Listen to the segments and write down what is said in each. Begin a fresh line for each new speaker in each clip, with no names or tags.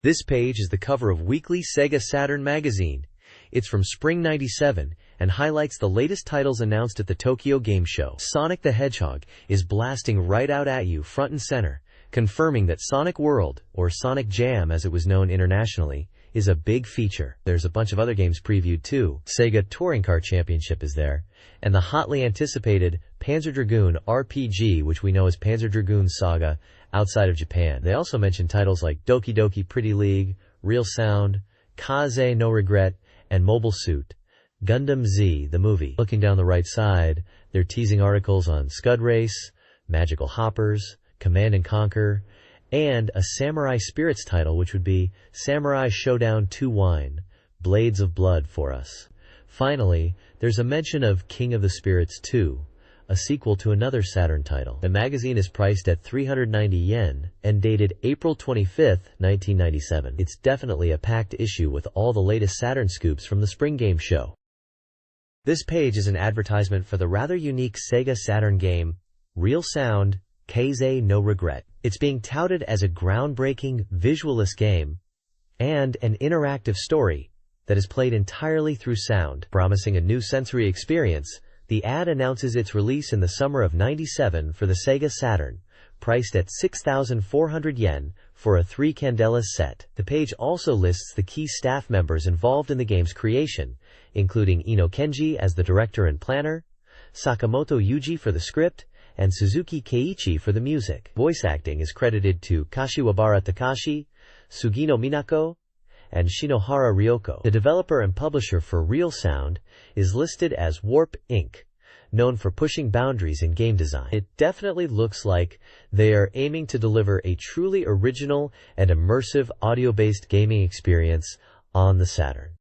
This page is the cover of weekly SEGA Saturn magazine. It's from spring '97 and highlights the latest titles announced at the Tokyo Game Show. Sonic the Hedgehog is blasting right out at you front and center, confirming that Sonic World, or Sonic Jam as it was known internationally, is a big feature. There's a bunch of other games previewed too. Sega Touring Car Championship is there, and the hotly anticipated Panzer Dragoon RPG, which we know as Panzer Dragoon Saga, outside of Japan. They also mentioned titles like Doki Doki Pretty League, Real Sound, Kaze no Regret, and Mobile Suit Gundam Z, the movie. Looking down the right side, they're teasing articles on Scud Race, Magical Hoppers, Command and Conquer, and a Samurai Spirits title, which would be Samurai Showdown 2 Wine, Blades of Blood for us. Finally, there's a mention of King of the Spirits 2, a sequel to another Saturn title. The magazine is priced at 390 yen and dated April 25th, 1997. It's definitely a packed issue with all the latest Saturn scoops from the Spring Game Show. This page is an advertisement for the rather unique Sega Saturn game, Real Sound, Kaze no Regret. It's being touted as a groundbreaking, visualist game and an interactive story that is played entirely through sound. Promising a new sensory experience, the ad announces its release in the summer of '97 for the Sega Saturn, priced at 6,400 yen for a 3 Candelas set. The page also lists the key staff members involved in the game's creation, including Ino Kenji as the director and planner, Sakamoto Yuji for the script, and Suzuki Keiichi for the music. Voice acting is credited to Kashiwabara Takashi, Sugino Minako, and Shinohara Ryoko. The developer and publisher for Real Sound is listed as Warp Inc., known for pushing boundaries in game design. It definitely looks like they are aiming to deliver a truly original and immersive audio-based gaming experience on the Saturn.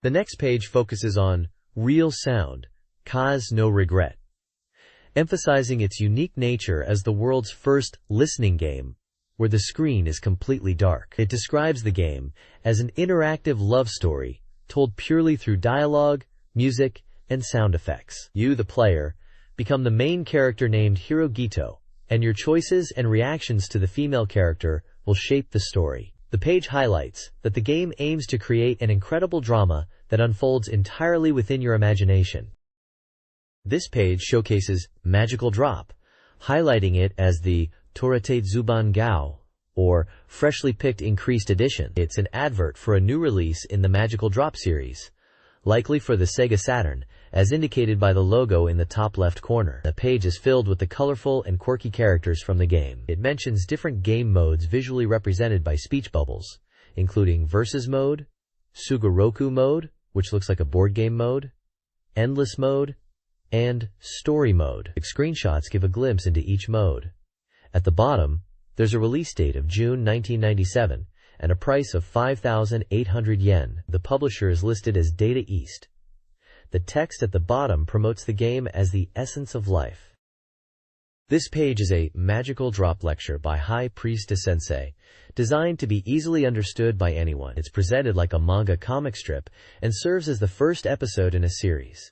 The next page focuses on Real Sound, Kaze no Regret, emphasizing its unique nature as the world's first listening game, where the screen is completely dark. It describes the game as an interactive love story told purely through dialogue, music, and sound effects. You, the player, become the main character named Hirogito, and your choices and reactions to the female character will shape the story. The page highlights that the game aims to create an incredible drama that unfolds entirely within your imagination. This page showcases Magical Drop, highlighting it as the Toratate Zuban Gao, or freshly picked increased edition. It's an advert for a new release in the Magical Drop series, likely for the Sega Saturn, as indicated by the logo in the top left corner. The page is filled with the colorful and quirky characters from the game. It mentions different game modes visually represented by speech bubbles, including Versus Mode, Sugoroku Mode, which looks like a board game mode, Endless Mode, and Story Mode. The screenshots give a glimpse into each mode. At the bottom, there's a release date of June 1997 and a price of 5,800 yen. The publisher is listed as Data East. The text at the bottom promotes the game as the essence of life. This page is a Magical Drop lecture by High Priestess Sensei, designed to be easily understood by anyone. It's presented like a manga comic strip and serves as the first episode in a series.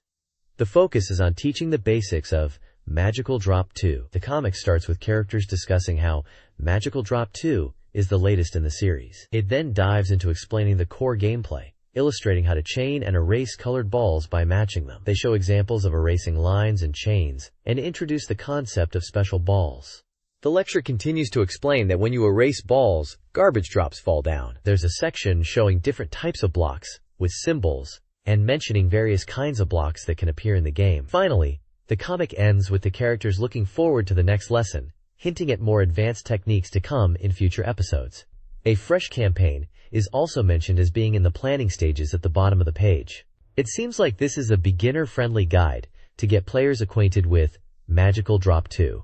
The focus is on teaching the basics of Magical Drop 2. The comic starts with characters discussing how Magical Drop 2 is the latest in the series. It then dives into explaining the core gameplay, illustrating how to chain and erase colored balls by matching them. They show examples of erasing lines and chains, and introduce the concept of special balls. The lecture continues to explain that when you erase balls, garbage drops fall down. There's a section showing different types of blocks, with symbols, and mentioning various kinds of blocks that can appear in the game. Finally, the comic ends with the characters looking forward to the next lesson, hinting at more advanced techniques to come in future episodes. A fresh campaign is also mentioned as being in the planning stages at the bottom of the page. It seems like this is a beginner-friendly guide to get players acquainted with Magical Drop 2.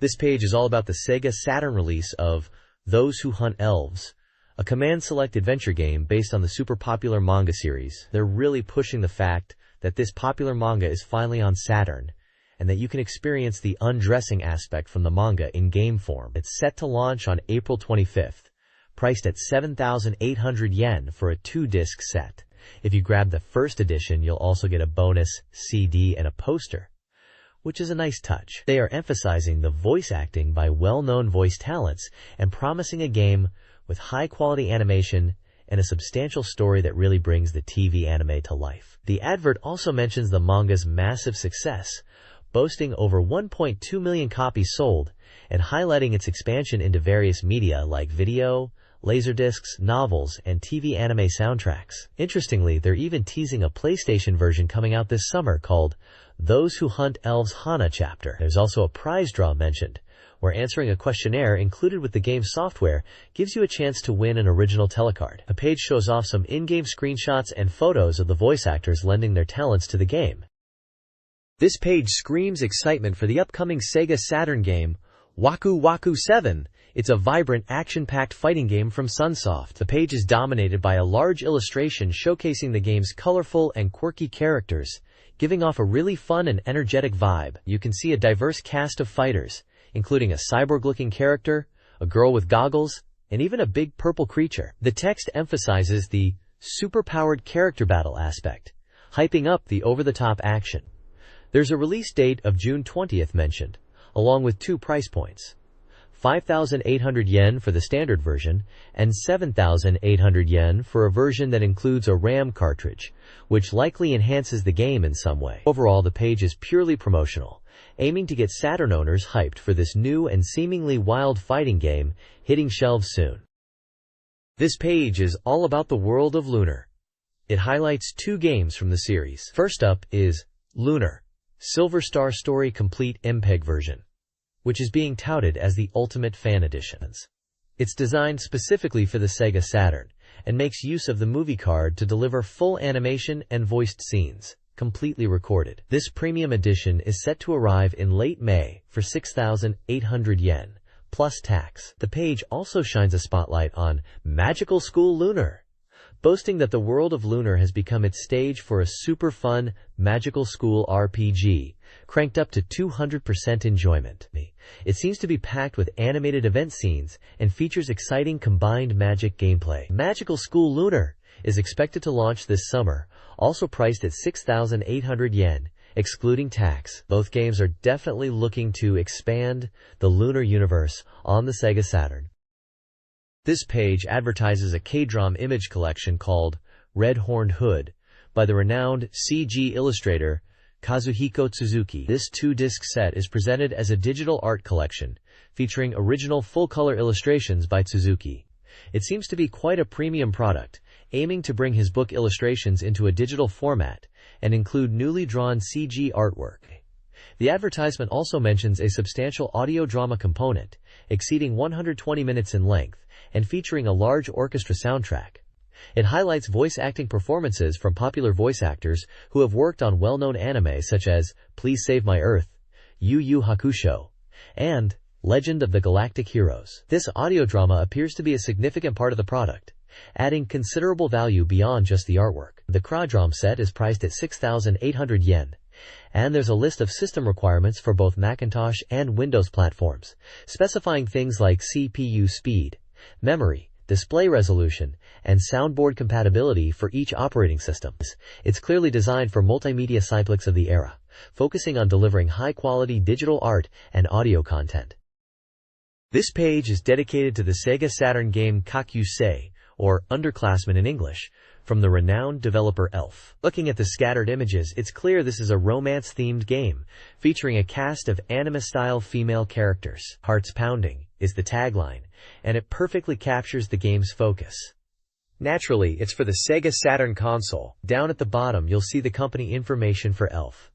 This page is all about the Sega Saturn release of Those Who Hunt Elves, a command-select adventure game based on the super popular manga series. They're really pushing the fact that this popular manga is finally on Saturn, and that you can experience the undressing aspect from the manga in game form. It's set to launch on April 25th, priced at 7,800 yen for a 2-disc set. If you grab the first edition, you'll also get a bonus CD and a poster, which is a nice touch. They are emphasizing the voice acting by well-known voice talents and promising a game with high-quality animation and a substantial story that really brings the TV anime to life. The advert also mentions the manga's massive success, boasting over 1.2 million copies sold and highlighting its expansion into various media like video, laserdiscs, novels, and TV anime soundtracks. Interestingly, they're even teasing a PlayStation version coming out this summer called Those Who Hunt Elves Hana Chapter. There's also a prize draw mentioned, where answering a questionnaire included with the game's software gives you a chance to win an original telecard. The page shows off some in-game screenshots and photos of the voice actors lending their talents to the game. This page screams excitement for the upcoming Sega Saturn game, Waku Waku 7. It's a vibrant, action-packed fighting game from Sunsoft. The page is dominated by a large illustration showcasing the game's colorful and quirky characters, giving off a really fun and energetic vibe. You can see a diverse cast of fighters, including a cyborg-looking character, a girl with goggles, and even a big purple creature. The text emphasizes the super-powered character battle aspect, hyping up the over-the-top action. There's a release date of June 20th mentioned, along with 2 price points. 5,800 yen for the standard version, and 7,800 yen for a version that includes a RAM cartridge, which likely enhances the game in some way. Overall, the page is purely promotional, aiming to get Saturn owners hyped for this new and seemingly wild fighting game hitting shelves soon. This page is all about the world of Lunar. It highlights 2 games from the series. First up is Lunar, Silver Star Story Complete MPEG version, which is being touted as the ultimate fan edition. It's designed specifically for the Sega Saturn and makes use of the movie card to deliver full animation and voiced scenes, completely recorded. This premium edition is set to arrive in late May for 6,800 yen, plus tax. The page also shines a spotlight on Magical School Lunar, boasting that the world of Lunar has become its stage for a super fun Magical School RPG, cranked up to 200% enjoyment. It seems to be packed with animated event scenes and features exciting combined magic gameplay. Magical School Lunar is expected to launch this summer, also priced at 6,800 yen, excluding tax. Both games are definitely looking to expand the Lunar universe on the Sega Saturn. This page advertises a K-drama image collection called Red Horned Hood by the renowned CG illustrator Kazuhiko Suzuki. This 2-disc set is presented as a digital art collection, featuring original full-color illustrations by Suzuki. It seems to be quite a premium product, aiming to bring his book illustrations into a digital format and include newly drawn CG artwork. The advertisement also mentions a substantial audio drama component, exceeding 120 minutes in length, and featuring a large orchestra soundtrack. It highlights voice acting performances from popular voice actors who have worked on well-known anime such as Please Save My Earth, Yu Yu Hakusho, and Legend of the Galactic Heroes. This audio drama appears to be a significant part of the product, adding considerable value beyond just the artwork. The Kradrom set is priced at 6,800 yen, and there's a list of system requirements for both Macintosh and Windows platforms, specifying things like CPU speed, memory, display resolution, and soundboard compatibility for each operating system. It's clearly designed for multimedia cyclics of the era, focusing on delivering high-quality digital art and audio content. This page is dedicated to the Sega Saturn game Kakusei, or Underclassmen in English, from the renowned developer Elf. Looking at the scattered images, it's clear this is a romance-themed game, featuring a cast of anime-style female characters. Hearts pounding is the tagline, and it perfectly captures the game's focus. Naturally, it's for the Sega Saturn console. Down at the bottom, you'll see the company information for Elf.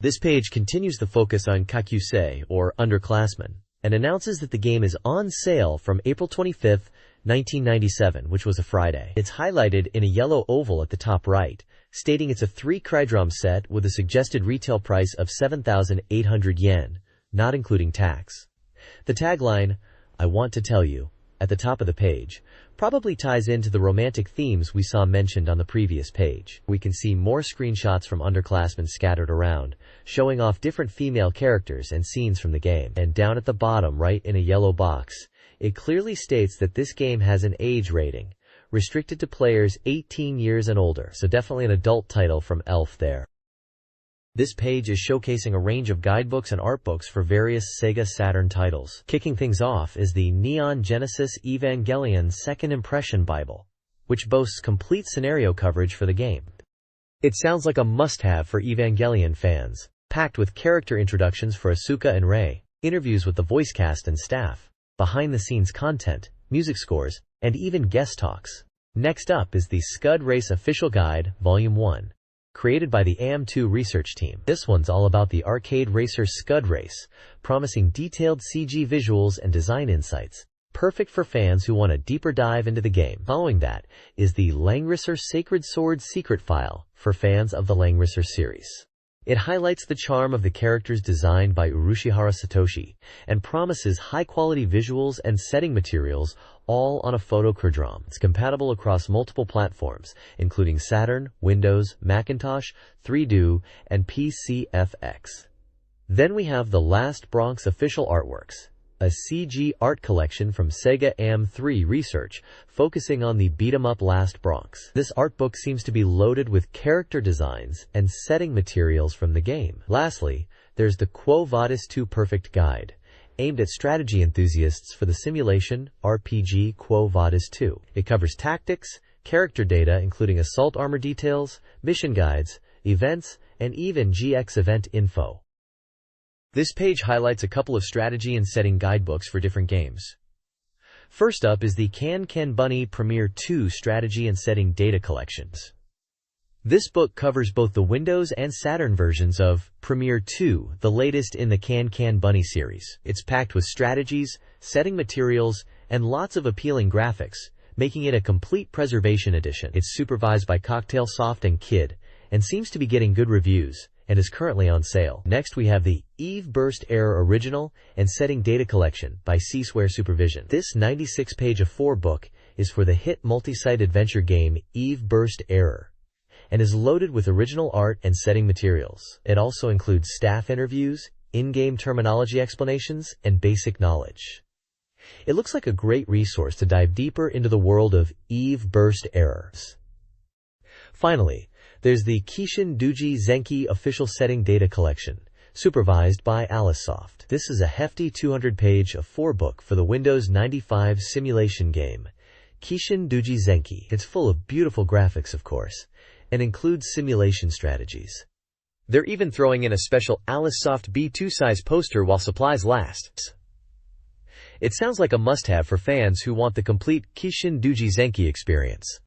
This page continues the focus on Kakusei, or Underclassmen, and announces that the game is on sale from April 25th, 1997, which was a Friday. It's highlighted in a yellow oval at the top right, stating it's a 3 Kradrom set with a suggested retail price of 7,800 yen, not including tax. The tagline, "I want to tell you," at the top of the page, probably ties into the romantic themes we saw mentioned on the previous page. We can see more screenshots from Underclassmen scattered around, showing off different female characters and scenes from the game. And down at the bottom right in a yellow box, it clearly states that this game has an age rating, restricted to players 18 years and older, so definitely an adult title from Elf there. This page is showcasing a range of guidebooks and artbooks for various SEGA Saturn titles. Kicking things off is the Neon Genesis Evangelion Second Impression Bible, which boasts complete scenario coverage for the game. It sounds like a must-have for Evangelion fans, packed with character introductions for Asuka and Rei, interviews with the voice cast and staff, behind-the-scenes content, music scores, and even guest talks. Next up is the Scud Race Official Guide, Volume 1. Created by the AM2 research team. This one's all about the arcade racer Scud Race, promising detailed CG visuals and design insights, perfect for fans who want a deeper dive into the game. Following that is the Langrisser Sacred Sword Secret File for fans of the Langrisser series. It highlights the charm of the characters designed by Urushihara Satoshi and promises high-quality visuals and setting materials all on a photocardrom. It's compatible across multiple platforms, including Saturn, Windows, Macintosh, 3DO, and PCFX. Then we have the Last Bronx Official Artworks, a CG art collection from SEGA AM3 Research, focusing on the beat-em-up Last Bronx. This art book seems to be loaded with character designs and setting materials from the game. Lastly, there's the Quo Vadis 2 Perfect Guide, aimed at strategy enthusiasts for the simulation RPG Quo Vadis 2. It covers tactics, character data including assault armor details, mission guides, events, and even GX event info. This page highlights a couple of strategy and setting guidebooks for different games. First up is the Can Can Bunny Premiere 2 Strategy and Setting Data Collections. This book covers both the Windows and Saturn versions of Premiere 2, the latest in the Can Can Bunny series. It's packed with strategies, setting materials, and lots of appealing graphics, making it a complete preservation edition. It's supervised by Cocktail Soft and Kid, and seems to be getting good reviews, and is currently on sale. Next we have the Eve Burst Error Original and Setting Data Collection by C-Square Supervision. This 96-page A4 book is for the hit multi-site adventure game Eve Burst Error, and is loaded with original art and setting materials. It also includes staff interviews, in-game terminology explanations, and basic knowledge. It looks like a great resource to dive deeper into the world of Eve Burst Errors. Finally, there's the Kishin Duji Zenki Official Setting Data Collection, supervised by Alicesoft. This is a hefty 200-page A4 book for the Windows 95 simulation game, Kishin Duji Zenki. It's full of beautiful graphics, of course, and includes simulation strategies. They're even throwing in a special Alicesoft B2 size poster while supplies last. It sounds like a must-have for fans who want the complete Kishin Duji Zenki experience.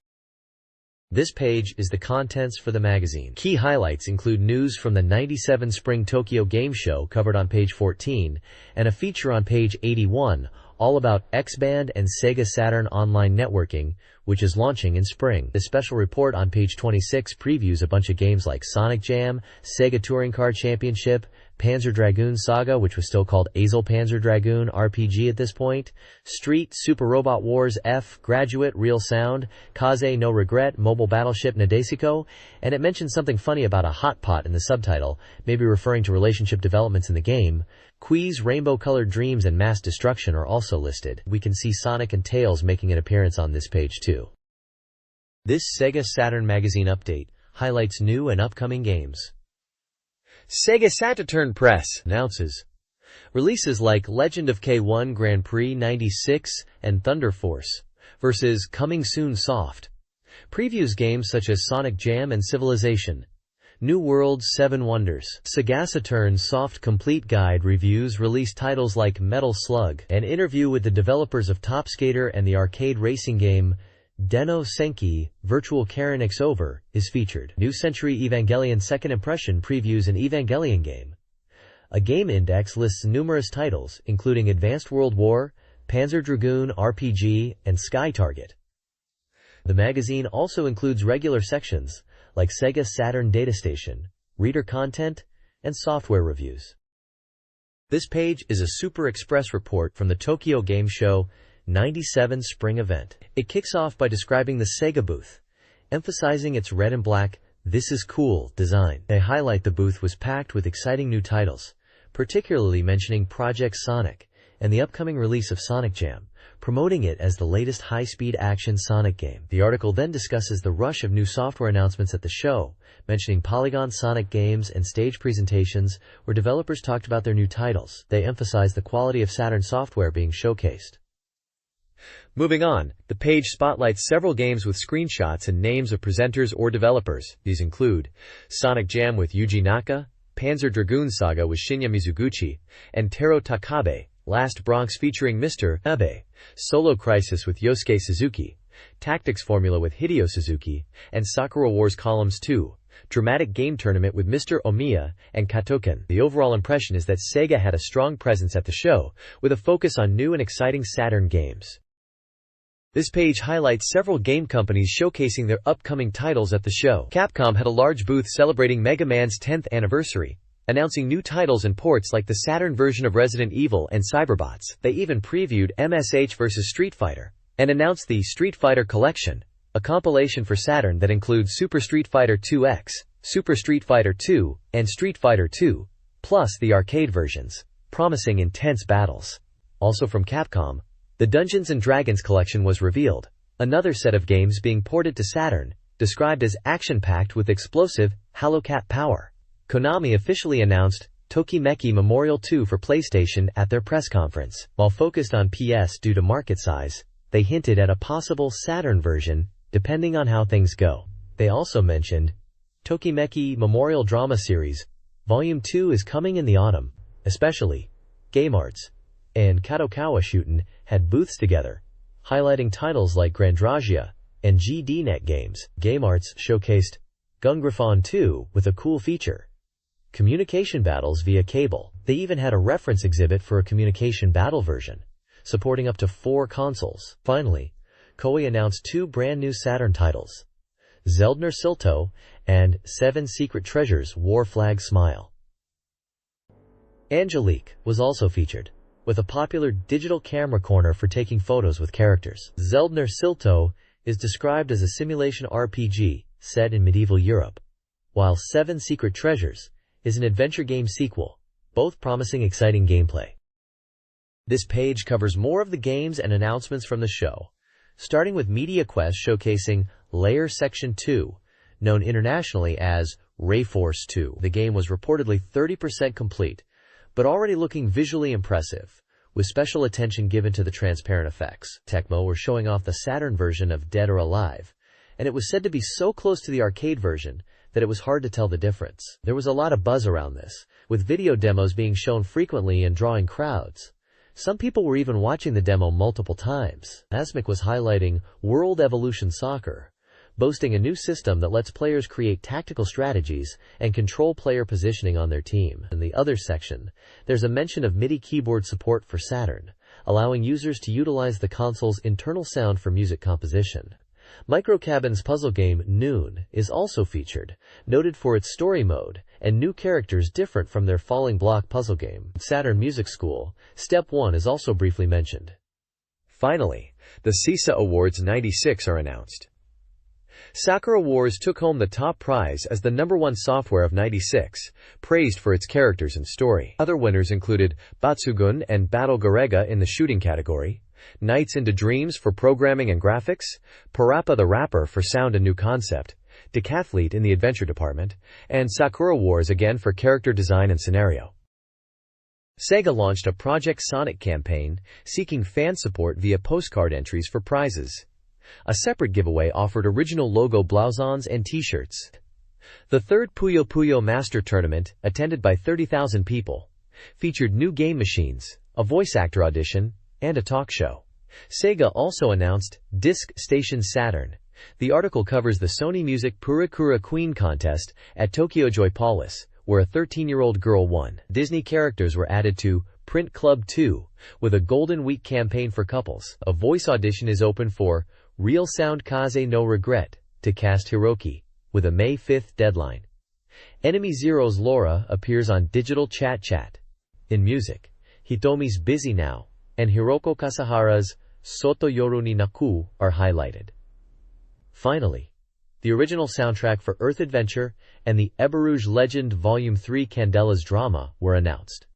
This page is the contents for the magazine. Key highlights include news from the 97 Spring Tokyo Game Show covered on page 14, and a feature on page 81 all about X-Band and SEGA Saturn online networking, which is launching in spring. The special report on page 26 previews a bunch of games like Sonic Jam, Sega Touring Car Championship, Panzer Dragoon Saga, which was still called Azel Panzer Dragoon RPG at this point, Street, Super Robot Wars F, Graduate, Real Sound, Kaze No Regret, Mobile Battleship Nadesico, and it mentions something funny about a hot pot in the subtitle, maybe referring to relationship developments in the game. Quiz, Rainbow-Colored Dreams, and Mass Destruction are also listed. We can see Sonic and Tails making an appearance on this page too. This SEGA Saturn Magazine update highlights new and upcoming games. SEGA Saturn Press announces releases like Legend of K1 Grand Prix 96 and Thunder Force versus Coming Soon Soft. Previews games such as Sonic Jam and Civilization. New World's 7 Wonders. SEGA Saturn Soft Complete Guide reviews release titles like Metal Slug. An interview with the developers of Top Skater and the arcade racing game Den-O Senki, Virtual Karen X Over, is featured. New Century Evangelion Second Impression previews an Evangelion game. A game index lists numerous titles, including Advanced World War, Panzer Dragoon RPG, and Sky Target. The magazine also includes regular sections, like SEGA Saturn Data Station, reader content, and software reviews. This page is a Super Express report from the Tokyo Game Show 97 Spring event. It kicks off by describing the SEGA booth, emphasizing its red and black, "This is cool" design. They highlight the booth was packed with exciting new titles, particularly mentioning Project Sonic and the upcoming release of Sonic Jam, promoting it as the latest high-speed action Sonic game. The article then discusses the rush of new software announcements at the show, mentioning Polygon Sonic games and stage presentations where developers talked about their new titles. They emphasized the quality of Saturn software being showcased. Moving on, the page spotlights several games with screenshots and names of presenters or developers. These include Sonic Jam with Yuji Naka, Panzer Dragoon Saga with Shinya Mizuguchi, and Taro Takabe, Last Bronx featuring Mr. Abe, Solo Crisis with Yosuke Suzuki, Tactics Formula with Hideo Suzuki, and Sakura Wars Columns 2, Dramatic Game Tournament with Mr. Omiya and Katoken. The overall impression is that Sega had a strong presence at the show, with a focus on new and exciting Saturn games. This page highlights several game companies showcasing their upcoming titles at the show. Capcom had a large booth celebrating Mega Man's 10th anniversary, announcing new titles and ports like the Saturn version of Resident Evil and Cyberbots. They even previewed MSH vs. Street Fighter, and announced the Street Fighter Collection, a compilation for Saturn that includes Super Street Fighter 2X, Super Street Fighter 2, and Street Fighter 2, plus the arcade versions, promising intense battles. Also from Capcom, the Dungeons & Dragons collection was revealed, another set of games being ported to Saturn, described as action-packed with explosive, Halocat power. Konami officially announced Tokimeki Memorial 2 for PlayStation at their press conference. While focused on PS due to market size, they hinted at a possible Saturn version, depending on how things go. They also mentioned Tokimeki Memorial Drama Series, Volume 2 is coming in the autumn, especially Game Arts and Kadokawa Shuten had booths together, highlighting titles like Grandragia and GDNet games. Game Arts showcased Gungrafon 2 with a cool feature: communication battles via cable. They even had a reference exhibit for a communication battle version, supporting up to 4 consoles. Finally, Koei announced 2 brand new Saturn titles, Zeldner Silto and 7 Secret Treasures War Flag Smile. Angelique was also featured, with a popular digital camera corner for taking photos with characters. Zeldner Silto is described as a simulation RPG set in medieval Europe, while 7 Secret Treasures is an adventure game sequel, both promising exciting gameplay. This page covers more of the games and announcements from the show, starting with Media Quest showcasing Layer Section 2, known internationally as Rayforce 2. The game was reportedly 30% complete, but already looking visually impressive, with special attention given to the transparent effects. Tecmo were showing off the Saturn version of Dead or Alive, and it was said to be so close to the arcade version that it was hard to tell the difference. There was a lot of buzz around this, with video demos being shown frequently and drawing crowds. Some people were even watching the demo multiple times. Asmik was highlighting World Evolution Soccer, boasting a new system that lets players create tactical strategies and control player positioning on their team. In the other section, there's a mention of MIDI keyboard support for Saturn, allowing users to utilize the console's internal sound for music composition. Microcabin's puzzle game Noon is also featured, noted for its story mode and new characters different from their falling block puzzle game. Saturn Music School, Step 1 is also briefly mentioned. Finally, the SESA Awards '96 are announced. Sakura Wars took home the top prize as the #1 software of '96, praised for its characters and story. Other winners included Batsugun and Battle Garega in the shooting category, Nights into Dreams for programming and graphics, Parappa the Rapper for sound and new concept, Decathlete in the adventure department, and Sakura Wars again for character design and scenario. Sega launched a Project Sonic campaign, seeking fan support via postcard entries for prizes. A separate giveaway offered original logo blousons and t-shirts. The third Puyo Puyo Master Tournament, attended by 30,000 people, featured new game machines, a voice actor audition, and a talk show. Sega also announced Disc Station Saturn. The article covers the Sony Music Purakura Queen contest at Tokyo Joy Palace, where a 13-year-old girl won. Disney characters were added to Print Club 2, with a Golden Week campaign for couples. A voice audition is open for Real Sound Kaze no Regret to cast Hiroki, with a May 5th deadline. Enemy Zero's Laura appears on Digital Chat Chat. In music, Hitomi's Busy Now and Hiroko Kasahara's Soto Yoru ni Naku are highlighted. Finally, the original soundtrack for Earth Adventure and the Eberouge Legend Volume 3 Candela's Drama were announced.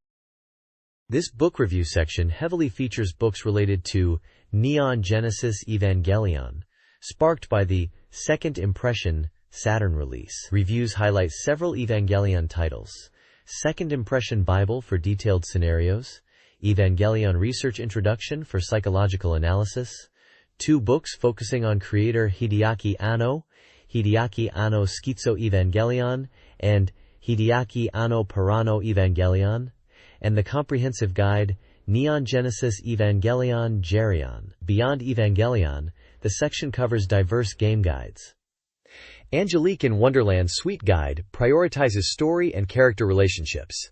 This book review section heavily features books related to Neon Genesis Evangelion, sparked by the Second Impression Saturn release. Reviews highlight several Evangelion titles: Second Impression Bible for detailed scenarios, Evangelion Research Introduction for psychological analysis, 2 books focusing on creator Hideaki Anno, Hideaki Anno Schizo Evangelion, and Hideaki Anno Parano Evangelion, and the comprehensive guide Neon Genesis Evangelion Gerion. Beyond Evangelion, the section covers diverse game guides. Angelique in Wonderland Sweet Guide prioritizes story and character relationships.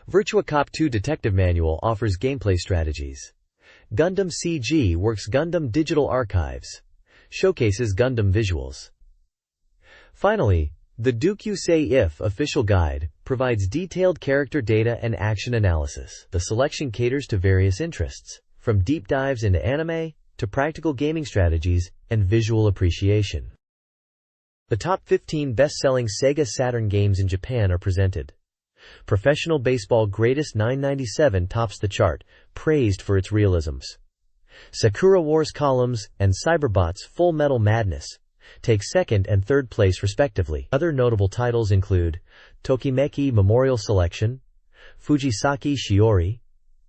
Virtua Cop 2 Detective Manual offers gameplay strategies. Gundam CG Works Gundam Digital Archives showcases Gundam visuals. Finally, the Dukyu Say If official guide provides detailed character data and action analysis. The selection caters to various interests, from deep dives into anime to practical gaming strategies and visual appreciation. The top 15 best-selling Sega Saturn games in Japan are presented. Professional Baseball Greatest 997 tops the chart, praised for its realisms. Sakura Wars Columns and Cyberbots Full Metal Madness take second and third place respectively. Other notable titles include Tokimeki Memorial Selection, Fujisaki Shiori,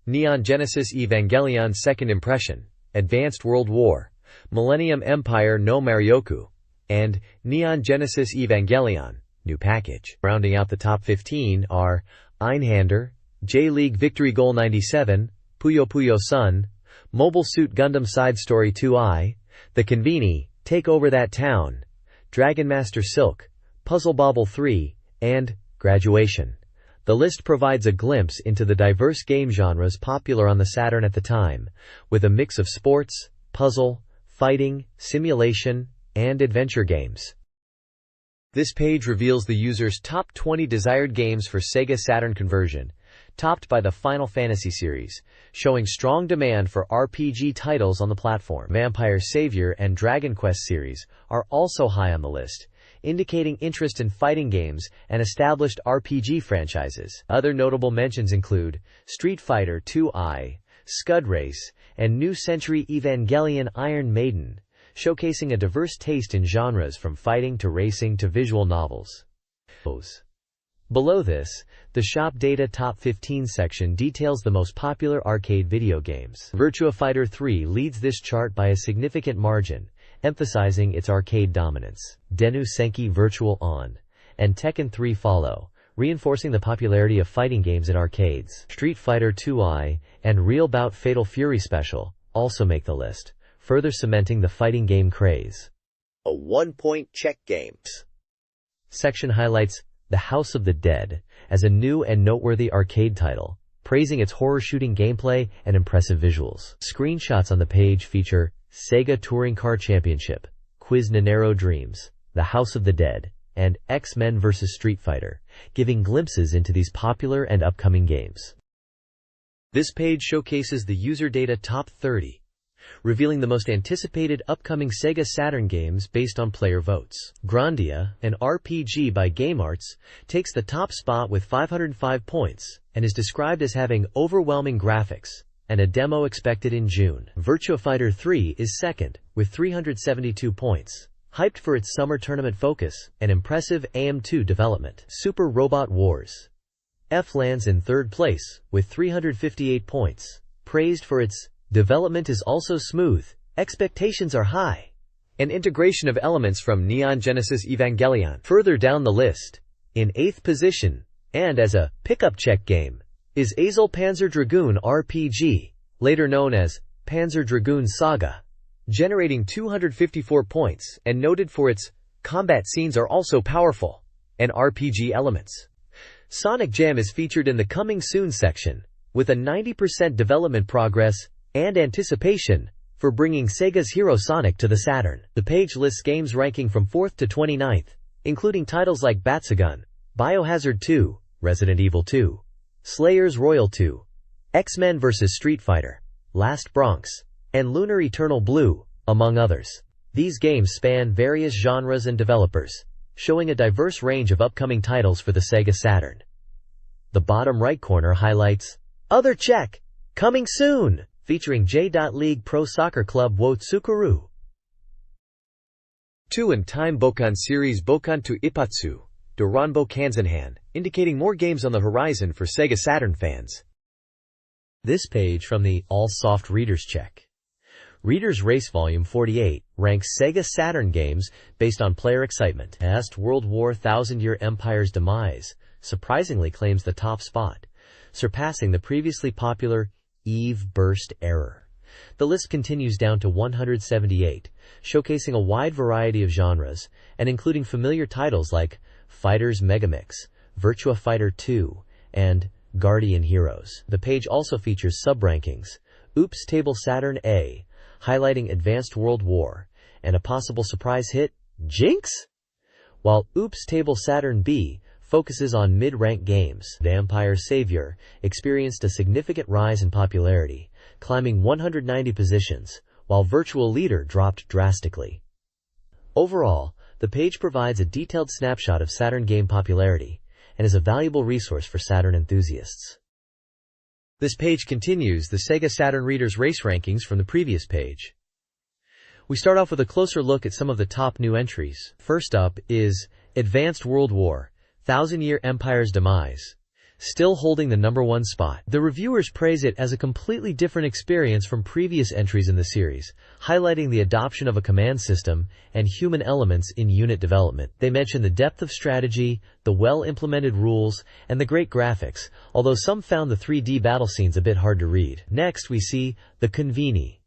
Neon Genesis Evangelion Second Impression, Advanced World War, Millennium Empire no Marioku, and Neon Genesis Evangelion New Package. Rounding out the top 15 are Einhander, J-League Victory Goal 97, Puyo Puyo Sun, Mobile Suit Gundam Side Story 2i, The Conveni, Take Over That Town, Dragon Master Silk, Puzzle Bobble 3, and Graduation. The list provides a glimpse into the diverse game genres popular on the Saturn at the time, with a mix of sports, puzzle, fighting, simulation, and adventure games. This page reveals the user's top 20 desired games for Sega Saturn conversion, topped by the Final Fantasy series, showing strong demand for RPG titles on the platform. Vampire Savior and Dragon Quest series are also high on the list, indicating interest in fighting games and established RPG franchises. Other notable mentions include Street Fighter 2i, Scud Race, and New Century Evangelion Iron Maiden, showcasing a diverse taste in genres from fighting to racing to visual novels. Below this, the Shop Data Top 15 section details the most popular arcade video games. Virtua Fighter 3 leads this chart by a significant margin, emphasizing its arcade dominance. Denu Senki Virtual On and Tekken 3 follow, reinforcing the popularity of fighting games in arcades. Street Fighter 2i and Real Bout Fatal Fury Special also make the list, further cementing the fighting game craze. A one-point check games section highlights The House of the Dead as a new and noteworthy arcade title, praising its horror shooting gameplay and impressive visuals. Screenshots on the page feature Sega Touring Car Championship, Quiz Nanero Dreams, The House of the Dead, and X-Men vs. Street Fighter, giving glimpses into these popular and upcoming games. This page showcases the user data top 30, revealing the most anticipated upcoming Sega Saturn games based on player votes. Grandia, an RPG by GameArts, takes the top spot with 505 points and is described as having overwhelming graphics and a demo expected in June. Virtua Fighter 3 is second with 372 points, hyped for its summer tournament focus and impressive AM2 development. Super Robot Wars F lands in third place with 358 points, praised for its development is also smooth, expectations are high, and integration of elements from Neon Genesis Evangelion. Further down the list, in 8th position, and as a pickup check game, is Azel Panzer Dragoon RPG, later known as Panzer Dragoon Saga, generating 254 points and noted for its combat scenes are also powerful, and RPG elements. Sonic Jam is featured in the Coming Soon section, with a 90% development progress and anticipation for bringing Sega's Hero Sonic to the Saturn. The page lists games ranking from 4th to 29th, including titles like Batsugun, Biohazard 2, Resident Evil 2, Slayers Royal 2, X-Men vs. Street Fighter, Last Bronx, and Lunar Eternal Blue, among others. These games span various genres and developers, showing a diverse range of upcoming titles for the Sega Saturn. The bottom right corner highlights Other Check, Coming Soon, featuring J.League Pro Soccer Club wo Tsukuru. 2 and Time Bokan series Bokan to Ipatsu, Doranbo Kanzenhan, indicating more games on the horizon for Sega Saturn fans. This page from the All Soft Readers Check. Reader's Race Volume 48 ranks Sega Saturn games based on player excitement. Past World War Thousand-Year Empire's Demise surprisingly claims the top spot, surpassing the previously popular Eve Burst Error. The list continues down to 178, showcasing a wide variety of genres and including familiar titles like Fighters Megamix, Virtua Fighter 2, and Guardian Heroes. The page also features sub-rankings, Oops Table Saturn A, highlighting Advanced World War, and a possible surprise hit, Jinx? While Oops Table Saturn B focuses on mid-rank games. Vampire Savior experienced a significant rise in popularity, climbing 190 positions, while Virtual Leader dropped drastically. Overall, the page provides a detailed snapshot of Saturn game popularity and is a valuable resource for Saturn enthusiasts. This page continues the Sega Saturn Reader's Race rankings from the previous page. We start off with a closer look at some of the top new entries. First up is Advanced World War, Thousand-Year Empire's Demise, still holding the #1 spot. The reviewers praise it as a completely different experience from previous entries in the series, highlighting the adoption of a command system and human elements in unit development. They mention the depth of strategy, the well-implemented rules, and the great graphics, although some found the 3D battle scenes a bit hard to read. Next we see the Conveni,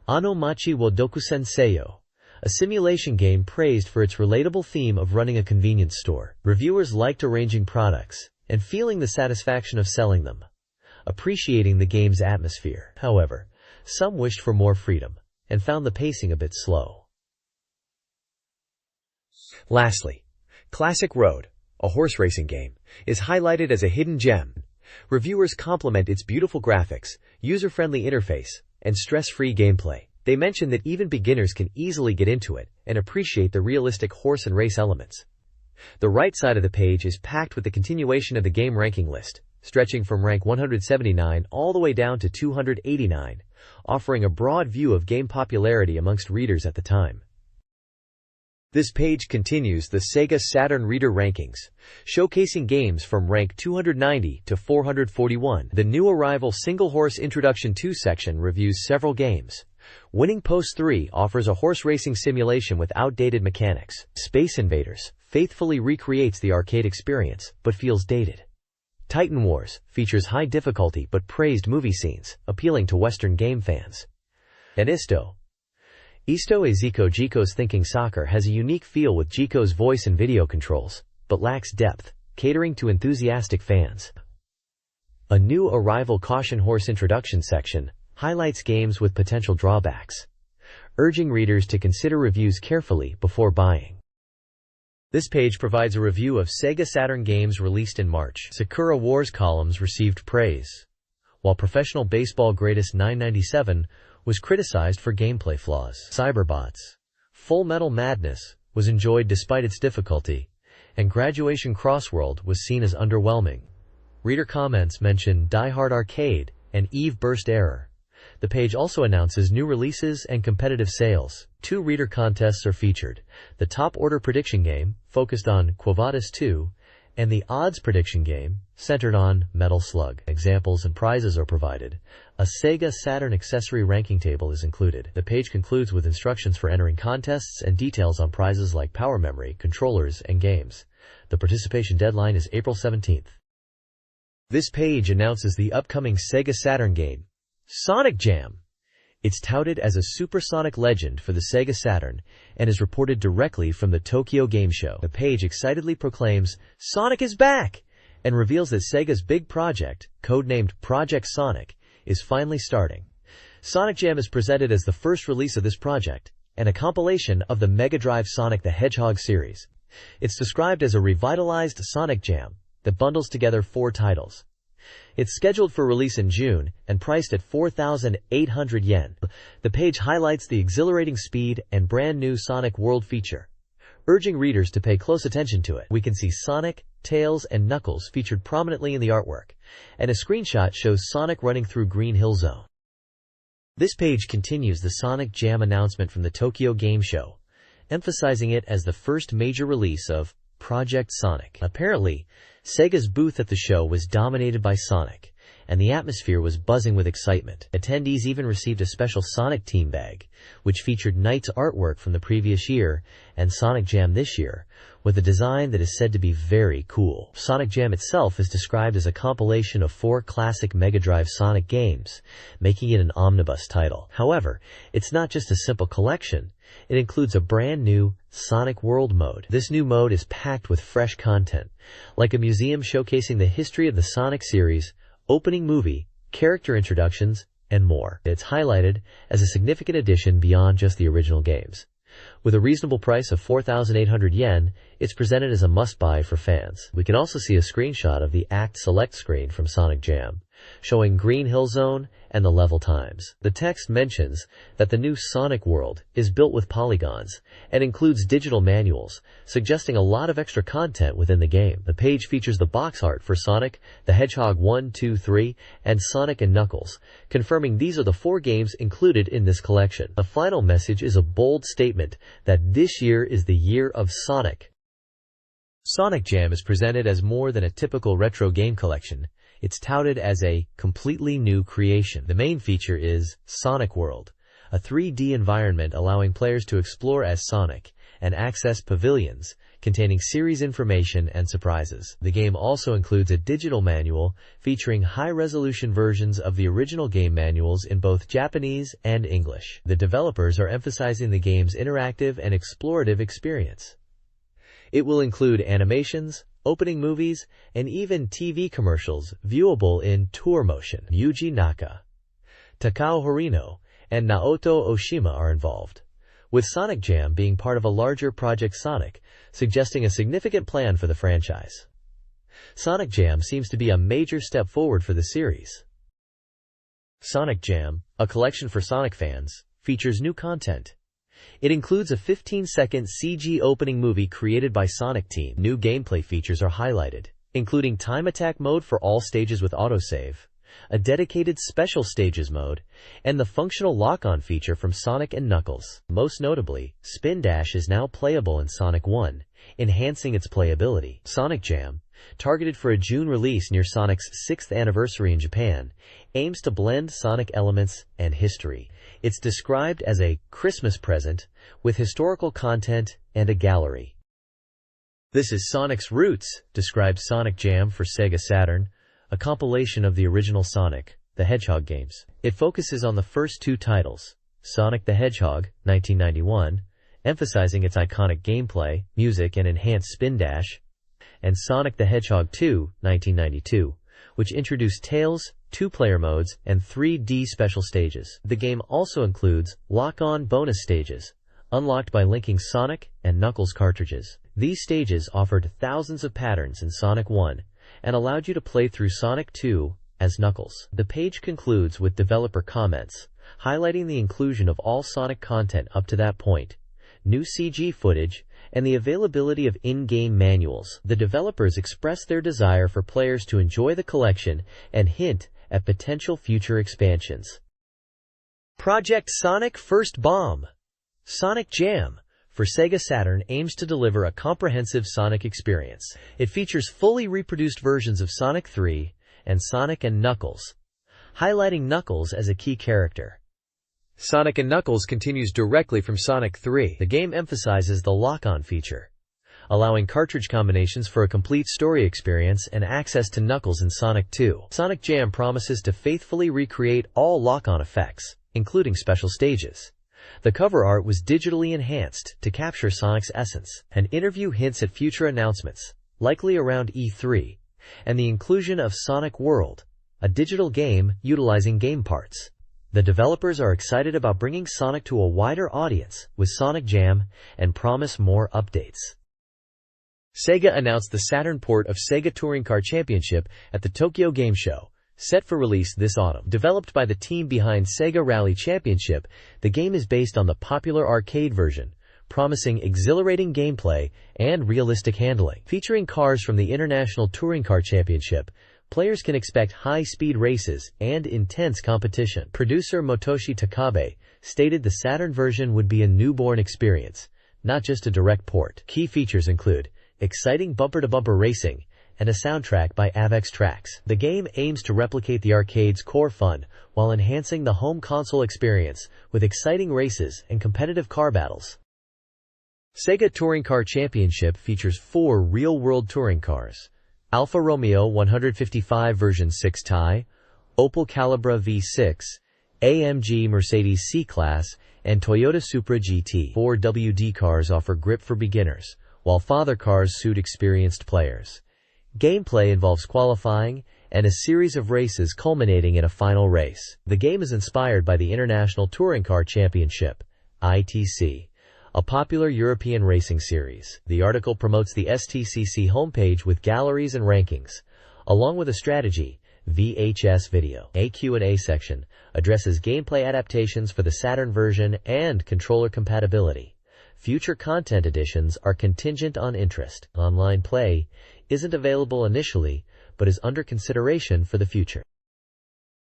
Ano Machi wo Dokusen Seiyo, a simulation game praised for its relatable theme of running a convenience store. Reviewers liked arranging products and feeling the satisfaction of selling them, appreciating the game's atmosphere. However, some wished for more freedom and found the pacing a bit slow. Lastly, Classic Road, a horse racing game, is highlighted as a hidden gem. Reviewers compliment its beautiful graphics, user-friendly interface, and stress-free gameplay. They mention that even beginners can easily get into it and appreciate the realistic horse and race elements. The right side of the page is packed with the continuation of the game ranking list, stretching from rank 179 all the way down to 289, offering a broad view of game popularity amongst readers at the time. This page continues the Sega Saturn Reader rankings, showcasing games from rank 290 to 441. The new arrival Single Horse Introduction 2 section reviews several games. Winning Post 3 offers a horse racing simulation with outdated mechanics. Space Invaders faithfully recreates the arcade experience, but feels dated. Titan Wars features high difficulty but praised movie scenes, appealing to Western game fans. And Isto e Zico Jico's Thinking Soccer has a unique feel with Jico's voice and video controls, but lacks depth, catering to enthusiastic fans. A new arrival Caution Horse Introduction section highlights games with potential drawbacks, urging readers to consider reviews carefully before buying. This page provides a review of Sega Saturn games released in March. Sakura Wars columns received praise, while Professional Baseball Greatest 997 was criticized for gameplay flaws. Cyberbots, Full Metal Madness was enjoyed despite its difficulty, and Graduation Crossworld was seen as underwhelming. Reader comments mention Die Hard Arcade and Eve Burst Error. The page also announces new releases and competitive sales. 2 reader contests are featured: the Top Order Prediction Game, focused on Quo Vadis 2, and the Odds Prediction Game, centered on Metal Slug. Examples and prizes are provided. A Sega Saturn accessory ranking table is included. The page concludes with instructions for entering contests and details on prizes like power memory, controllers, and games. The participation deadline is April 17th. This page announces the upcoming Sega Saturn game, Sonic Jam. It's touted as a supersonic legend for the Sega Saturn and is reported directly from the Tokyo Game Show. The page excitedly proclaims, "Sonic is back!" and reveals that Sega's big project, codenamed Project Sonic, is finally starting. Sonic Jam is presented as the first release of this project and a compilation of the Mega Drive Sonic the Hedgehog series. It's described as a revitalized Sonic Jam that bundles together 4 titles. It's scheduled for release in June and priced at 4,800 yen. The page highlights the exhilarating speed and brand new Sonic World feature, urging readers to pay close attention to it. We can see Sonic, Tails, and Knuckles featured prominently in the artwork, and a screenshot shows Sonic running through Green Hill Zone. This page continues the Sonic Jam announcement from the Tokyo Game Show, emphasizing it as the first major release of Project Sonic. Apparently, Sega's booth at the show was dominated by Sonic, and the atmosphere was buzzing with excitement. Attendees even received a special Sonic team bag, which featured Knight's artwork from the previous year and Sonic Jam this year, with a design that is said to be very cool. Sonic Jam itself is described as a compilation of 4 classic Mega Drive Sonic games, making it an omnibus title. However, it's not just a simple collection. It includes a brand new Sonic World mode. This new mode is packed with fresh content, like a museum showcasing the history of the Sonic series, opening movie, character introductions, and more. It's highlighted as a significant addition beyond just the original games. With a reasonable price of 4,800 yen, it's presented as a must-buy for fans. We can also see a screenshot of the Act Select screen from Sonic Jam, showing Green Hill Zone and the level times. The text mentions that the new Sonic World is built with polygons and includes digital manuals, suggesting a lot of extra content within the game. The page features the box art for Sonic the Hedgehog 1, 2, 3, and Sonic and Knuckles, confirming these are the 4 games included in this collection. The final message is a bold statement that this year is the year of Sonic. Sonic Jam is presented as more than a typical retro game collection. It's touted as a completely new creation. The main feature is Sonic World, a 3D environment allowing players to explore as Sonic and access pavilions containing series information and surprises. The game also includes a digital manual featuring high-resolution versions of the original game manuals in both Japanese and English. The developers are emphasizing the game's interactive and explorative experience. It will include animations, opening movies, and even TV commercials viewable in tour motion. Yuji Naka, Takao Horino, and Naoto Oshima are involved, with Sonic Jam being part of a larger Project Sonic, suggesting a significant plan for the franchise. Sonic Jam seems to be a major step forward for the series. Sonic Jam, a collection for Sonic fans, features new content. It includes a 15-second CG opening movie created by Sonic Team. New gameplay features are highlighted, including time attack mode for all stages with autosave, a dedicated special stages mode, and the functional lock-on feature from Sonic and Knuckles. Most notably, Spin Dash is now playable in Sonic 1, enhancing its playability. Sonic Jam, targeted for a June release near Sonic's 6th anniversary in Japan, aims to blend Sonic elements and history. It's described as a Christmas present with historical content and a gallery. This is Sonic's Roots, describes Sonic Jam for Sega Saturn, a compilation of the original Sonic the Hedgehog games. It focuses on the first 2 titles, Sonic the Hedgehog, 1991, emphasizing its iconic gameplay, music, and enhanced spin dash, and Sonic the Hedgehog 2, 1992, which introduced Tails, 2-player modes, and 3D special stages. The game also includes lock-on bonus stages, unlocked by linking Sonic and Knuckles cartridges. These stages offered thousands of patterns in Sonic 1 and allowed you to play through Sonic 2 as Knuckles. The page concludes with developer comments, highlighting the inclusion of all Sonic content up to that point, new CG footage, and the availability of in-game manuals. The developers express their desire for players to enjoy the collection and hint at potential future expansions. Project Sonic First Bomb. Sonic Jam for Sega Saturn aims to deliver a comprehensive Sonic experience. It features fully reproduced versions of Sonic 3 and Sonic and Knuckles, highlighting Knuckles as a key character. Sonic and Knuckles continues directly from Sonic 3. The game emphasizes the lock-on feature, allowing cartridge combinations for a complete story experience and access to Knuckles in Sonic 2. Sonic Jam promises to faithfully recreate all lock-on effects, including special stages. The cover art was digitally enhanced to capture Sonic's essence. An interview hints at future announcements, likely around E3, and the inclusion of Sonic World, a digital game utilizing game parts. The developers are excited about bringing Sonic to a wider audience with Sonic Jam and promise more updates. Sega announced the Saturn port of Sega Touring Car Championship at the Tokyo Game Show, set for release this autumn. Developed by the team behind Sega Rally Championship, the game is based on the popular arcade version, promising exhilarating gameplay and realistic handling. Featuring cars from the International Touring Car Championship, Players can expect high-speed races and intense competition. Producer Motoshi Takabe stated the Saturn version would be a newborn experience, not just a direct port. Key features include exciting bumper-to-bumper racing and a soundtrack by Avex Trax. The game aims to replicate the arcade's core fun while enhancing the home console experience with exciting races and competitive car battles. SEGA Touring Car Championship features 4 real-world touring cars: Alfa Romeo 155 version 6 Thai, Opel Calibra V6, AMG Mercedes C-Class, and Toyota Supra GT. 4 WD cars offer grip for beginners, while father cars suit experienced players. Gameplay involves qualifying and a series of races culminating in a final race. The game is inspired by the International Touring Car Championship, ITC, a popular European racing series. The article promotes the STCC homepage with galleries and rankings, along with a strategy VHS video. A Q&A section addresses gameplay adaptations for the Saturn version and controller compatibility. Future content additions are contingent on interest. Online play isn't available initially, but is under consideration for the future.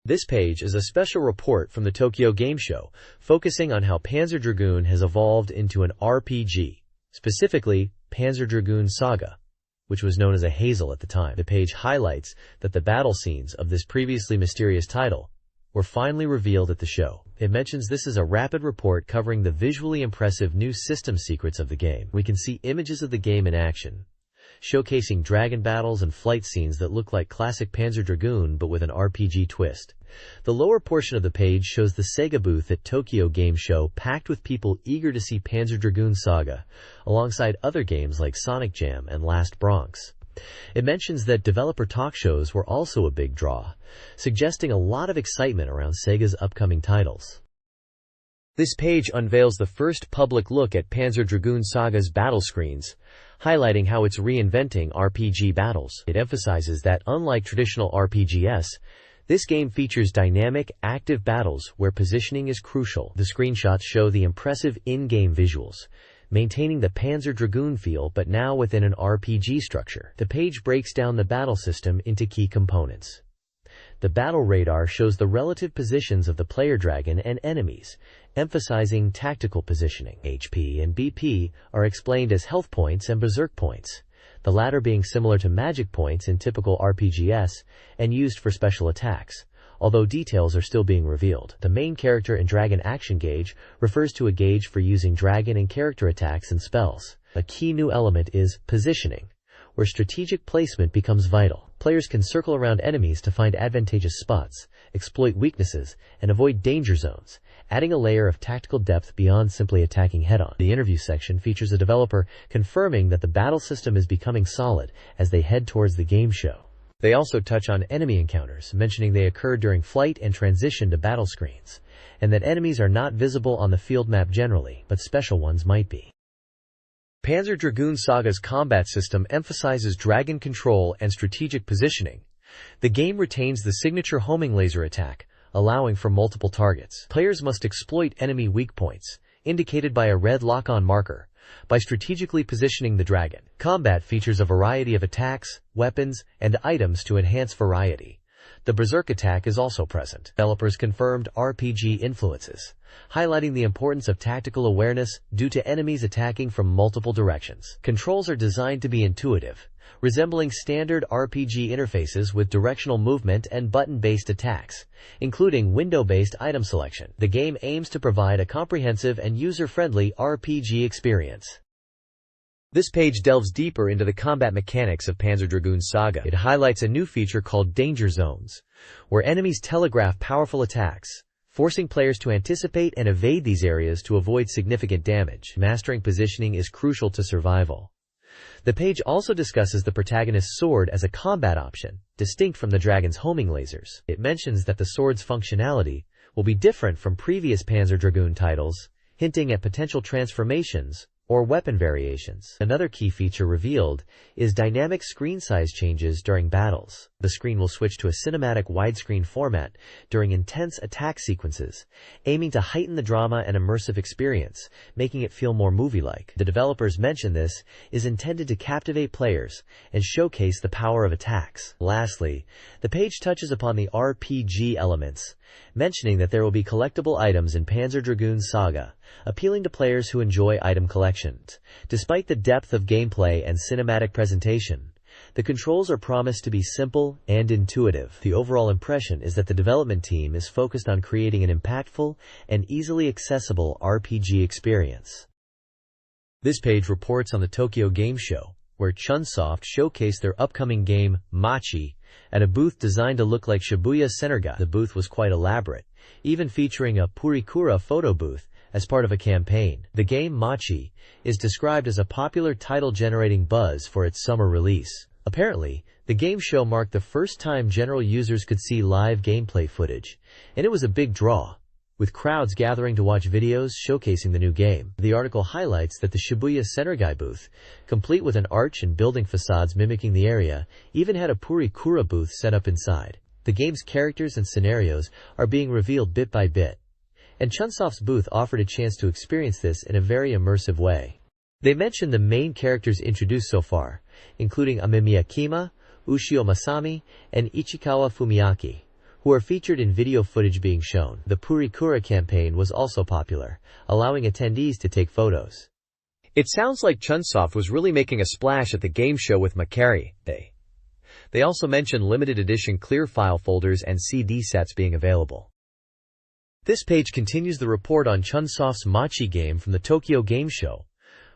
This page is a special report from the Tokyo Game Show, focusing on how Panzer Dragoon has evolved into an RPG, specifically Panzer Dragoon Saga, which was known as a Hazel at the time. The page highlights that the battle scenes of this previously mysterious title were finally revealed at the show. It mentions this is a rapid report covering the visually impressive new system secrets of the game. We can see images of the game in action, showcasing dragon battles and flight scenes that look like classic Panzer Dragoon but with an RPG twist. The lower portion of the page shows the Sega booth at Tokyo Game Show, packed with people eager to see Panzer Dragoon Saga, alongside other games like Sonic Jam and Last Bronx. It mentions that developer talk shows were also a big draw, suggesting a lot of excitement around Sega's upcoming titles. This page unveils the first public look at Panzer Dragoon Saga's battle screens, highlighting how it's reinventing RPG battles. It emphasizes that, unlike traditional RPGs, this game features dynamic, active battles where positioning is crucial. The screenshots show the impressive in-game visuals, maintaining the Panzer Dragoon feel but now within an RPG structure. The page breaks down the battle system into key components. The battle radar shows the relative positions of the player dragon and enemies, emphasizing tactical positioning. HP and BP are explained as health points and berserk points, the latter being similar to magic points in typical RPGs and used for special attacks, although details are still being revealed. The main character and dragon action gauge refers to a gauge for using dragon and character attacks and spells. A key new element is positioning, where strategic placement becomes vital. Players can circle around enemies to find advantageous spots, exploit weaknesses, and avoid danger zones, adding a layer of tactical depth beyond simply attacking head-on. The interview section features a developer confirming that the battle system is becoming solid as they head towards the game show. They also touch on enemy encounters, mentioning they occur during flight and transition to battle screens, and that enemies are not visible on the field map generally, but special ones might be. Panzer Dragoon Saga's combat system emphasizes dragon control and strategic positioning. The game retains the signature homing laser attack, allowing for multiple targets. Players must exploit enemy weak points, indicated by a red lock-on marker, by strategically positioning the dragon. Combat features a variety of attacks, weapons, and items to enhance variety. The berserk attack is also present. Developers confirmed RPG influences, highlighting the importance of tactical awareness due to enemies attacking from multiple directions. Controls are designed to be intuitive, resembling standard RPG interfaces with directional movement and button-based attacks, including window-based item selection. The game aims to provide a comprehensive and user-friendly RPG experience. This page delves deeper into the combat mechanics of Panzer Dragoon Saga. It highlights a new feature called Danger Zones, where enemies telegraph powerful attacks, forcing players to anticipate and evade these areas to avoid significant damage. Mastering positioning is crucial to survival. The page also discusses the protagonist's sword as a combat option, distinct from the dragon's homing lasers. It mentions that the sword's functionality will be different from previous Panzer Dragoon titles, hinting at potential transformations or weapon variations. Another key feature revealed is dynamic screen size changes during battles. The screen will switch to a cinematic widescreen format during intense attack sequences, aiming to heighten the drama and immersive experience, making it feel more movie-like. The developers mention this is intended to captivate players and showcase the power of attacks. Lastly, the page touches upon the RPG elements, mentioning that there will be collectible items in Panzer Dragoon's Saga, appealing to players who enjoy item collections. Despite the depth of gameplay and cinematic presentation, the controls are promised to be simple and intuitive. The overall impression is that the development team is focused on creating an impactful and easily accessible RPG experience. This page reports on the Tokyo Game Show, where Chunsoft showcased their upcoming game, Machi, at a booth designed to look like Shibuya Senerga. The booth was quite elaborate, even featuring a Purikura photo booth as part of a campaign. The game Machi is described as a popular title-generating buzz for its summer release. Apparently, the game show marked the first time general users could see live gameplay footage, and it was a big draw, with crowds gathering to watch videos showcasing the new game. The article highlights that the Shibuya Senergai booth, complete with an arch and building facades mimicking the area, even had a Purikura booth set up inside. The game's characters and scenarios are being revealed bit by bit, and Chunsoft's booth offered a chance to experience this in a very immersive way. They mentioned the main characters introduced so far, including Amemiya Kima, Ushio Masami, and Ichikawa Fumiaki, who are featured in video footage being shown. The Purikura campaign was also popular, allowing attendees to take photos. It sounds like Chunsoft was really making a splash at the game show with Makari. They also mentioned limited edition clear file folders and CD sets being available. This page continues the report on Chunsoft's Machi game from the Tokyo Game Show,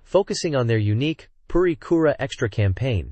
focusing on their unique Purikura Extra campaign.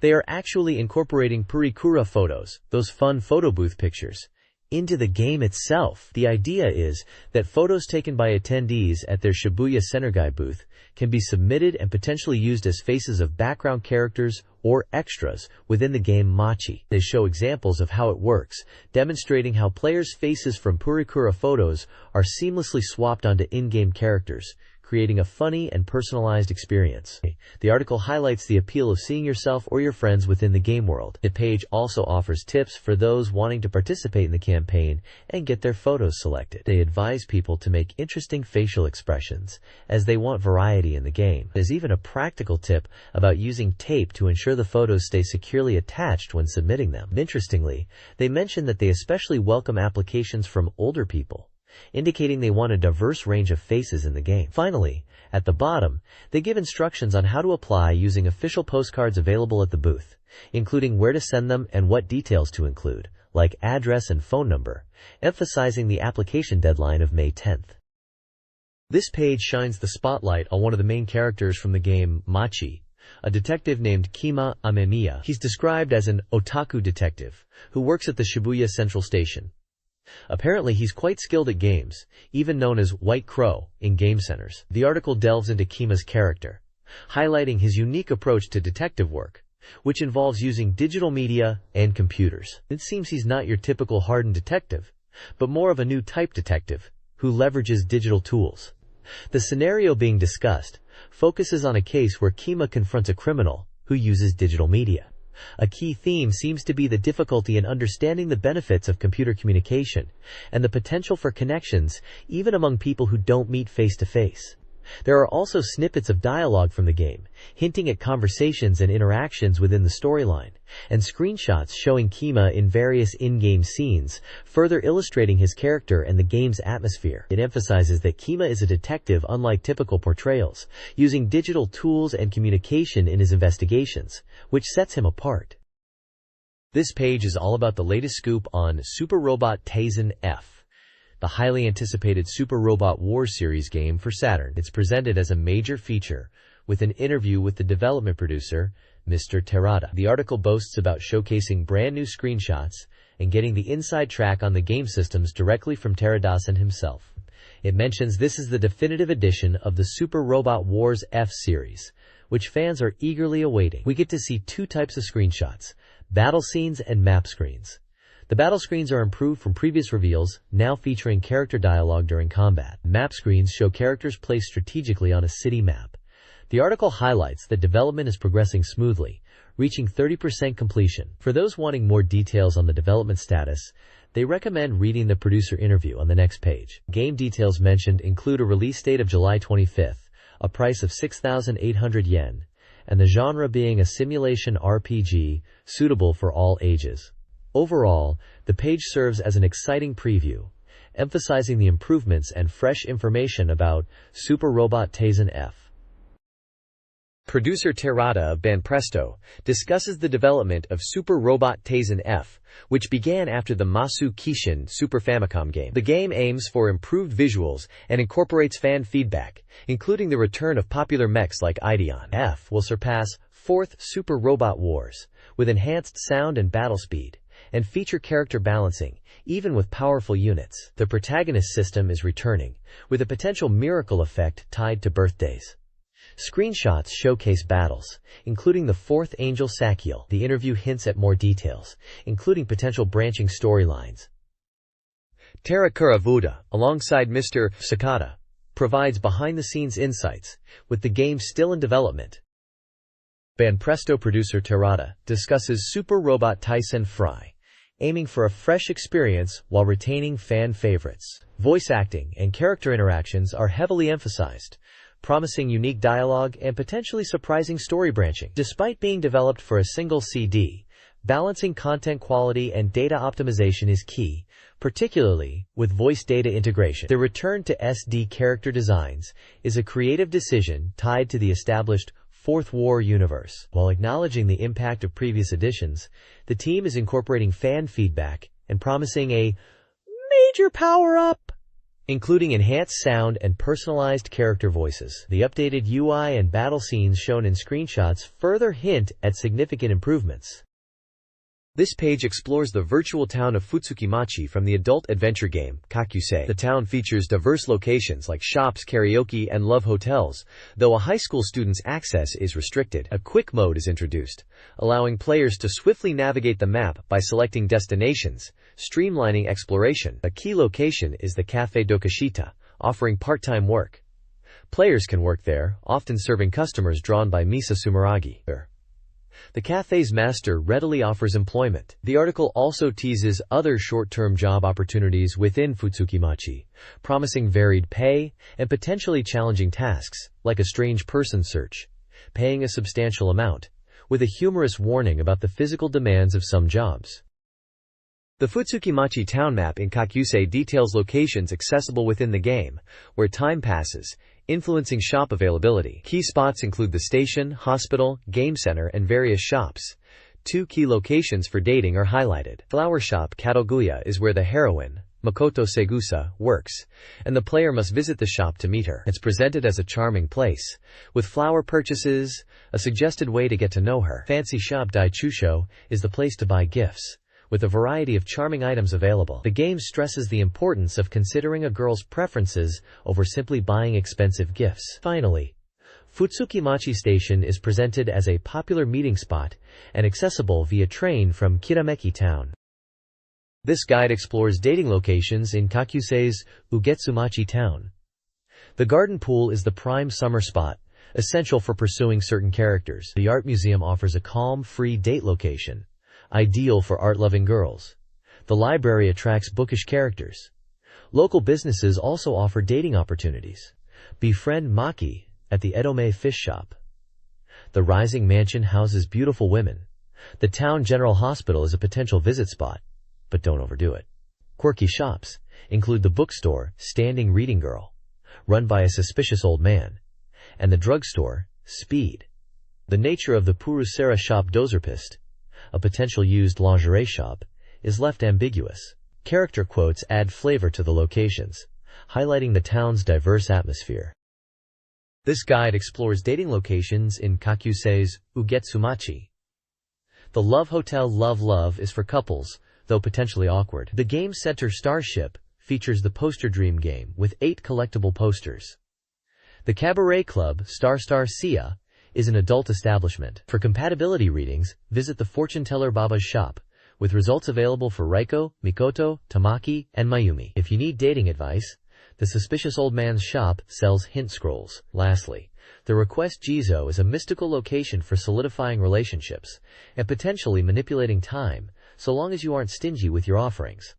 They are actually incorporating Purikura photos, those fun photo booth pictures, into the game itself. The idea is that photos taken by attendees at their Shibuya Senergai booth can be submitted and potentially used as faces of background characters or extras within the game Machi. They show examples of how it works, demonstrating how players' faces from Purikura photos are seamlessly swapped onto in-game characters, creating a funny and personalized experience. The article highlights the appeal of seeing yourself or your friends within the game world. The page also offers tips for those wanting to participate in the campaign and get their photos selected. They advise people to make interesting facial expressions, as they want variety in the game. There's even a practical tip about using tape to ensure the photos stay securely attached when submitting them. Interestingly, they mention that they especially welcome applications from older people, indicating they want a diverse range of faces in the game. Finally, at the bottom, they give instructions on how to apply using official postcards available at the booth, including where to send them and what details to include, like address and phone number, emphasizing the application deadline of May 10th. This page shines the spotlight on one of the main characters from the game Machi, a detective named Kima Amemiya. He's described as an otaku detective who works at the Shibuya Central Station. Apparently he's quite skilled at games, even known as White Crow in game centers. The article delves into Kima's character, highlighting his unique approach to detective work, which involves using digital media and computers. It seems he's not your typical hardened detective, but more of a new type detective who leverages digital tools. The scenario being discussed focuses on a case where Kima confronts a criminal who uses digital media. A key theme seems to be the difficulty in understanding the benefits of computer communication and the potential for connections even among people who don't meet face-to-face. There are also snippets of dialogue from the game, hinting at conversations and interactions within the storyline, and screenshots showing Kima in various in-game scenes, further illustrating his character and the game's atmosphere. It emphasizes that Kima is a detective unlike typical portrayals, using digital tools and communication in his investigations, which sets him apart. This page is all about the latest scoop on Super Robot Taisen F, the highly anticipated Super Robot Wars series game for Saturn. It's presented as a major feature, with an interview with the development producer, Mr. Terada. The article boasts about showcasing brand new screenshots and getting the inside track on the game systems directly from Terada-san himself. It mentions this is the definitive edition of the Super Robot Wars F series, which fans are eagerly awaiting. We get to see two types of screenshots: battle scenes and map screens. The battle screens are improved from previous reveals, now featuring character dialogue during combat. Map screens show characters placed strategically on a city map, The article highlights that development is progressing smoothly, reaching 30% completion. For those wanting more details on the development status, they recommend reading the producer interview on the next page. Game details mentioned include a release date of July 25th, a price of 6,800 yen, and the genre being a simulation RPG suitable for all ages. Overall, the page serves as an exciting preview, emphasizing the improvements and fresh information about Super Robot Taisen F. Producer Terada of Banpresto discusses the development of Super Robot Taisen F, which began after the Masu Kishin Super Famicom game. The game aims for improved visuals and incorporates fan feedback, including the return of popular mechs like Ideon. F will surpass 4th Super Robot Wars, with enhanced sound and battle speed, and feature character balancing, even with powerful units. The protagonist system is returning, with a potential miracle effect tied to birthdays. Screenshots showcase battles, including the 4th Angel Sakiel. The interview hints at more details, including potential branching storylines. Terakura Vuda, alongside Mr. Sakata, provides behind-the-scenes insights, with the game still in development. Banpresto producer Terada discusses Super Robot Taisen Fry, aiming for a fresh experience while retaining fan favorites. Voice acting and character interactions are heavily emphasized, promising unique dialogue and potentially surprising story branching. Despite being developed for a single CD, balancing content quality and data optimization is key, particularly with voice data integration. The return to SD character designs is a creative decision tied to the established Fourth War universe. While acknowledging the impact of previous editions, the team is incorporating fan feedback and promising a major power-up, including enhanced sound and personalized character voices. The updated UI and battle scenes shown in screenshots further hint at significant improvements. This page explores the virtual town of Futsukimachi from the adult adventure game, Kakusei. The town features diverse locations like shops, karaoke, and love hotels, though a high school student's access is restricted. A quick mode is introduced, allowing players to swiftly navigate the map by selecting destinations, streamlining exploration. A key location is the Café Dokashita, offering part-time work. Players can work there, often serving customers drawn by Misa Sumeragi. The cafe's master readily offers employment. The article also teases other short-term job opportunities within Futsukimachi, promising varied pay and potentially challenging tasks, like a strange person search, paying a substantial amount, with a humorous warning about the physical demands of some jobs. The Futsukimachi town map in Kakusei details locations accessible within the game, where time passes, influencing shop availability. Key spots include the station, hospital, game center, and various shops. 2 key locations for dating are highlighted. Flower shop Kadoguya is where the heroine, Makoto Segusa, works, and the player must visit the shop to meet her. It's presented as a charming place, with flower purchases, a suggested way to get to know her. Fancy shop Daichusho is the place to buy gifts, with a variety of charming items available. The game stresses the importance of considering a girl's preferences over simply buying expensive gifts. Finally, Futsukimachi Station is presented as a popular meeting spot and accessible via train from Kirameki Town. This guide explores dating locations in Kakusei's Ugetsumachi Town. The garden pool is the prime summer spot, essential for pursuing certain characters. The art museum offers a calm, free date location, ideal for art-loving girls. The library attracts bookish characters. Local businesses also offer dating opportunities. Befriend Maki at the Edome Fish Shop. The Rising Mansion houses beautiful women. The Town General Hospital is a potential visit spot, but don't overdo it. Quirky shops include the bookstore Standing Reading Girl, run by a suspicious old man, and the drugstore Speed. The nature of the Purusera shop Dozerpist, a potential used lingerie shop, is left ambiguous. Character quotes add flavor to the locations, highlighting the town's diverse atmosphere. This guide explores dating locations in Kakusei's Ugetsumachi. The Love Hotel Love is for couples, though potentially awkward. The game center Starship features the Poster Dream game with 8 collectible posters. The Cabaret Club Star Sia is an adult establishment. For compatibility readings, visit the fortune teller Baba's shop, with results available for Raiko, Mikoto, Tamaki, and Mayumi. If you need dating advice, The suspicious old man's shop sells hint scrolls. Lastly, the Request Jizo is a mystical location for solidifying relationships and potentially manipulating time, so long as you aren't stingy with your offerings.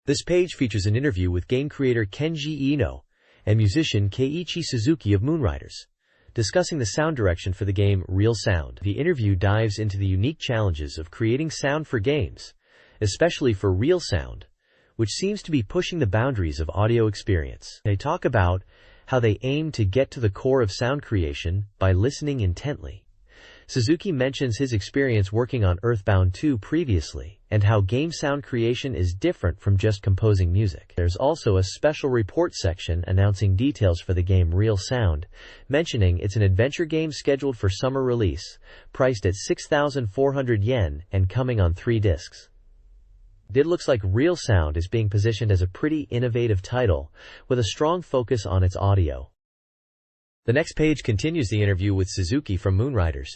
This page features an interview with game creator Kenji Ino and musician Keiichi Suzuki of Moonriders, discussing the sound direction for the game Real Sound. The interview dives into the unique challenges of creating sound for games, especially for Real Sound, which seems to be pushing the boundaries of audio experience. They talk about how they aim to get to the core of sound creation by listening intently. Suzuki mentions his experience working on Earthbound 2 previously, and how game sound creation is different from just composing music. There's also a special report section announcing details for the game Real Sound, mentioning it's an adventure game scheduled for summer release, priced at 6,400 yen and coming on 3 discs. It looks like Real Sound is being positioned as a pretty innovative title, with a strong focus on its audio. The next page continues the interview with Suzuki from Moonriders,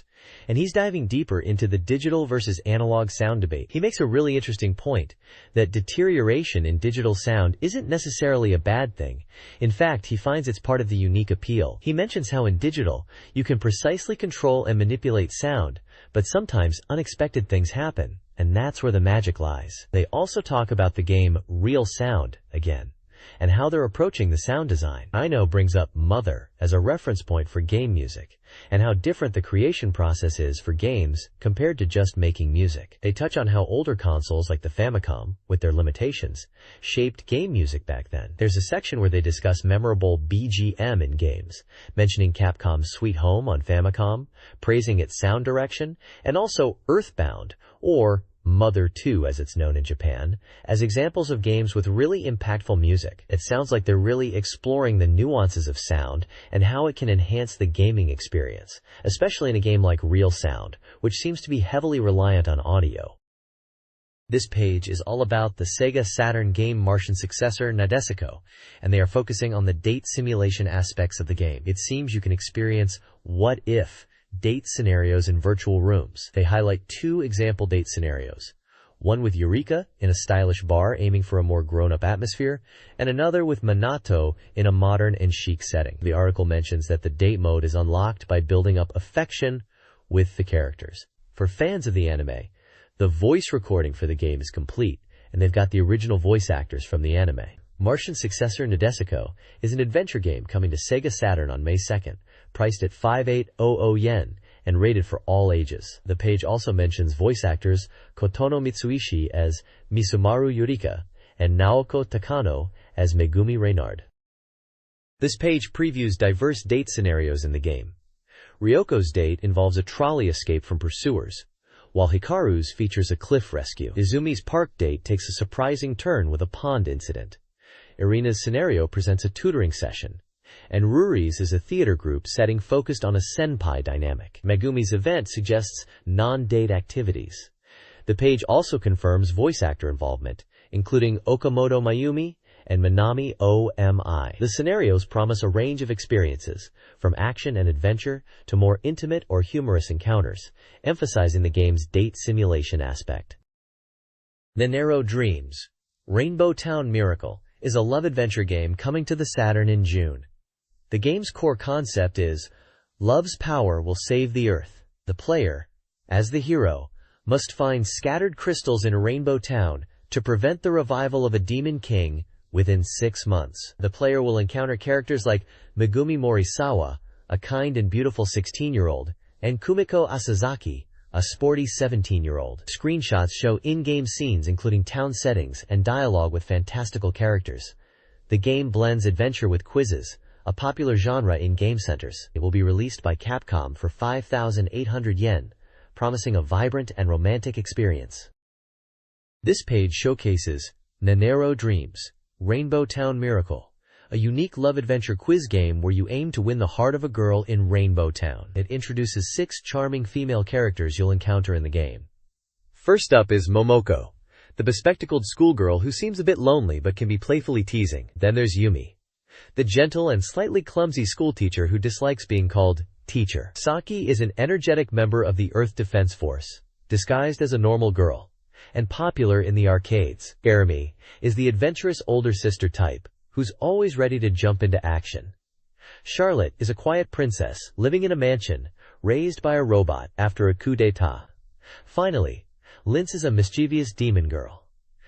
and he's diving deeper into the digital versus analog sound debate. He makes a really interesting point, that deterioration in digital sound isn't necessarily a bad thing. In fact, he finds it's part of the unique appeal. He mentions how in digital, you can precisely control and manipulate sound, but sometimes unexpected things happen, and that's where the magic lies. They also talk about the game Real Sound again, and how they're approaching the sound design. Ino brings up Mother as a reference point for game music, and how different the creation process is for games compared to just making music. They touch on how older consoles like the Famicom, with their limitations, shaped game music back then. There's a section where they discuss memorable BGM in games, mentioning Capcom's Sweet Home on Famicom, praising its sound direction, and also Earthbound, or Mother 2 as it's known in Japan, as examples of games with really impactful music. It sounds like they're really exploring the nuances of sound and how it can enhance the gaming experience, especially in a game like Real Sound, which seems to be heavily reliant on audio. This page is all about the SEGA Saturn game Martian successor Nadesico, and they are focusing on the date simulation aspects of the game. It seems you can experience what-if date scenarios in virtual rooms. They highlight 2 example date scenarios, one with Eureka in a stylish bar aiming for a more grown-up atmosphere, and another with Minato in a modern and chic setting. The article mentions that the date mode is unlocked by building up affection with the characters. For fans of the anime, the voice recording for the game is complete, and they've got the original voice actors from the anime. Martian successor Nadesico is an adventure game coming to SEGA Saturn on May 2nd, priced at 5,800 yen and rated for all ages. The page also mentions voice actors Kotono Mitsuishi as Misumaru Eureka and Naoko Takano as Megumi Reynard. This page previews diverse date scenarios in the game. Ryoko's date involves a trolley escape from pursuers, while Hikaru's features a cliff rescue. Izumi's park date takes a surprising turn with a pond incident. Irina's scenario presents a tutoring session, and Ruri's is a theater group setting focused on a senpai dynamic. Megumi's event suggests non-date activities. The page also confirms voice actor involvement, including Okamoto Mayumi and Minami Omi. The scenarios promise a range of experiences, from action and adventure to more intimate or humorous encounters, emphasizing the game's date simulation aspect. Nanero Dreams, Rainbow Town Miracle, is a love adventure game coming to the Saturn in June. The game's core concept is, love's power will save the Earth. The player, as the hero, must find scattered crystals in Rainbow Town to prevent the revival of a demon king within 6 months. The player will encounter characters like Megumi Morisawa, a kind and beautiful 16-year-old, and Kumiko Asazaki, a sporty 17-year-old. Screenshots show in-game scenes including town settings and dialogue with fantastical characters. The game blends adventure with quizzes, a popular genre in game centers. It will be released by Capcom for 5,800 yen, promising a vibrant and romantic experience. This page showcases Nanero Dreams, Rainbow Town Miracle, a unique love-adventure quiz game where you aim to win the heart of a girl in Rainbow Town. It introduces 6 charming female characters you'll encounter in the game. First up is Momoko, the bespectacled schoolgirl who seems a bit lonely but can be playfully teasing. Then there's Yumi, the gentle and slightly clumsy schoolteacher who dislikes being called teacher. Saki is an energetic member of the Earth Defense Force, disguised as a normal girl, and popular in the arcades. Erimi is the adventurous older sister type, who's always ready to jump into action. Charlotte is a quiet princess living in a mansion, raised by a robot after a coup d'etat. Finally, Linz is a mischievous demon girl,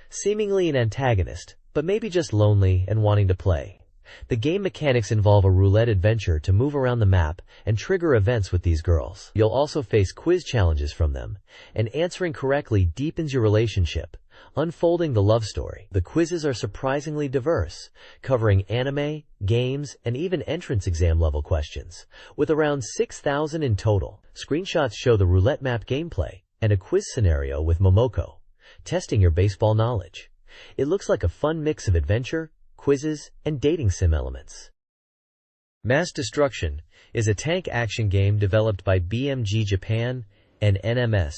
seemingly an antagonist, but maybe just lonely and wanting to play. The game mechanics involve a roulette adventure to move around the map and trigger events with these girls. You'll also face quiz challenges from them, and answering correctly deepens your relationship, unfolding the love story. The quizzes are surprisingly diverse, covering anime, games, and even entrance exam level questions, with around 6,000 in total. Screenshots show the roulette map gameplay and a quiz scenario with Momoko, testing your baseball knowledge. It looks like a fun mix of adventure, quizzes, and dating sim elements. Mass Destruction is a tank action game developed by BMG Japan and NMS,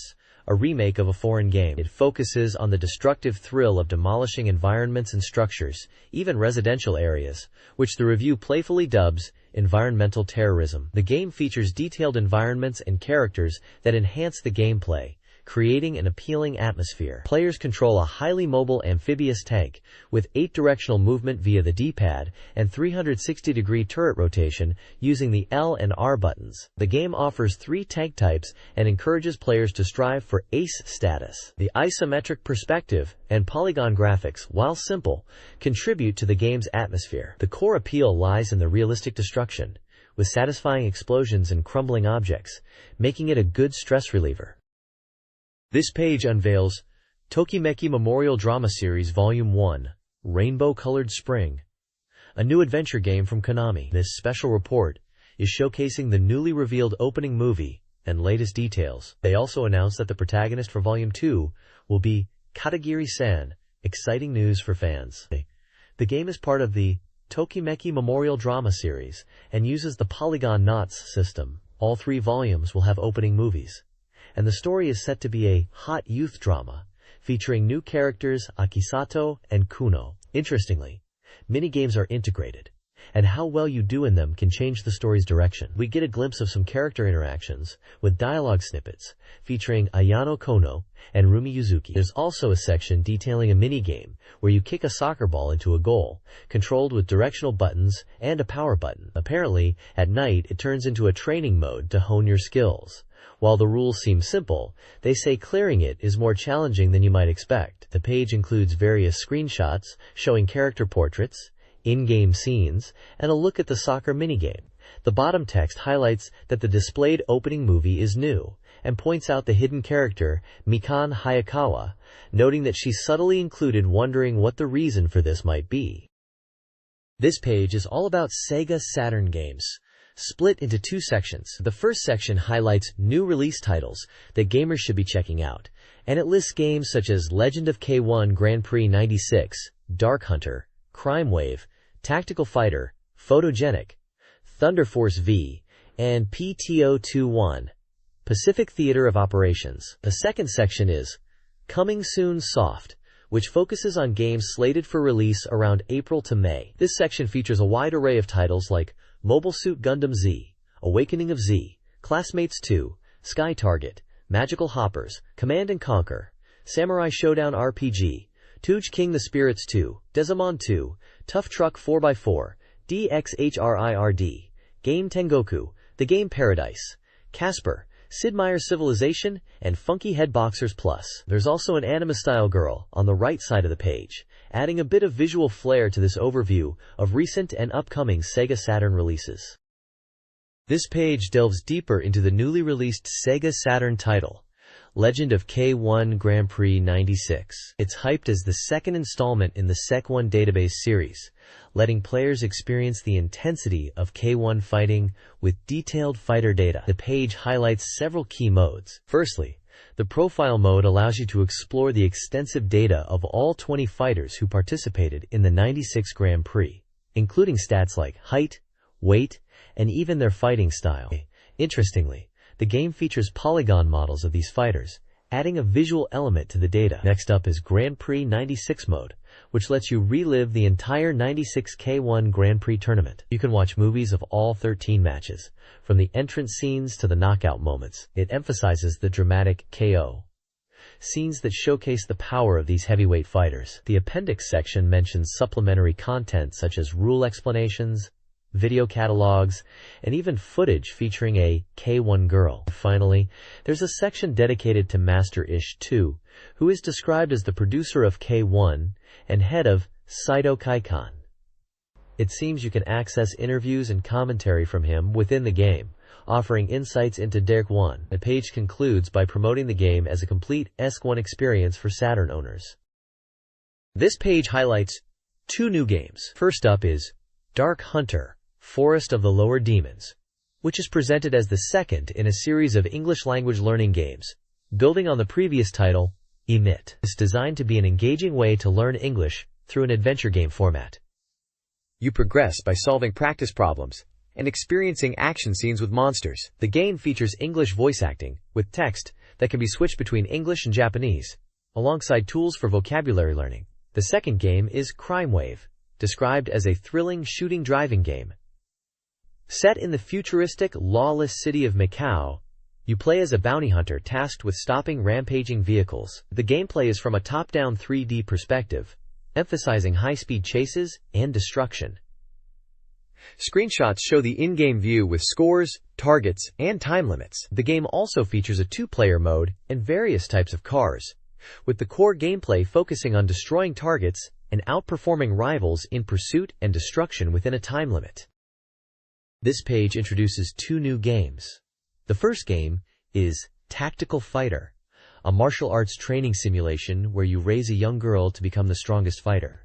a remake of a foreign game. It focuses on the destructive thrill of demolishing environments and structures, even residential areas, which the review playfully dubs environmental terrorism. The game features detailed environments and characters that enhance the gameplay, creating an appealing atmosphere. Players control a highly mobile amphibious tank with 8-directional movement via the D-pad and 360-degree turret rotation using the L and R buttons. The game offers 3 tank types and encourages players to strive for ace status. The isometric perspective and polygon graphics, while simple, contribute to the game's atmosphere. The core appeal lies in the realistic destruction, with satisfying explosions and crumbling objects, making it a good stress reliever. This page unveils Tokimeki Memorial Drama Series Volume 1, Rainbow-Colored Spring, a new adventure game from Konami. This special report is showcasing the newly revealed opening movie and latest details. They also announced that the protagonist for Volume 2 will be Katagiri-san, exciting news for fans. The game is part of the Tokimeki Memorial Drama Series and uses the Polygon Knots system. All 3 volumes will have opening movies, and the story is set to be a hot youth drama, featuring new characters Akisato and Kuno. Interestingly, minigames are integrated, and how well you do in them can change the story's direction. We get a glimpse of some character interactions, with dialogue snippets, featuring Ayano Kono and Rumi Yuzuki. There's also a section detailing a minigame, where you kick a soccer ball into a goal, controlled with directional buttons and a power button. Apparently, at night it turns into a training mode to hone your skills. While the rules seem simple, they say clearing it is more challenging than you might expect. The page includes various screenshots showing character portraits, in-game scenes, and a look at the soccer minigame. The bottom text highlights that the displayed opening movie is new, and points out the hidden character, Mikan Hayakawa, noting that she's subtly included, wondering what the reason for this might be. This page is all about SEGA Saturn games, split into 2 sections. The first section highlights new release titles that gamers should be checking out, and it lists games such as Legend of K1 Grand Prix 96, Dark Hunter, Crime Wave, Tactical Fighter, Photogenic, Thunder Force V, and PTO21, Pacific Theater of Operations. The second section is Coming Soon Soft, which focuses on games slated for release around April to May. This section features a wide array of titles like Mobile Suit Gundam Z, Awakening of Z, Classmates 2, Sky Target, Magical Hoppers, Command & Conquer, Samurai Showdown RPG, Touge King the Spirits 2, Desamon 2, Tough Truck 4x4, DXHRIRD, Game Tengoku, The Game Paradise, Casper, Sid Meier's Civilization, and Funky Head Boxers Plus. There's also an anime-style girl on the right side of the page, adding a bit of visual flair to this overview of recent and upcoming SEGA Saturn releases. This page delves deeper into the newly released SEGA Saturn title, Legend of K1 Grand Prix 96. It's hyped as the second installment in the SEC1 database series, letting players experience the intensity of K1 fighting with detailed fighter data. The page highlights several key modes. Firstly, the profile mode allows you to explore the extensive data of all 20 fighters who participated in the 96 Grand Prix, including stats like height, weight, and even their fighting style. Interestingly, the game features polygon models of these fighters, adding a visual element to the data. Next up is Grand Prix 96 mode, which lets you relive the entire 96 K1 Grand Prix tournament. You can watch movies of all 13 matches, from the entrance scenes to the knockout moments. It emphasizes the dramatic KO scenes that showcase the power of these heavyweight fighters. The appendix section mentions supplementary content such as rule explanations, video catalogs, and even footage featuring a K1 girl. Finally, there's a section dedicated to Master Ish 2, who is described as the producer of K1 and head of Saito Kaikan. It seems you can access interviews and commentary from him within the game, offering insights into Derek 1. The page concludes by promoting the game as a complete ESC1 experience for Saturn owners. This page highlights 2 new games. First up is Dark Hunter, Forest of the Lower Demons, which is presented as the second in a series of English language learning games, building on the previous title, Emit. It's designed to be an engaging way to learn English through an adventure game format. You progress by solving practice problems and experiencing action scenes with monsters. The game features English voice acting, with text that can be switched between English and Japanese, alongside tools for vocabulary learning. The second game is Crime Wave, described as a thrilling shooting driving game. Set in the futuristic, lawless city of Macau, you play as a bounty hunter tasked with stopping rampaging vehicles. The gameplay is from a top-down 3D perspective, emphasizing high-speed chases and destruction. Screenshots show the in-game view with scores, targets, and time limits. The game also features a 2-player mode and various types of cars, with the core gameplay focusing on destroying targets and outperforming rivals in pursuit and destruction within a time limit. This page introduces 2 new games. The first game is Tactical Fighter, a martial arts training simulation where you raise a young girl to become the strongest fighter.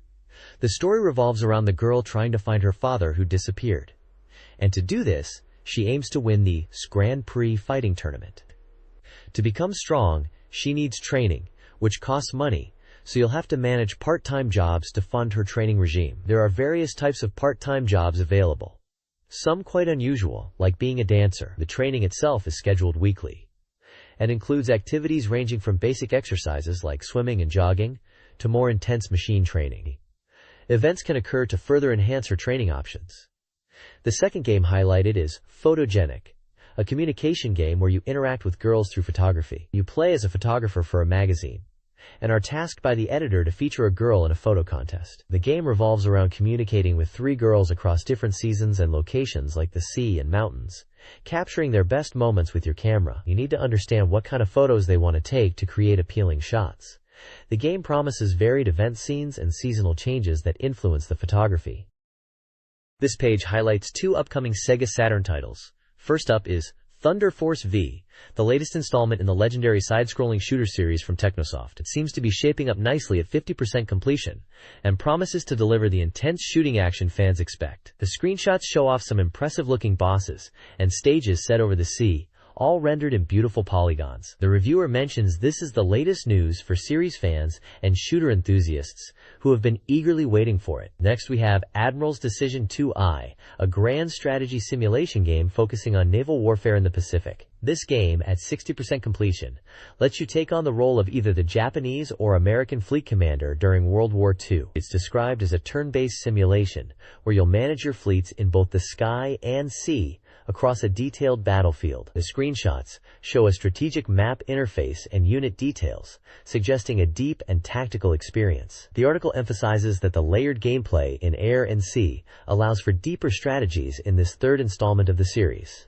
The story revolves around the girl trying to find her father who disappeared. And to do this, she aims to win the Grand Prix fighting tournament. To become strong, she needs training, which costs money, so you'll have to manage part-time jobs to fund her training regime. There are various types of part-time jobs available, some quite unusual, like being a dancer. The training itself is scheduled weekly and includes activities ranging from basic exercises like swimming and jogging to more intense machine training. Events can occur to further enhance her training options. The second game highlighted is Photogenic, a communication game where you interact with girls through photography. You play as a photographer for a magazine and are tasked by the editor to feature a girl in a photo contest. The game revolves around communicating with 3 girls across different seasons and locations like the sea and mountains, capturing their best moments with your camera. You need to understand what kind of photos they want to take to create appealing shots. The game promises varied event scenes and seasonal changes that influence the photography. This page highlights 2 upcoming SEGA Saturn titles. First up is Thunder Force V, the latest installment in the legendary side-scrolling shooter series from Technosoft. It seems to be shaping up nicely at 50% completion, and promises to deliver the intense shooting action fans expect. The screenshots show off some impressive-looking bosses and stages set over the sea, all rendered in beautiful polygons. The reviewer mentions this is the latest news for series fans and shooter enthusiasts who have been eagerly waiting for it. Next we have Admiral's Decision 2I, a grand strategy simulation game focusing on naval warfare in the Pacific. This game, at 60% completion, lets you take on the role of either the Japanese or American fleet commander during World War II. It's described as a turn-based simulation where you'll manage your fleets in both the sky and sea across a detailed battlefield. The screenshots show a strategic map interface and unit details, suggesting a deep and tactical experience. The article emphasizes that the layered gameplay in air and sea allows for deeper strategies in this 3rd installment of the series.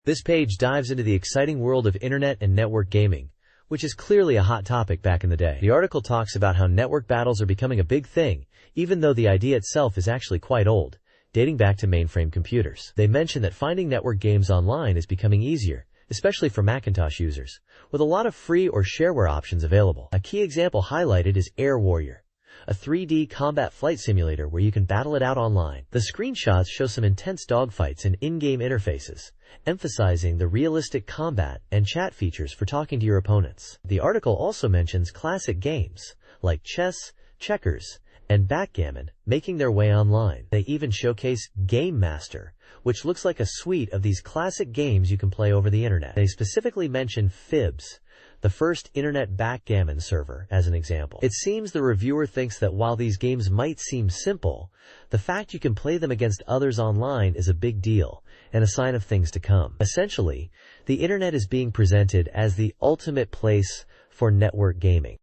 This page dives into the exciting world of internet and network gaming, which is clearly a hot topic back in the day. The article talks about how network battles are becoming a big thing, even though the idea itself is actually quite old, dating back to mainframe computers. They mention that finding network games online is becoming easier, especially for Macintosh users, with a lot of free or shareware options available. A key example highlighted is Air Warrior, a 3D combat flight simulator where you can battle it out online. The screenshots show some intense dogfights and in-game interfaces, emphasizing the realistic combat and chat features for talking to your opponents. The article also mentions classic games like chess, checkers, and backgammon making their way online. They even showcase Game Master, which looks like a suite of these classic games you can play over the internet. They specifically mention Fibs, the first internet backgammon server, as an example. It seems the reviewer thinks that while these games might seem simple, the fact you can play them against others online is a big deal and a sign of things to come. Essentially, the internet is being presented as the ultimate place for network gaming.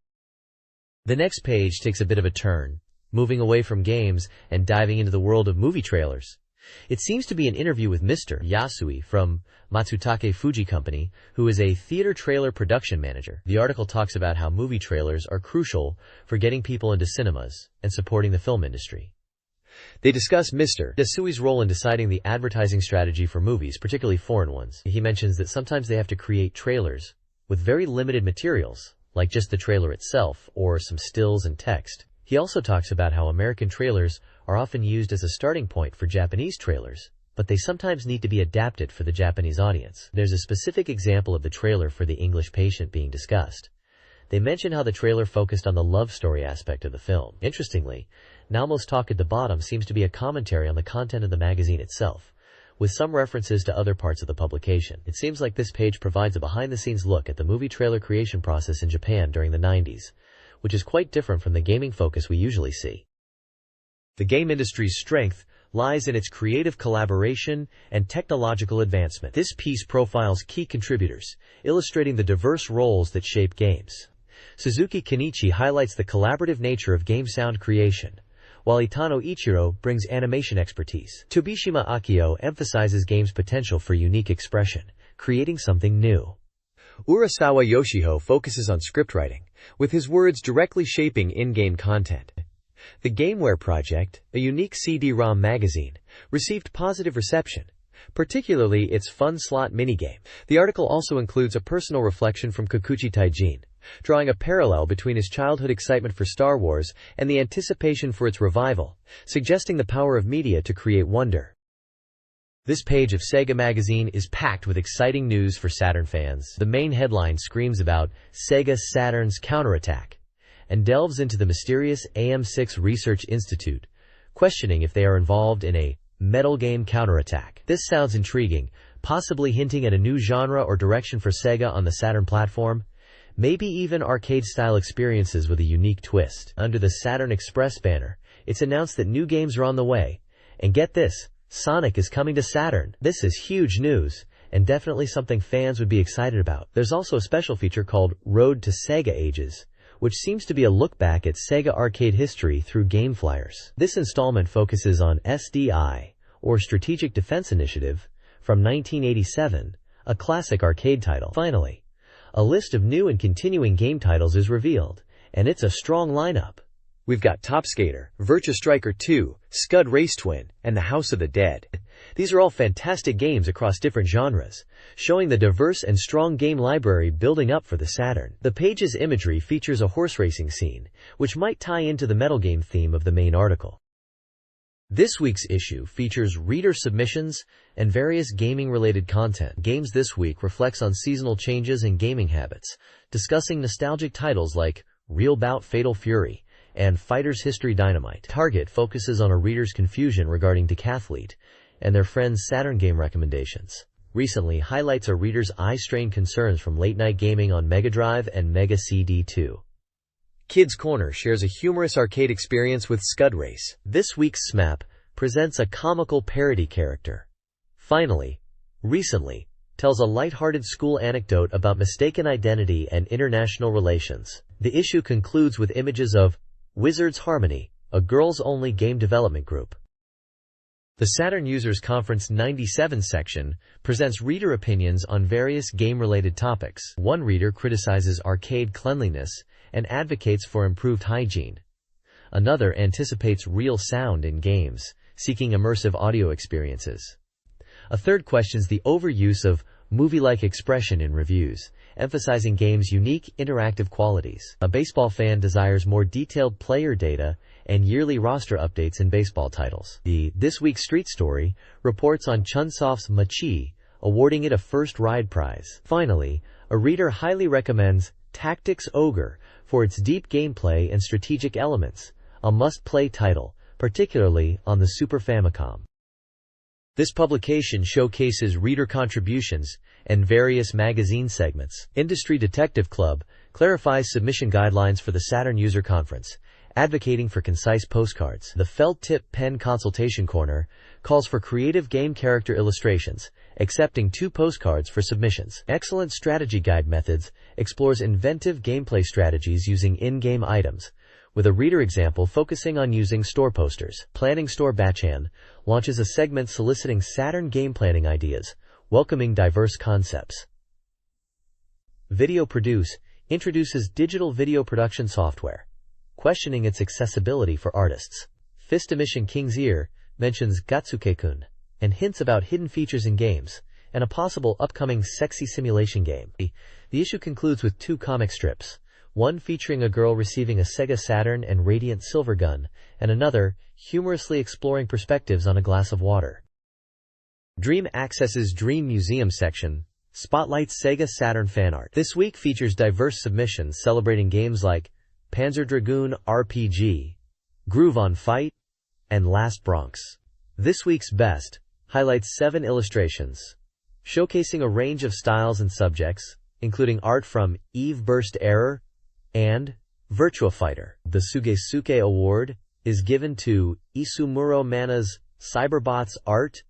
The next page takes a bit of a turn, moving away from games and diving into the world of movie trailers. It seems to be an interview with Mr. Yasui from Matsutake Fuji Company, who is a theater trailer production manager. The article talks about how movie trailers are crucial for getting people into cinemas and supporting the film industry. They discuss Mr. Yasui's role in deciding the advertising strategy for movies, particularly foreign ones. He mentions that sometimes they have to create trailers with very limited materials, like just the trailer itself or some stills and text. He also talks about how American trailers are often used as a starting point for Japanese trailers, but they sometimes need to be adapted for the Japanese audience. There's a specific example of the trailer for The English Patient being discussed. They mention how the trailer focused on the love story aspect of the film. Interestingly, Naomo's talk at the bottom seems to be a commentary on the content of the magazine itself, with some references to other parts of the publication. It seems like this page provides a behind-the-scenes look at the movie trailer creation process in Japan during the 90s, which is quite different from the gaming focus we usually see. The game industry's strength lies in its creative collaboration and technological advancement. This piece profiles key contributors, illustrating the diverse roles that shape games. Suzuki Kenichi highlights the collaborative nature of game sound creation, while Itano Ichiro brings animation expertise. Tobishima Akio emphasizes games' potential for unique expression, creating something new. Urasawa Yoshiho focuses on script writing, with his words directly shaping in-game content. The Gameware Project, a unique CD-ROM magazine, received positive reception, particularly its fun slot minigame. The article also includes a personal reflection from Kikuchi Taijin, drawing a parallel between his childhood excitement for Star Wars and the anticipation for its revival, suggesting the power of media to create wonder. This page of SEGA magazine is packed with exciting news for Saturn fans. The main headline screams about SEGA Saturn's counterattack and delves into the mysterious AM6 Research Institute, questioning if they are involved in a metal game counterattack. This sounds intriguing, possibly hinting at a new genre or direction for SEGA on the Saturn platform, maybe even arcade-style experiences with a unique twist. Under the Saturn Express banner, it's announced that new games are on the way, and get this, Sonic is coming to Saturn. This is huge news, and definitely something fans would be excited about. There's also a special feature called Road to Sega Ages, which seems to be a look back at Sega arcade history through game flyers. This installment focuses on SDI, or Strategic Defense Initiative, from 1987, a classic arcade title. Finally, a list of new and continuing game titles is revealed, and it's a strong lineup. We've got Top Skater, Virtua Striker 2, Scud Race Twin, and The House of the Dead. These are all fantastic games across different genres, showing the diverse and strong game library building up for the Saturn. The page's imagery features a horse racing scene, which might tie into the metal game theme of the main article. This week's issue features reader submissions and various gaming-related content. Games This Week reflects on seasonal changes in gaming habits, discussing nostalgic titles like Real Bout Fatal Fury and Fighter's History Dynamite. Target focuses on a reader's confusion regarding Decathlete and their friends' Saturn game recommendations. Recently highlights a reader's eye-strain concerns from late-night gaming on Mega Drive and Mega CD2. Kids Corner shares a humorous arcade experience with Scud Race. This week's SMAP presents a comical parody character. Finally, Recently tells a light-hearted school anecdote about mistaken identity and international relations. The issue concludes with images of Wizards Harmony, a girls-only game development group. The Saturn Users Conference 97 section presents reader opinions on various game-related topics. One reader criticizes arcade cleanliness and advocates for improved hygiene. Another anticipates real sound in games, seeking immersive audio experiences. A third questions the overuse of movie-like expression in reviews, emphasizing games' unique interactive qualities. A baseball fan desires more detailed player data and yearly roster updates in baseball titles. The This Week Street Story reports on Chunsoft's Machi, awarding it a first ride prize. Finally, a reader highly recommends Tactics Ogre for its deep gameplay and strategic elements, a must-play title, particularly on the Super Famicom. This publication showcases reader contributions and various magazine segments. Industry Detective Club clarifies submission guidelines for the Saturn User Conference, advocating for concise postcards. The Felt Tip Pen Consultation Corner calls for creative game character illustrations accepting 2 postcards for submissions. Excellent Strategy Guide Methods explores inventive gameplay strategies using in-game items, with a reader example focusing on using store posters. Planning Store Bachan launches a segment soliciting Saturn game planning ideas, welcoming diverse concepts. Video Produce introduces digital video production software, questioning its accessibility for artists. Fist Emission King's Ear mentions Gatsuke-kun and hints about hidden features in games and a possible upcoming sexy simulation game. The issue concludes with 2 comic strips, one featuring a girl receiving a SEGA Saturn and Radiant Silver Gun, and another humorously exploring perspectives on a glass of water. Dream Access's Dream Museum section spotlights SEGA Saturn fan art. This week features diverse submissions celebrating games like Panzer Dragoon RPG, Groove on Fight, and Last Bronx. This week's Best highlights 7 illustrations, showcasing a range of styles and subjects, including art from Eve Burst Error and Virtua Fighter. The Sugesuke Award is given to Isumuro Mana's Cyberbots art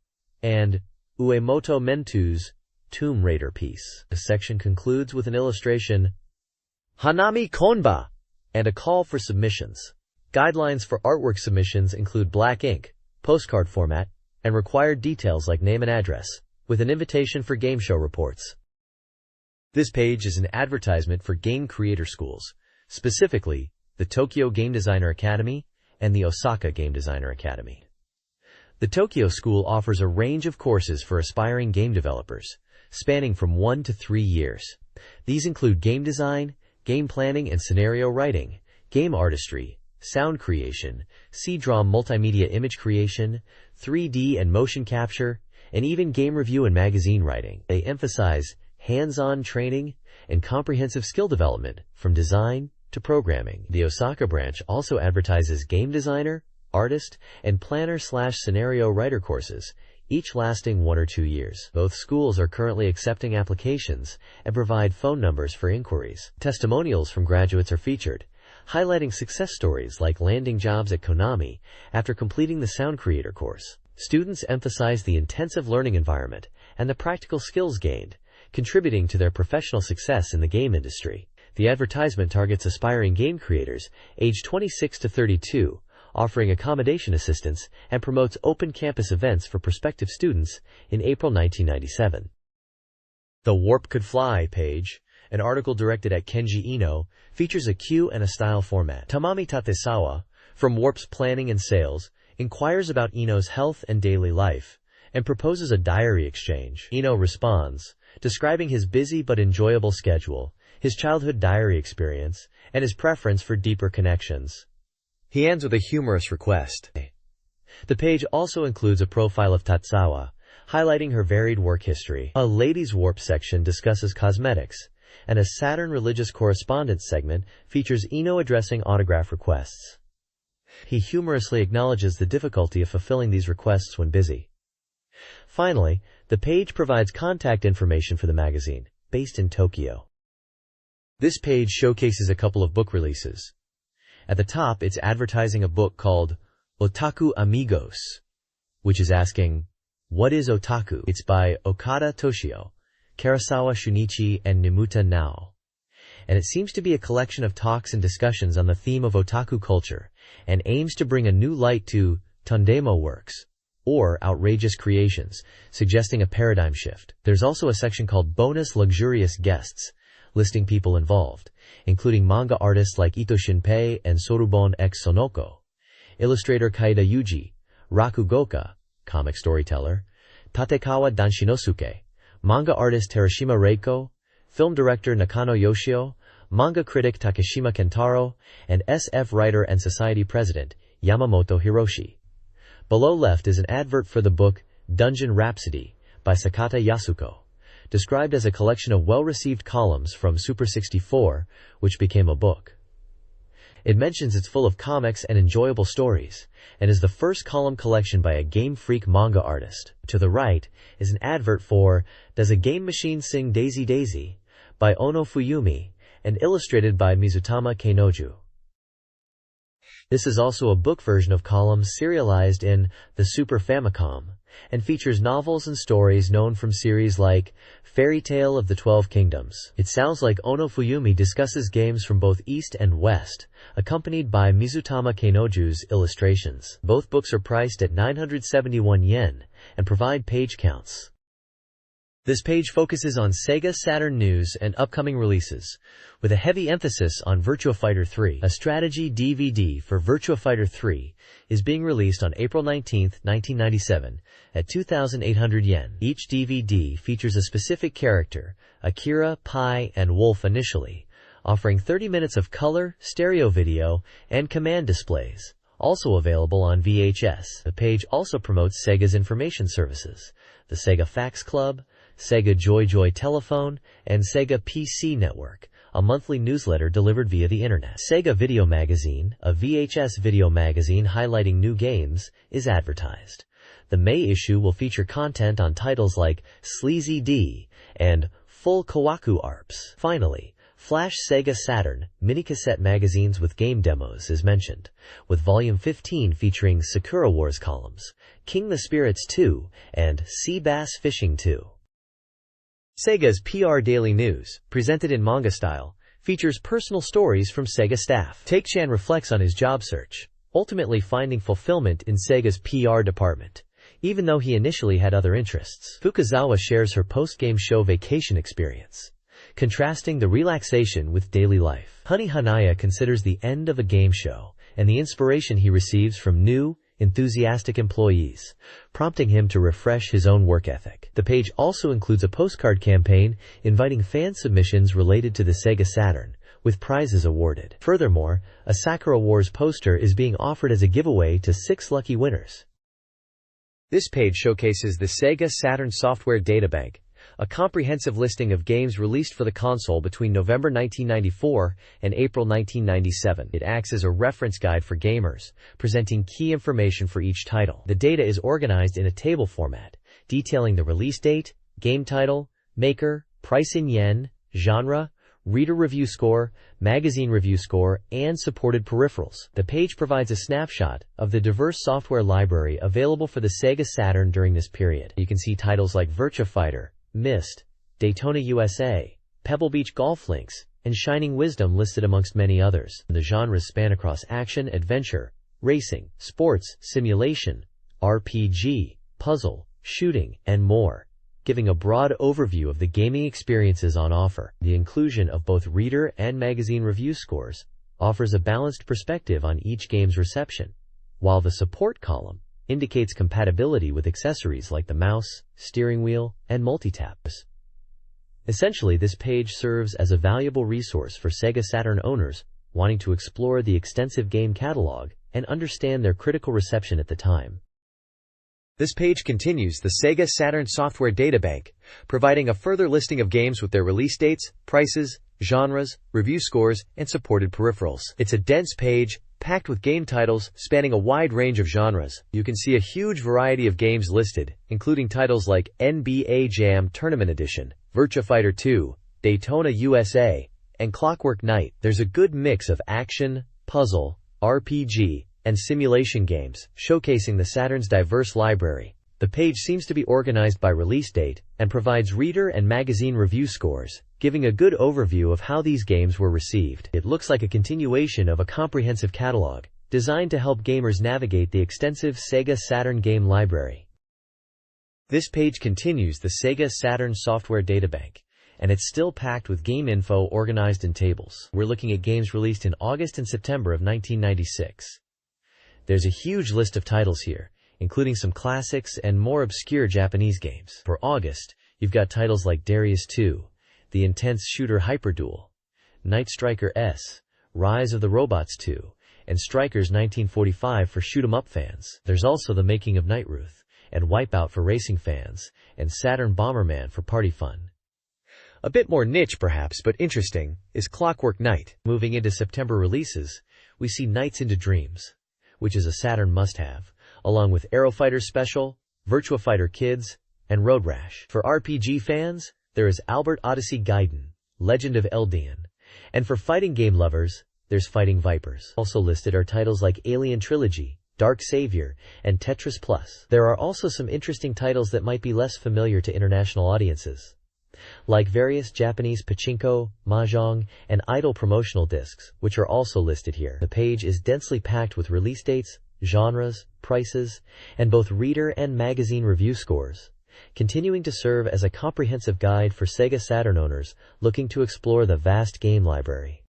and Uemoto Mentu's Tomb Raider piece. The section concludes with an illustration, Hanami Konba, and a call for submissions. Guidelines for artwork submissions include black ink, postcard format, and required details like name and address, with an invitation for game show reports. This page is an advertisement for game creator schools, specifically the Tokyo Game Designer Academy and the Osaka Game Designer Academy. The Tokyo School offers a range of courses for aspiring game developers, spanning from 1 to 3 years. These include game design, game planning and scenario writing, game artistry, sound creation, CD-ROM multimedia image creation, 3D and motion capture, and even game review and magazine writing. They emphasize hands-on training and comprehensive skill development from design to programming. The Osaka branch also advertises game designer, artist, and planner/scenario writer courses, each lasting 1 or 2 years. Both schools are currently accepting applications and provide phone numbers for inquiries. Testimonials from graduates are featured, highlighting success stories like landing jobs at Konami after completing the Sound Creator course. Students emphasize the intensive learning environment and the practical skills gained, contributing to their professional success in the game industry. The advertisement targets aspiring game creators aged 26 to 32, offering accommodation assistance, and promotes open campus events for prospective students in April 1997. The Warp Could Fly page, an article directed at Kenji Ino, features a Q and a style format. Tamami Tatesawa, from Warp's Planning and Sales, inquires about Ino's health and daily life, and proposes a diary exchange. Ino responds, describing his busy but enjoyable schedule, his childhood diary experience, and his preference for deeper connections. He ends with a humorous request. The page also includes a profile of Tatsawa, highlighting her varied work history. A Ladies' Warp section discusses cosmetics, and a Saturn Religious Correspondence segment features Ino addressing autograph requests. He humorously acknowledges the difficulty of fulfilling these requests when busy. Finally, the page provides contact information for the magazine, based in Tokyo. This page showcases a couple of book releases. At the top, it's advertising a book called Otaku Amigos, which is asking, what is otaku? It's by Okada Toshio, Karasawa Shunichi, and Nimuta Nao. And it seems to be a collection of talks and discussions on the theme of otaku culture, and aims to bring a new light to tondemo works, or outrageous creations, suggesting a paradigm shift. There's also a section called Bonus Luxurious Guests, listing people involved, including manga artists like Ito Shinpei and Sorubon X Sonoko, illustrator Kaida Yuji, Rakugoka, comic storyteller, Tatekawa Danshinosuke, manga artist Terashima Reiko, film director Nakano Yoshio, manga critic Takeshima Kentaro, and SF writer and society president Yamamoto Hiroshi. Below left is an advert for the book Dungeon Rhapsody by Sakata Yasuko, described as a collection of well-received columns from Super 64, which became a book. It mentions it's full of comics and enjoyable stories, and is the first column collection by a Game Freak manga artist. To the right is an advert for Does a Game Machine Sing Daisy Daisy by Ono Fuyumi, and illustrated by Mizutama Keinoju. This is also a book version of columns serialized in the Super Famicom, and features novels and stories known from series like Fairy Tale of the 12 Kingdoms. It sounds like Ono Fuyumi discusses games from both East and West, accompanied by Mizutama Keinoju's illustrations. Both books are priced at 971 yen and provide page counts. This page focuses on SEGA Saturn news and upcoming releases, with a heavy emphasis on Virtua Fighter 3. A strategy DVD for Virtua Fighter 3 is being released on April 19, 1997, at 2,800 yen. Each DVD features a specific character, Akira, Pi, and Wolf initially, offering 30 minutes of color, stereo video, and command displays, also available on VHS. The page also promotes Sega's information services, the Sega Fax Club, Sega Joy Telephone, and Sega PC Network, a monthly newsletter delivered via the internet. Sega Video Magazine, a VHS video magazine highlighting new games, is advertised. The May issue will feature content on titles like Sleazy D and Full Kawaku ARPS. Finally, Flash Sega Saturn minicassette magazines with game demos is mentioned, with Volume 15 featuring Sakura Wars columns, King the Spirits 2, and Sea Bass Fishing 2. Sega's PR Daily News, presented in manga style, features personal stories from Sega staff. Take-chan reflects on his job search, ultimately finding fulfillment in Sega's PR department, even though he initially had other interests. Fukuzawa shares her post-game show vacation experience, contrasting the relaxation with daily life. Honey Hanaya considers the end of a game show and the inspiration he receives from new, enthusiastic employees, prompting him to refresh his own work ethic. The page also includes a postcard campaign inviting fan submissions related to the Sega Saturn, with prizes awarded. Furthermore, a Sakura Wars poster is being offered as a giveaway to 6 lucky winners. This page showcases the Sega Saturn Software Databank, a comprehensive listing of games released for the console between November 1994 and April 1997. It acts as a reference guide for gamers, presenting key information for each title. The data is organized in a table format, detailing the release date, game title, maker, price in yen, genre, reader review score, magazine review score, and supported peripherals. The page provides a snapshot of the diverse software library available for the Sega Saturn during this period. You can see titles like Virtua Fighter, Myst, Daytona USA, Pebble Beach Golf Links, and Shining Wisdom listed amongst many others. The genres span across action, adventure, racing, sports, simulation, RPG, puzzle, shooting, and more, giving a broad overview of the gaming experiences on offer. The inclusion of both reader and magazine review scores offers a balanced perspective on each game's reception, while the support column indicates compatibility with accessories like the mouse, steering wheel, and multi-taps. Essentially, this page serves as a valuable resource for Sega Saturn owners wanting to explore the extensive game catalog and understand their critical reception at the time. This page continues the Sega Saturn Software Databank, providing a further listing of games with their release dates, prices, genres, review scores, and supported peripherals. It's a dense page, packed with game titles spanning a wide range of genres. You can see a huge variety of games listed, including titles like NBA Jam Tournament Edition, Virtua Fighter 2, Daytona USA, and Clockwork Knight. There's a good mix of action, puzzle, RPG, and simulation games, showcasing the Saturn's diverse library. The page seems to be organized by release date and provides reader and magazine review scores, giving a good overview of how these games were received. It looks like a continuation of a comprehensive catalog, designed to help gamers navigate the extensive Sega Saturn game library. This page continues the Sega Saturn Software Databank, and it's still packed with game info organized in tables. We're looking at games released in August and September of 1996. There's a huge list of titles here, including some classics and more obscure Japanese games. For August, you've got titles like Darius 2, the intense shooter Hyperduel, Night Striker S, Rise of the Robots 2, and Strikers 1945 for shoot-'em-up fans. There's also The Making of Nightruth, and Wipeout for racing fans, and Saturn Bomberman for party fun. A bit more niche perhaps, but interesting, is Clockwork Knight. Moving into September releases, we see Nights into Dreams, which is a Saturn must-have, along with Aero Fighter Special, Virtua Fighter Kids, and Road Rash. For RPG fans, there is Albert Odyssey Gaiden, Legend of Eldian, and for fighting game lovers, there's Fighting Vipers. Also listed are titles like Alien Trilogy, Dark Savior, and Tetris Plus. There are also some interesting titles that might be less familiar to international audiences, like various Japanese pachinko, mahjong, and idol promotional discs, which are also listed here. The page is densely packed with release dates, genres, prices, and both reader and magazine review scores, continuing to serve as a comprehensive guide for Sega Saturn owners looking to explore the vast game library.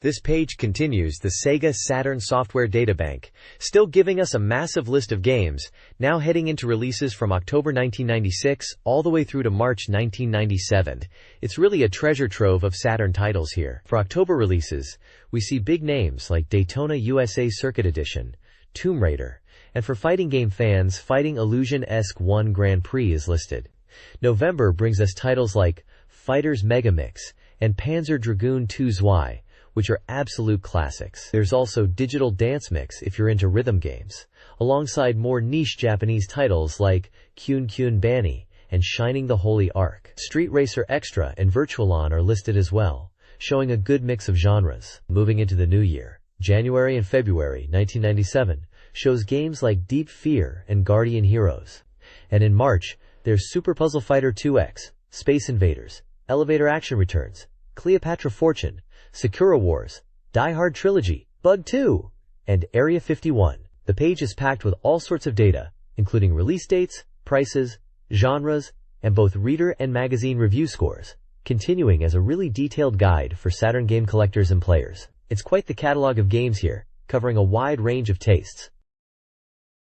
This page continues the Sega Saturn software databank, still giving us a massive list of games, now heading into releases from October 1996 all the way through to March 1997. It's really a treasure trove of Saturn titles here. For October releases, we see big names like Daytona USA Circuit Edition, Tomb Raider, and for fighting game fans, Fighting Illusion ESC-1 Grand Prix is listed. November brings us titles like Fighters Mega Mix and Panzer Dragoon 2 Zwei, which are absolute classics. There's also Digital Dance Mix if you're into rhythm games, alongside more niche Japanese titles like Kyun Kyun Bani and Shining the Holy Ark. Street Racer Extra and Virtualon are listed as well, showing a good mix of genres. Moving into the new year, January and February 1997 shows games like Deep Fear and Guardian Heroes. And in March, there's Super Puzzle Fighter 2X, Space Invaders, Elevator Action Returns, Cleopatra Fortune, Sakura Wars, Die Hard Trilogy, Bug 2, and Area 51. The page is packed with all sorts of data, including release dates, prices, genres, and both reader and magazine review scores, continuing as a really detailed guide for Saturn game collectors and players. It's quite the catalog of games here, covering a wide range of tastes.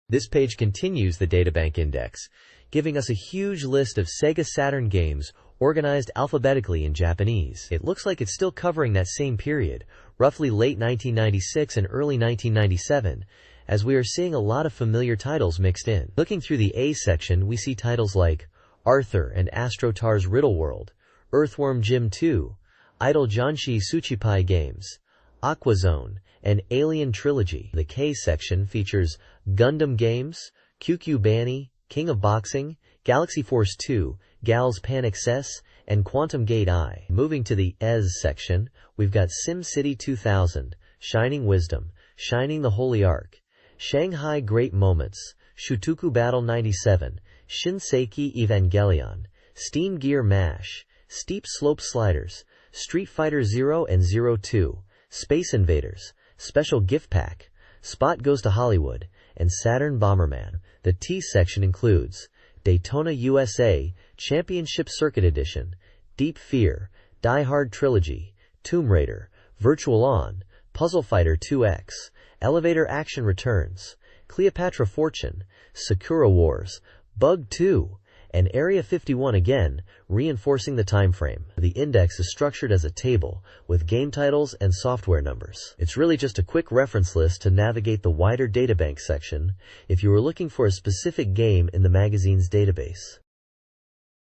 This page continues the databank index, giving us a huge list of Sega Saturn games organized alphabetically in Japanese. It looks like it's still covering that same period, roughly late 1996 and early 1997, as we are seeing a lot of familiar titles mixed in. Looking through the A section, we see titles like Arthur and Astrotar's Riddle World, Earthworm Jim 2, Idol Janshi Tsuchipai Games, Aquazone, and Alien Trilogy. The K section features Gundam Games, QQ Bani, King of Boxing, Galaxy Force 2, Gal's Pan Access, and Quantum Gate I. Moving to the ES section, we've got SimCity 2000, Shining Wisdom, Shining the Holy Ark, Shanghai Great Moments, Shutoku Battle 97, Shinseiki Evangelion, Steam Gear MASH, Steep Slope Sliders, Street Fighter 0 and 02, Space Invaders, Special Gift Pack, Spot Goes to Hollywood, and Saturn Bomberman. The T section includes Daytona USA Championship Circuit Edition, Deep Fear, Die Hard Trilogy, Tomb Raider, Virtualon, Puzzle Fighter 2X, Elevator Action Returns, Cleopatra Fortune, Sakura Wars, Bug 2, and Area 51 again, reinforcing the time frame. The index is structured as a table with game titles and software numbers. It's really just a quick reference list to navigate the wider databank section if you were looking for a specific game in the magazine's database.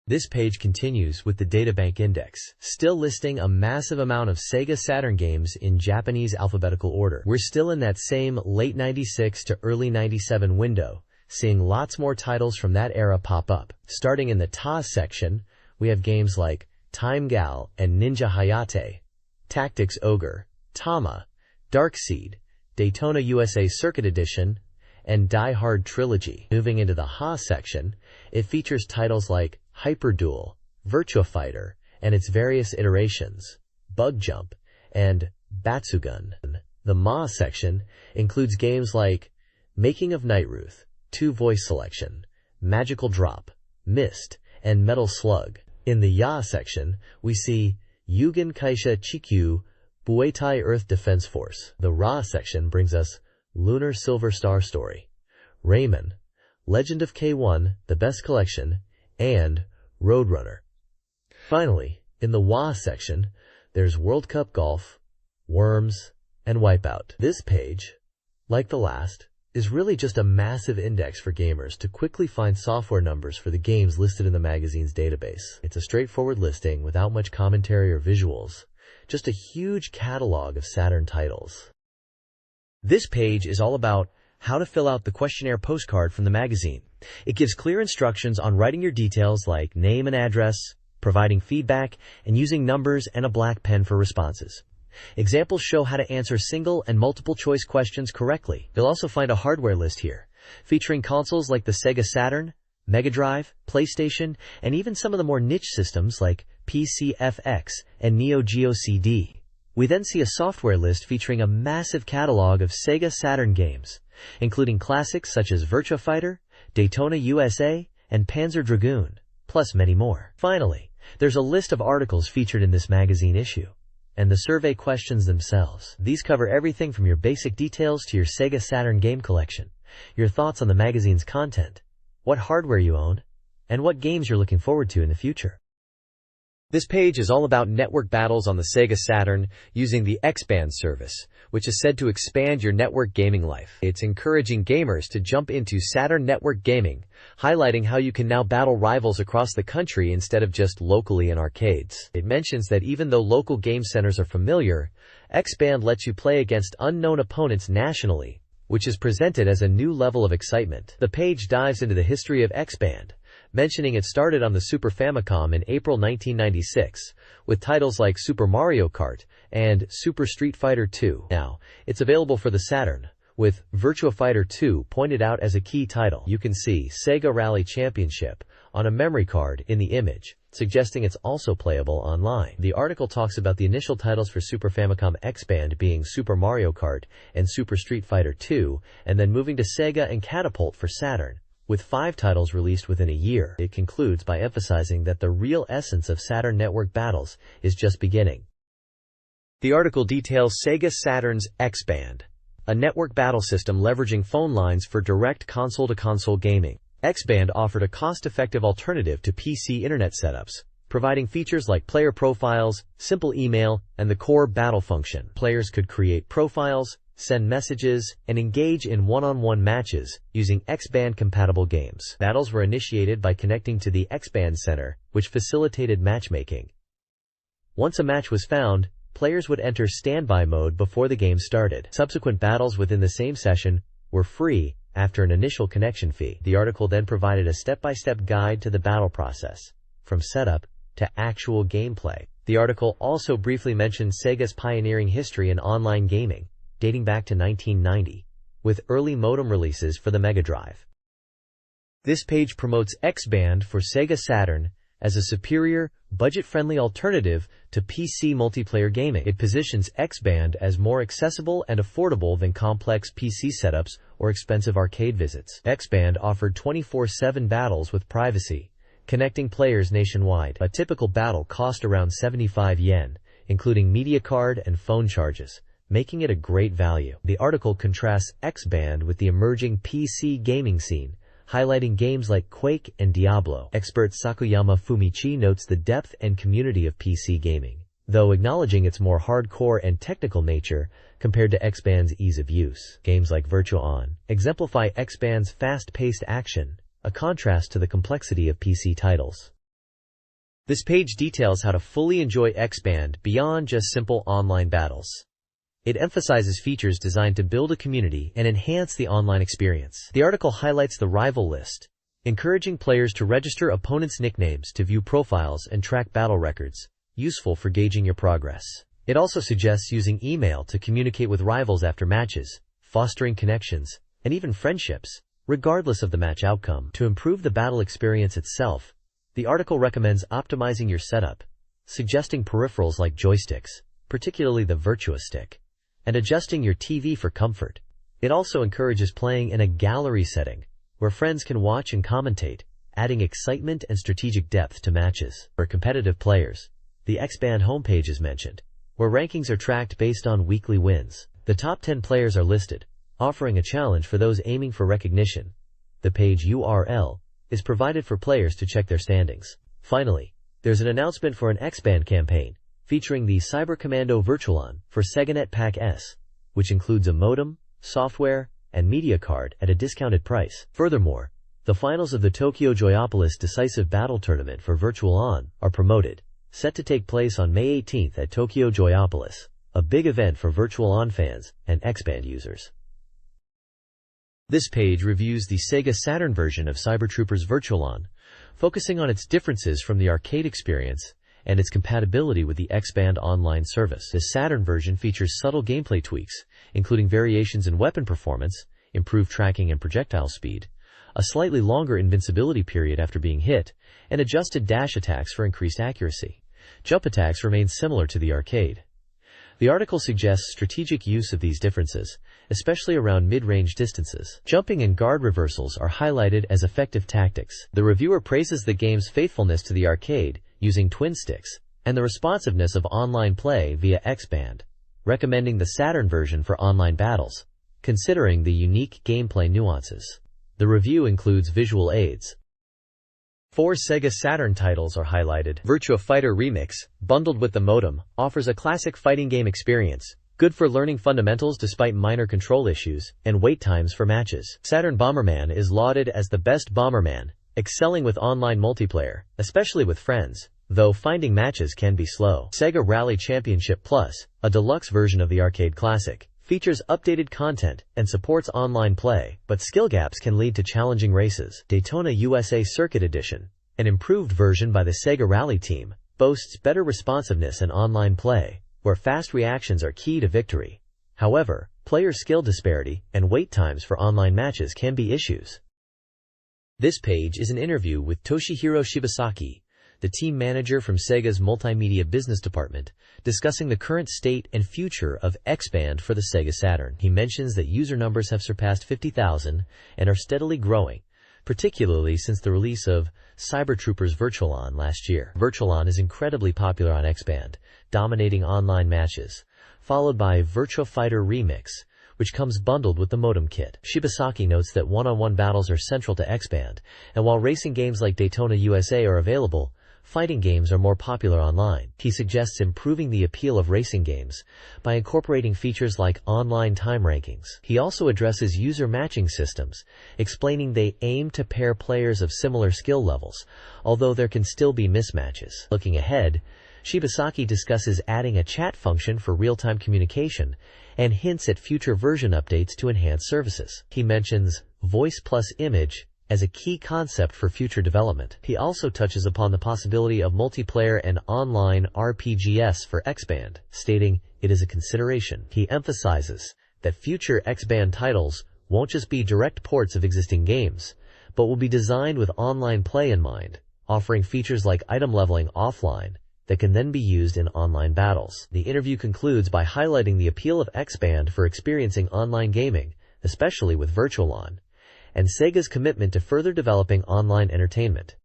This page continues with the databank index, still listing a massive amount of Sega Saturn games in Japanese alphabetical order. We're still in that same late 96 to early 97 window, seeing lots more titles from that era pop up. Starting in the Ta section, we have games like Time Gal and Ninja Hayate, Tactics Ogre, Tama, Darkseid, Daytona USA Circuit Edition, and Die Hard Trilogy. Moving into the Ha section, it features titles like Hyperduel, Virtua Fighter, and its various iterations, Bug Jump, and Batsugun. The Ma section includes games like Making of Nightruth, 2 Voice Selection, Magical Drop, Mist, and Metal Slug. In the Ya section, we see Yugen Kaisha Chikyu, Buetai Earth Defense Force. The Ra section brings us Lunar Silver Star Story, Rayman, Legend of K1, The Best Collection, and Roadrunner. Finally, in the Wa section, there's World Cup Golf, Worms, and Wipeout. This page, like the last, is really just a massive index for gamers to quickly find software numbers for the games listed in the magazine's database. It's a straightforward listing without much commentary or visuals, just a huge catalog of Saturn titles. This page is all about how to fill out the questionnaire postcard from the magazine. It gives clear instructions on writing your details like name and address, providing feedback, and using numbers and a black pen for responses. Examples show how to answer single and multiple choice questions correctly. You'll also find a hardware list here, featuring consoles like the SEGA Saturn, Mega Drive, PlayStation, and even some of the more niche systems like PCFX and Neo Geo CD. We then see a software list featuring a massive catalog of SEGA Saturn games, including classics such as Virtua Fighter, Daytona USA, and Panzer Dragoon, plus many more. Finally, there's a list of articles featured in this magazine issue, and the survey questions themselves. These cover everything from your basic details to your SEGA Saturn game collection, your thoughts on the magazine's content, what hardware you own, and what games you're looking forward to in the future. This page is all about network battles on the SEGA Saturn using the X-Band service, which is said to expand your network gaming life. It's encouraging gamers to jump into Saturn network gaming, highlighting how you can now battle rivals across the country instead of just locally in arcades. It mentions that even though local game centers are familiar, X-Band lets you play against unknown opponents nationally, which is presented as a new level of excitement. The page dives into the history of X-Band, mentioning it started on the Super Famicom in April 1996, with titles like Super Mario Kart and Super Street Fighter II. Now, it's available for the Saturn, with Virtua Fighter 2 pointed out as a key title. You can see Sega Rally Championship on a memory card in the image, suggesting it's also playable online. The article talks about the initial titles for Super Famicom X-Band being Super Mario Kart and Super Street Fighter 2, and then moving to Sega and Catapult for Saturn, with 5 titles released within a year. It concludes by emphasizing that the real essence of Saturn network battles is just beginning. The article details Sega Saturn's X-Band, a network battle system leveraging phone lines for direct console-to-console gaming. X-Band offered a cost-effective alternative to PC internet setups, providing features like player profiles, simple email, and the core battle function. Players could create profiles, send messages, and engage in one-on-one matches using X-Band-compatible games. Battles were initiated by connecting to the X-Band Center, which facilitated matchmaking. Once a match was found, players would enter standby mode before the game started. Subsequent battles within the same session were free after an initial connection fee. The article then provided a step-by-step guide to the battle process, from setup to actual gameplay. The article also briefly mentioned Sega's pioneering history in online gaming, dating back to 1990, with early modem releases for the Mega Drive. This page promotes X-Band for Sega Saturn as a superior, budget-friendly alternative to PC multiplayer gaming. It positions X-Band as more accessible and affordable than complex PC setups or expensive arcade visits. X-Band offered 24/7 battles with privacy, connecting players nationwide. A typical battle cost around 75 yen, including media card and phone charges, making it a great value. The article contrasts X-Band with the emerging PC gaming scene, highlighting games like Quake and Diablo. Expert Sakuyama Fumichi notes the depth and community of PC gaming, though acknowledging its more hardcore and technical nature compared to X-Band's ease of use. Games like Virtua On exemplify X-Band's fast-paced action, a contrast to the complexity of PC titles. This page details how to fully enjoy X-Band beyond just simple online battles. It emphasizes features designed to build a community and enhance the online experience. The article highlights the rival list, encouraging players to register opponents' nicknames to view profiles and track battle records, useful for gauging your progress. It also suggests using email to communicate with rivals after matches, fostering connections, and even friendships, regardless of the match outcome. To improve the battle experience itself, the article recommends optimizing your setup, suggesting peripherals like joysticks, particularly the Virtua Stick, and adjusting your TV for comfort. It also encourages playing in a gallery setting, where friends can watch and commentate, adding excitement and strategic depth to matches. For competitive players, the X-Band homepage is mentioned, where rankings are tracked based on weekly wins. The top 10 players are listed, offering a challenge for those aiming for recognition. The page URL is provided for players to check their standings. Finally, there's an announcement for an X-Band campaign, featuring the Cyber Commando Virtualon for SegaNet Pack S, which includes a modem, software, and media card at a discounted price. Furthermore, the finals of the Tokyo Joyopolis Decisive Battle Tournament for Virtualon are promoted, set to take place on May 18th at Tokyo Joyopolis, a big event for Virtualon fans and X-Band users. This page reviews the Sega Saturn version of Cyber Troopers Virtualon, focusing on its differences from the arcade experience and its compatibility with the X-Band online service. The Saturn version features subtle gameplay tweaks, including variations in weapon performance, improved tracking and projectile speed, a slightly longer invincibility period after being hit, and adjusted dash attacks for increased accuracy. Jump attacks remain similar to the arcade. The article suggests strategic use of these differences, especially around mid-range distances. Jumping and guard reversals are highlighted as effective tactics. The reviewer praises the game's faithfulness to the arcade, using twin sticks, and the responsiveness of online play via X-Band, recommending the Saturn version for online battles, considering the unique gameplay nuances. The review includes visual aids. 4 SEGA Saturn titles are highlighted. Virtua Fighter Remix, bundled with the modem, offers a classic fighting game experience, good for learning fundamentals despite minor control issues, and wait times for matches. Saturn Bomberman is lauded as the best Bomberman, excelling with online multiplayer, especially with friends, though finding matches can be slow. SEGA Rally Championship Plus, a deluxe version of the arcade classic, features updated content and supports online play, but skill gaps can lead to challenging races. Daytona USA Circuit Edition, an improved version by the Sega Rally team, boasts better responsiveness and online play, where fast reactions are key to victory. However, player skill disparity and wait times for online matches can be issues. This page is an interview with Toshihiro Shibasaki, the team manager from Sega's multimedia business department, discussing the current state and future of X-Band for the Sega Saturn. He mentions that user numbers have surpassed 50,000 and are steadily growing, particularly since the release of Cybertroopers Virtualon last year. Virtualon is incredibly popular on X-Band, dominating online matches, followed by Virtua Fighter Remix, which comes bundled with the modem kit. Shibasaki notes that one-on-one battles are central to X-Band, and while racing games like Daytona USA are available, fighting games are more popular online. He suggests improving the appeal of racing games by incorporating features like online time rankings. He also addresses user matching systems, explaining they aim to pair players of similar skill levels, although there can still be mismatches. Looking ahead, Shibasaki discusses adding a chat function for real-time communication and hints at future version updates to enhance services. He mentions voice plus image as a key concept for future development. He also touches upon the possibility of multiplayer and online RPGs for X-Band, stating it is a consideration. He emphasizes that future X-Band titles won't just be direct ports of existing games, but will be designed with online play in mind, offering features like item leveling offline that can then be used in online battles. The interview concludes by highlighting the appeal of X-Band for experiencing online gaming, especially with Virtualon, and Sega's commitment to further developing online entertainment.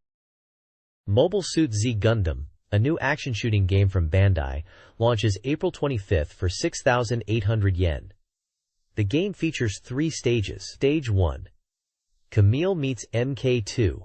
Mobile Suit Z Gundam, a new action shooting game from Bandai, launches April 25th for 6,800 yen. The game features 3 stages. Stage 1. Camille meets MK2.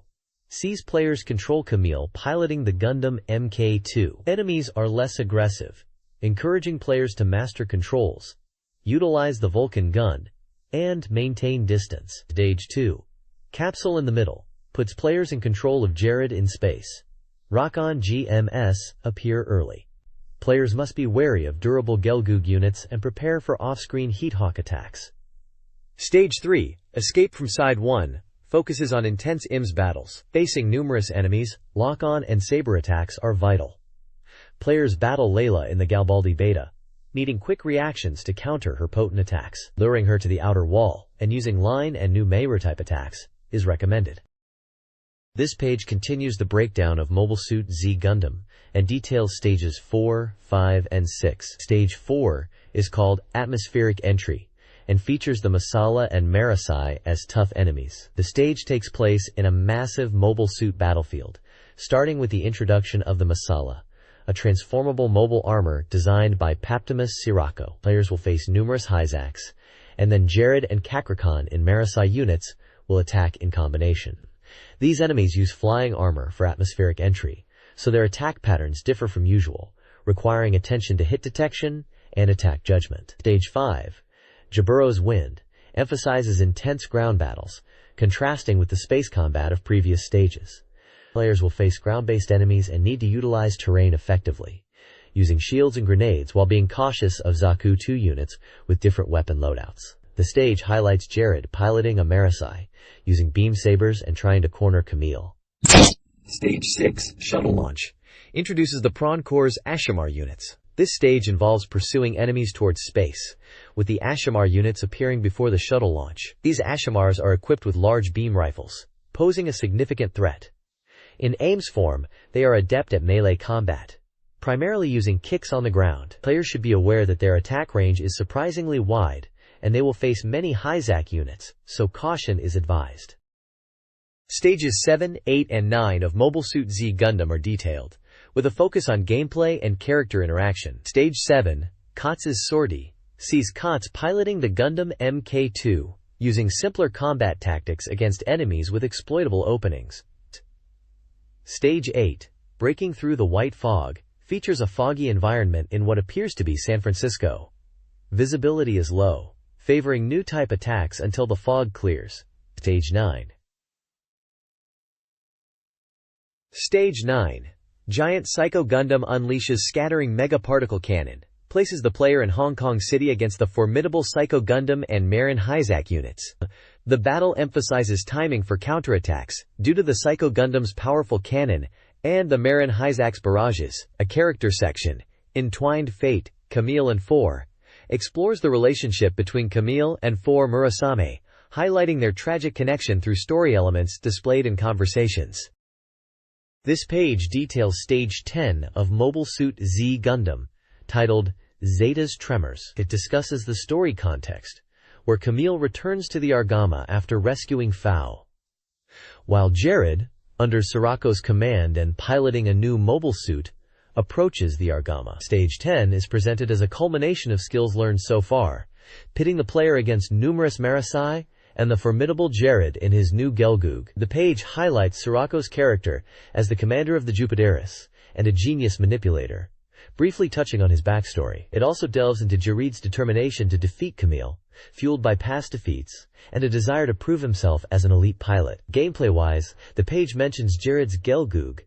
Sees players control Camille piloting the Gundam MK2. Enemies are less aggressive, encouraging players to master controls, utilize the Vulcan gun, and maintain distance. Stage 2. Capsule in the middle, puts players in control of Jared in space. Rock-on GMS appear early. Players must be wary of durable Gelgoog units and prepare for off-screen Heat-Hawk attacks. Stage 3. Escape from Side 1, focuses on intense IMS battles. Facing numerous enemies, lock-on and saber attacks are vital. Players battle Layla in the Garibaldi beta, needing quick reactions to counter her potent attacks. Luring her to the outer wall and using line and new Mayra-type attacks is recommended. This page continues the breakdown of Mobile Suit Z Gundam and details stages 4, 5, and 6. Stage 4 is called Atmospheric Entry and features the Masala and Marasai as tough enemies. The stage takes place in a massive mobile suit battlefield, starting with the introduction of the Masala, a transformable mobile armor designed by Paptimus Sirocco. Players will face numerous Hyzaks, and then Jared and Kakrakan in Marasai units will attack in combination. These enemies use flying armor for atmospheric entry, so their attack patterns differ from usual, requiring attention to hit detection and attack judgment. Stage 5, Jaburo's Wind, emphasizes intense ground battles, contrasting with the space combat of previous stages. Players will face ground-based enemies and need to utilize terrain effectively, using shields and grenades while being cautious of Zaku 2 units with different weapon loadouts. The stage highlights Jared piloting a Marasai, using beam sabers and trying to corner Camille. Stage 6, Shuttle Launch, introduces the Prawn Corps' Ashamar units. This stage involves pursuing enemies towards space, with the Ashamar units appearing before the shuttle launch. These Ashamars are equipped with large beam rifles, posing a significant threat. In AIM's form, they are adept at melee combat, primarily using kicks on the ground. Players should be aware that their attack range is surprisingly wide, and they will face many HiZac units, so caution is advised. Stages 7, 8, and 9 of Mobile Suit Z Gundam are detailed, with a focus on gameplay and character interaction. Stage 7, Kotz's Sortie, sees Kotz piloting the Gundam Mk2, using simpler combat tactics against enemies with exploitable openings. Stage 8, Breaking Through the White Fog, features a foggy environment in what appears to be San Francisco. Visibility is low, favoring new type attacks until the fog clears. Stage 9. Stage 9. Giant Psycho Gundam unleashes scattering mega-particle cannon, places the player in Hong Kong City against the formidable Psycho Gundam and Marin HiZac units. The battle emphasizes timing for counterattacks, due to the Psycho Gundam's powerful cannon, and the Marin HiZac's barrages. A character section, Entwined Fate, Camille and 4, explores the relationship between Camille and 4 Murasame, highlighting their tragic connection through story elements displayed in conversations. This page details Stage 10 of Mobile Suit Z Gundam, titled Zeta's Tremors. It discusses the story context, where Camille returns to the Argama after rescuing Fao, while Jared, under Sirako's command and piloting a new mobile suit, approaches the Argama. Stage 10 is presented as a culmination of skills learned so far, pitting the player against numerous Marasai and the formidable Jared in his new Gelgoog. The page highlights Sirako's character as the commander of the Jupiteris and a genius manipulator, briefly touching on his backstory. It also delves into Jared's determination to defeat Camille, fueled by past defeats, and a desire to prove himself as an elite pilot. Gameplay-wise, the page mentions Jared's Gelgoog,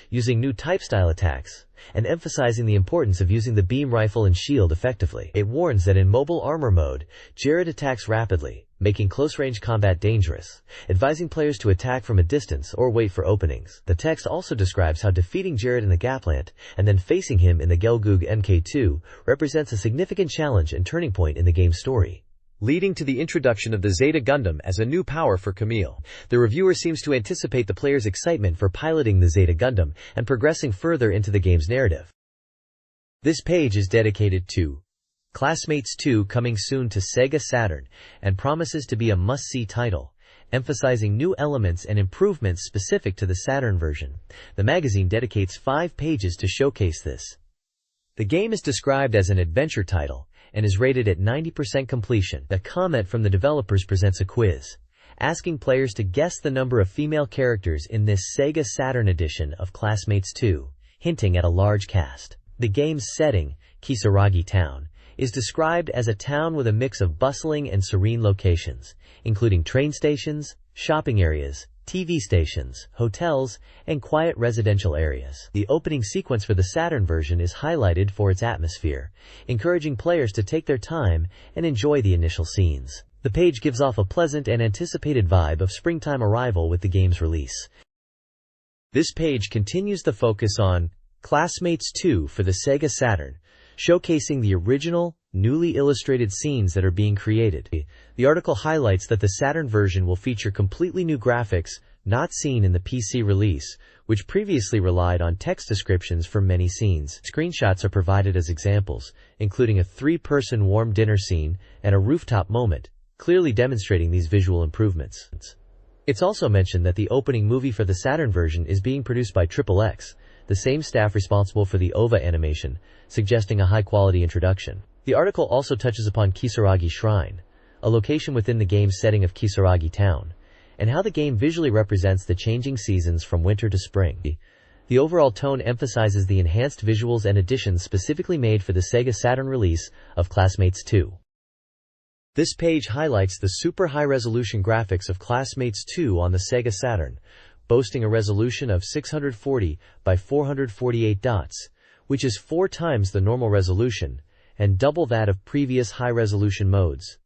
using new type-style attacks, and emphasizing the importance of using the beam rifle and shield effectively. It warns that in mobile armor mode, Jared attacks rapidly, making close-range combat dangerous, advising players to attack from a distance or wait for openings. The text also describes how defeating Jared in the Gaplant, and then facing him in the Gelgoog Mk2, represents a significant challenge and turning point in the game's story, leading to the introduction of the Zeta Gundam as a new power for Camille. The reviewer seems to anticipate the player's excitement for piloting the Zeta Gundam and progressing further into the game's narrative. This page is dedicated to Classmates 2, coming soon to Sega Saturn, and promises to be a must-see title, emphasizing new elements and improvements specific to the Saturn version. The magazine dedicates 5 pages to showcase this. The game is described as an adventure title, and is rated at 90% completion. A comment from the developers presents a quiz, asking players to guess the number of female characters in this Sega Saturn edition of Classmates 2, hinting at a large cast. The game's setting, Kisaragi Town, is described as a town with a mix of bustling and serene locations, including train stations, shopping areas, TV stations, hotels, and quiet residential areas. The opening sequence for the Saturn version is highlighted for its atmosphere, encouraging players to take their time and enjoy the initial scenes. The page gives off a pleasant and anticipated vibe of springtime arrival with the game's release. This page continues the focus on Classmates 2 for the Sega Saturn, showcasing the original, newly illustrated scenes that are being created. The article highlights that the Saturn version will feature completely new graphics not seen in the PC release, which previously relied on text descriptions for many scenes. Screenshots are provided as examples, including a 3-person warm dinner scene and a rooftop moment, clearly demonstrating these visual improvements. It's also mentioned that the opening movie for the Saturn version is being produced by XXX, the same staff responsible for the OVA animation, suggesting a high-quality introduction. The article also touches upon Kisaragi Shrine, a location within the game's setting of Kisaragi Town, and how the game visually represents the changing seasons from winter to spring. The overall tone emphasizes the enhanced visuals and additions specifically made for the Sega Saturn release of Classmates 2. This page highlights the super high-resolution graphics of Classmates 2 on the Sega Saturn, boasting a resolution of 640 by 448 dots, which is 4 times the normal resolution, and double that of previous high-resolution modes.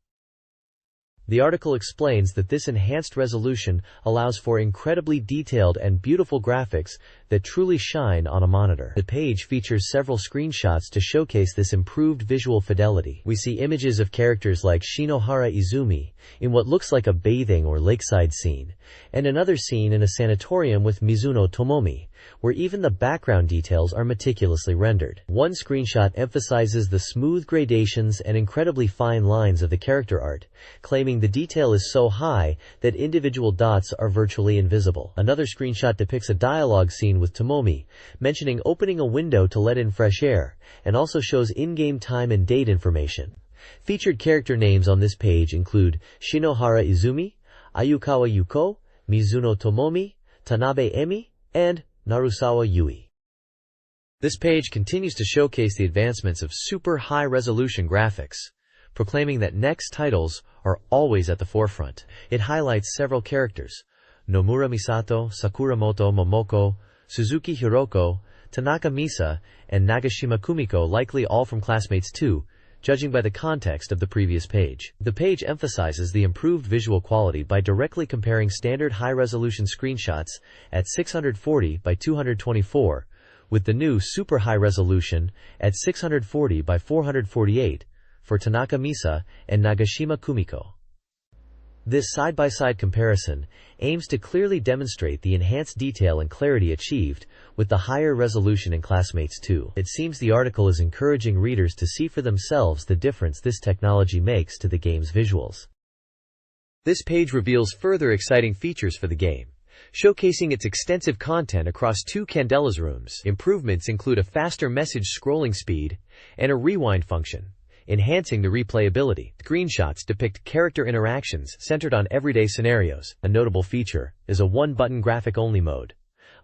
The article explains that this enhanced resolution allows for incredibly detailed and beautiful graphics that truly shine on a monitor. The page features several screenshots to showcase this improved visual fidelity. We see images of characters like Shinohara Izumi in what looks like a bathing or lakeside scene, and another scene in a sanatorium with Mizuno Tomomi, where even the background details are meticulously rendered. One screenshot emphasizes the smooth gradations and incredibly fine lines of the character art, claiming the detail is so high that individual dots are virtually invisible. Another screenshot depicts a dialogue scene with Tomomi, mentioning opening a window to let in fresh air, and also shows in-game time and date information. Featured character names on this page include Shinohara Izumi, Ayukawa Yuko, Mizuno Tomomi, Tanabe Emi, and Narusawa Yui. This page continues to showcase the advancements of super high-resolution graphics, proclaiming that next titles are always at the forefront. It highlights several characters: Nomura Misato, Sakuramoto Momoko, Suzuki Hiroko, Tanaka Misa, and Nagashima Kumiko, likely all from Classmates 2, judging by the context of the previous page. The page emphasizes the improved visual quality by directly comparing standard high-resolution screenshots at 640 by 224 with the new super high-resolution at 640 by 448 for Tanaka Misa and Nagashima Kumiko. This side-by-side comparison aims to clearly demonstrate the enhanced detail and clarity achieved with the higher resolution in Classmates 2. It seems the article is encouraging readers to see for themselves the difference this technology makes to the game's visuals. This page reveals further exciting features for the game, showcasing its extensive content across 2 Candela's rooms. Improvements include a faster message scrolling speed and a rewind function, enhancing the replayability. Screenshots depict character interactions centered on everyday scenarios. A notable feature is a one-button graphic-only mode,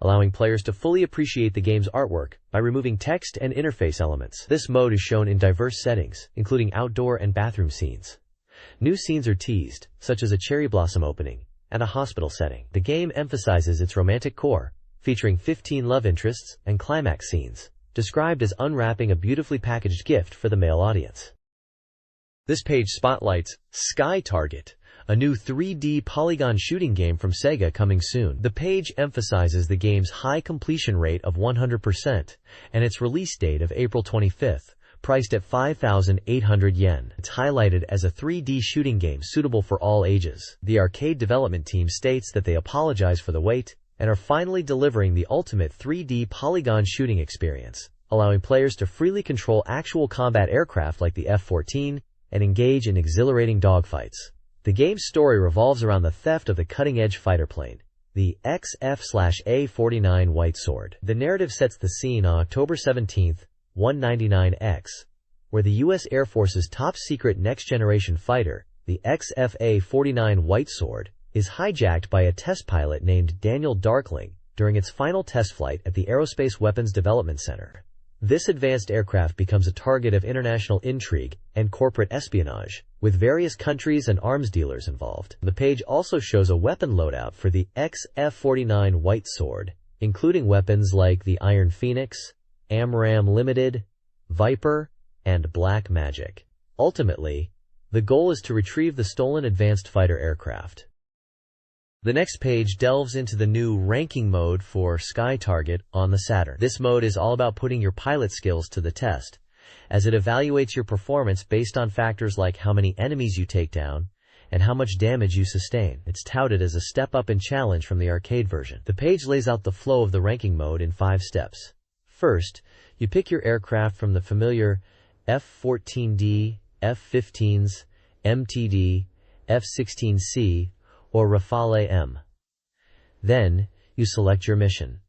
allowing players to fully appreciate the game's artwork by removing text and interface elements. This mode is shown in diverse settings, including outdoor and bathroom scenes. New scenes are teased, such as a cherry blossom opening and a hospital setting. The game emphasizes its romantic core, featuring 15 love interests and climax scenes, described as unwrapping a beautifully packaged gift for the male audience. This page spotlights Sky Target, a new 3D polygon shooting game from SEGA coming soon. The page emphasizes the game's high completion rate of 100% and its release date of April 25th, priced at 5,800 yen. It's highlighted as a 3D shooting game suitable for all ages. The arcade development team states that they apologize for the wait and are finally delivering the ultimate 3D polygon shooting experience, allowing players to freely control actual combat aircraft like the F-14 and engage in exhilarating dogfights. The game's story revolves around the theft of the cutting-edge fighter plane, the XF/A-49 White Sword. The narrative sets the scene on October 17, 199X, where the U.S. Air Force's top-secret next-generation fighter, the XF-A-49 White Sword, is hijacked by a test pilot named Daniel Darkling during its final test flight at the Aerospace Weapons Development Center. This advanced aircraft becomes a target of international intrigue and corporate espionage, with various countries and arms dealers involved. The page also shows a weapon loadout for the XF-49 White Sword, including weapons like the Iron Phoenix, AMRAAM Limited, Viper, and Black Magic. Ultimately, the goal is to retrieve the stolen advanced fighter aircraft. The next page delves into the new ranking mode for Sky Target on the Saturn. This mode is all about putting your pilot skills to the test, as it evaluates your performance based on factors like how many enemies you take down and how much damage you sustain. It's touted as a step up in challenge from the arcade version. The page lays out the flow of the ranking mode in 5 steps. First, you pick your aircraft from the familiar F-14D, F-15s, MTD, F-16C, or Rafale M. Then, you select your mission.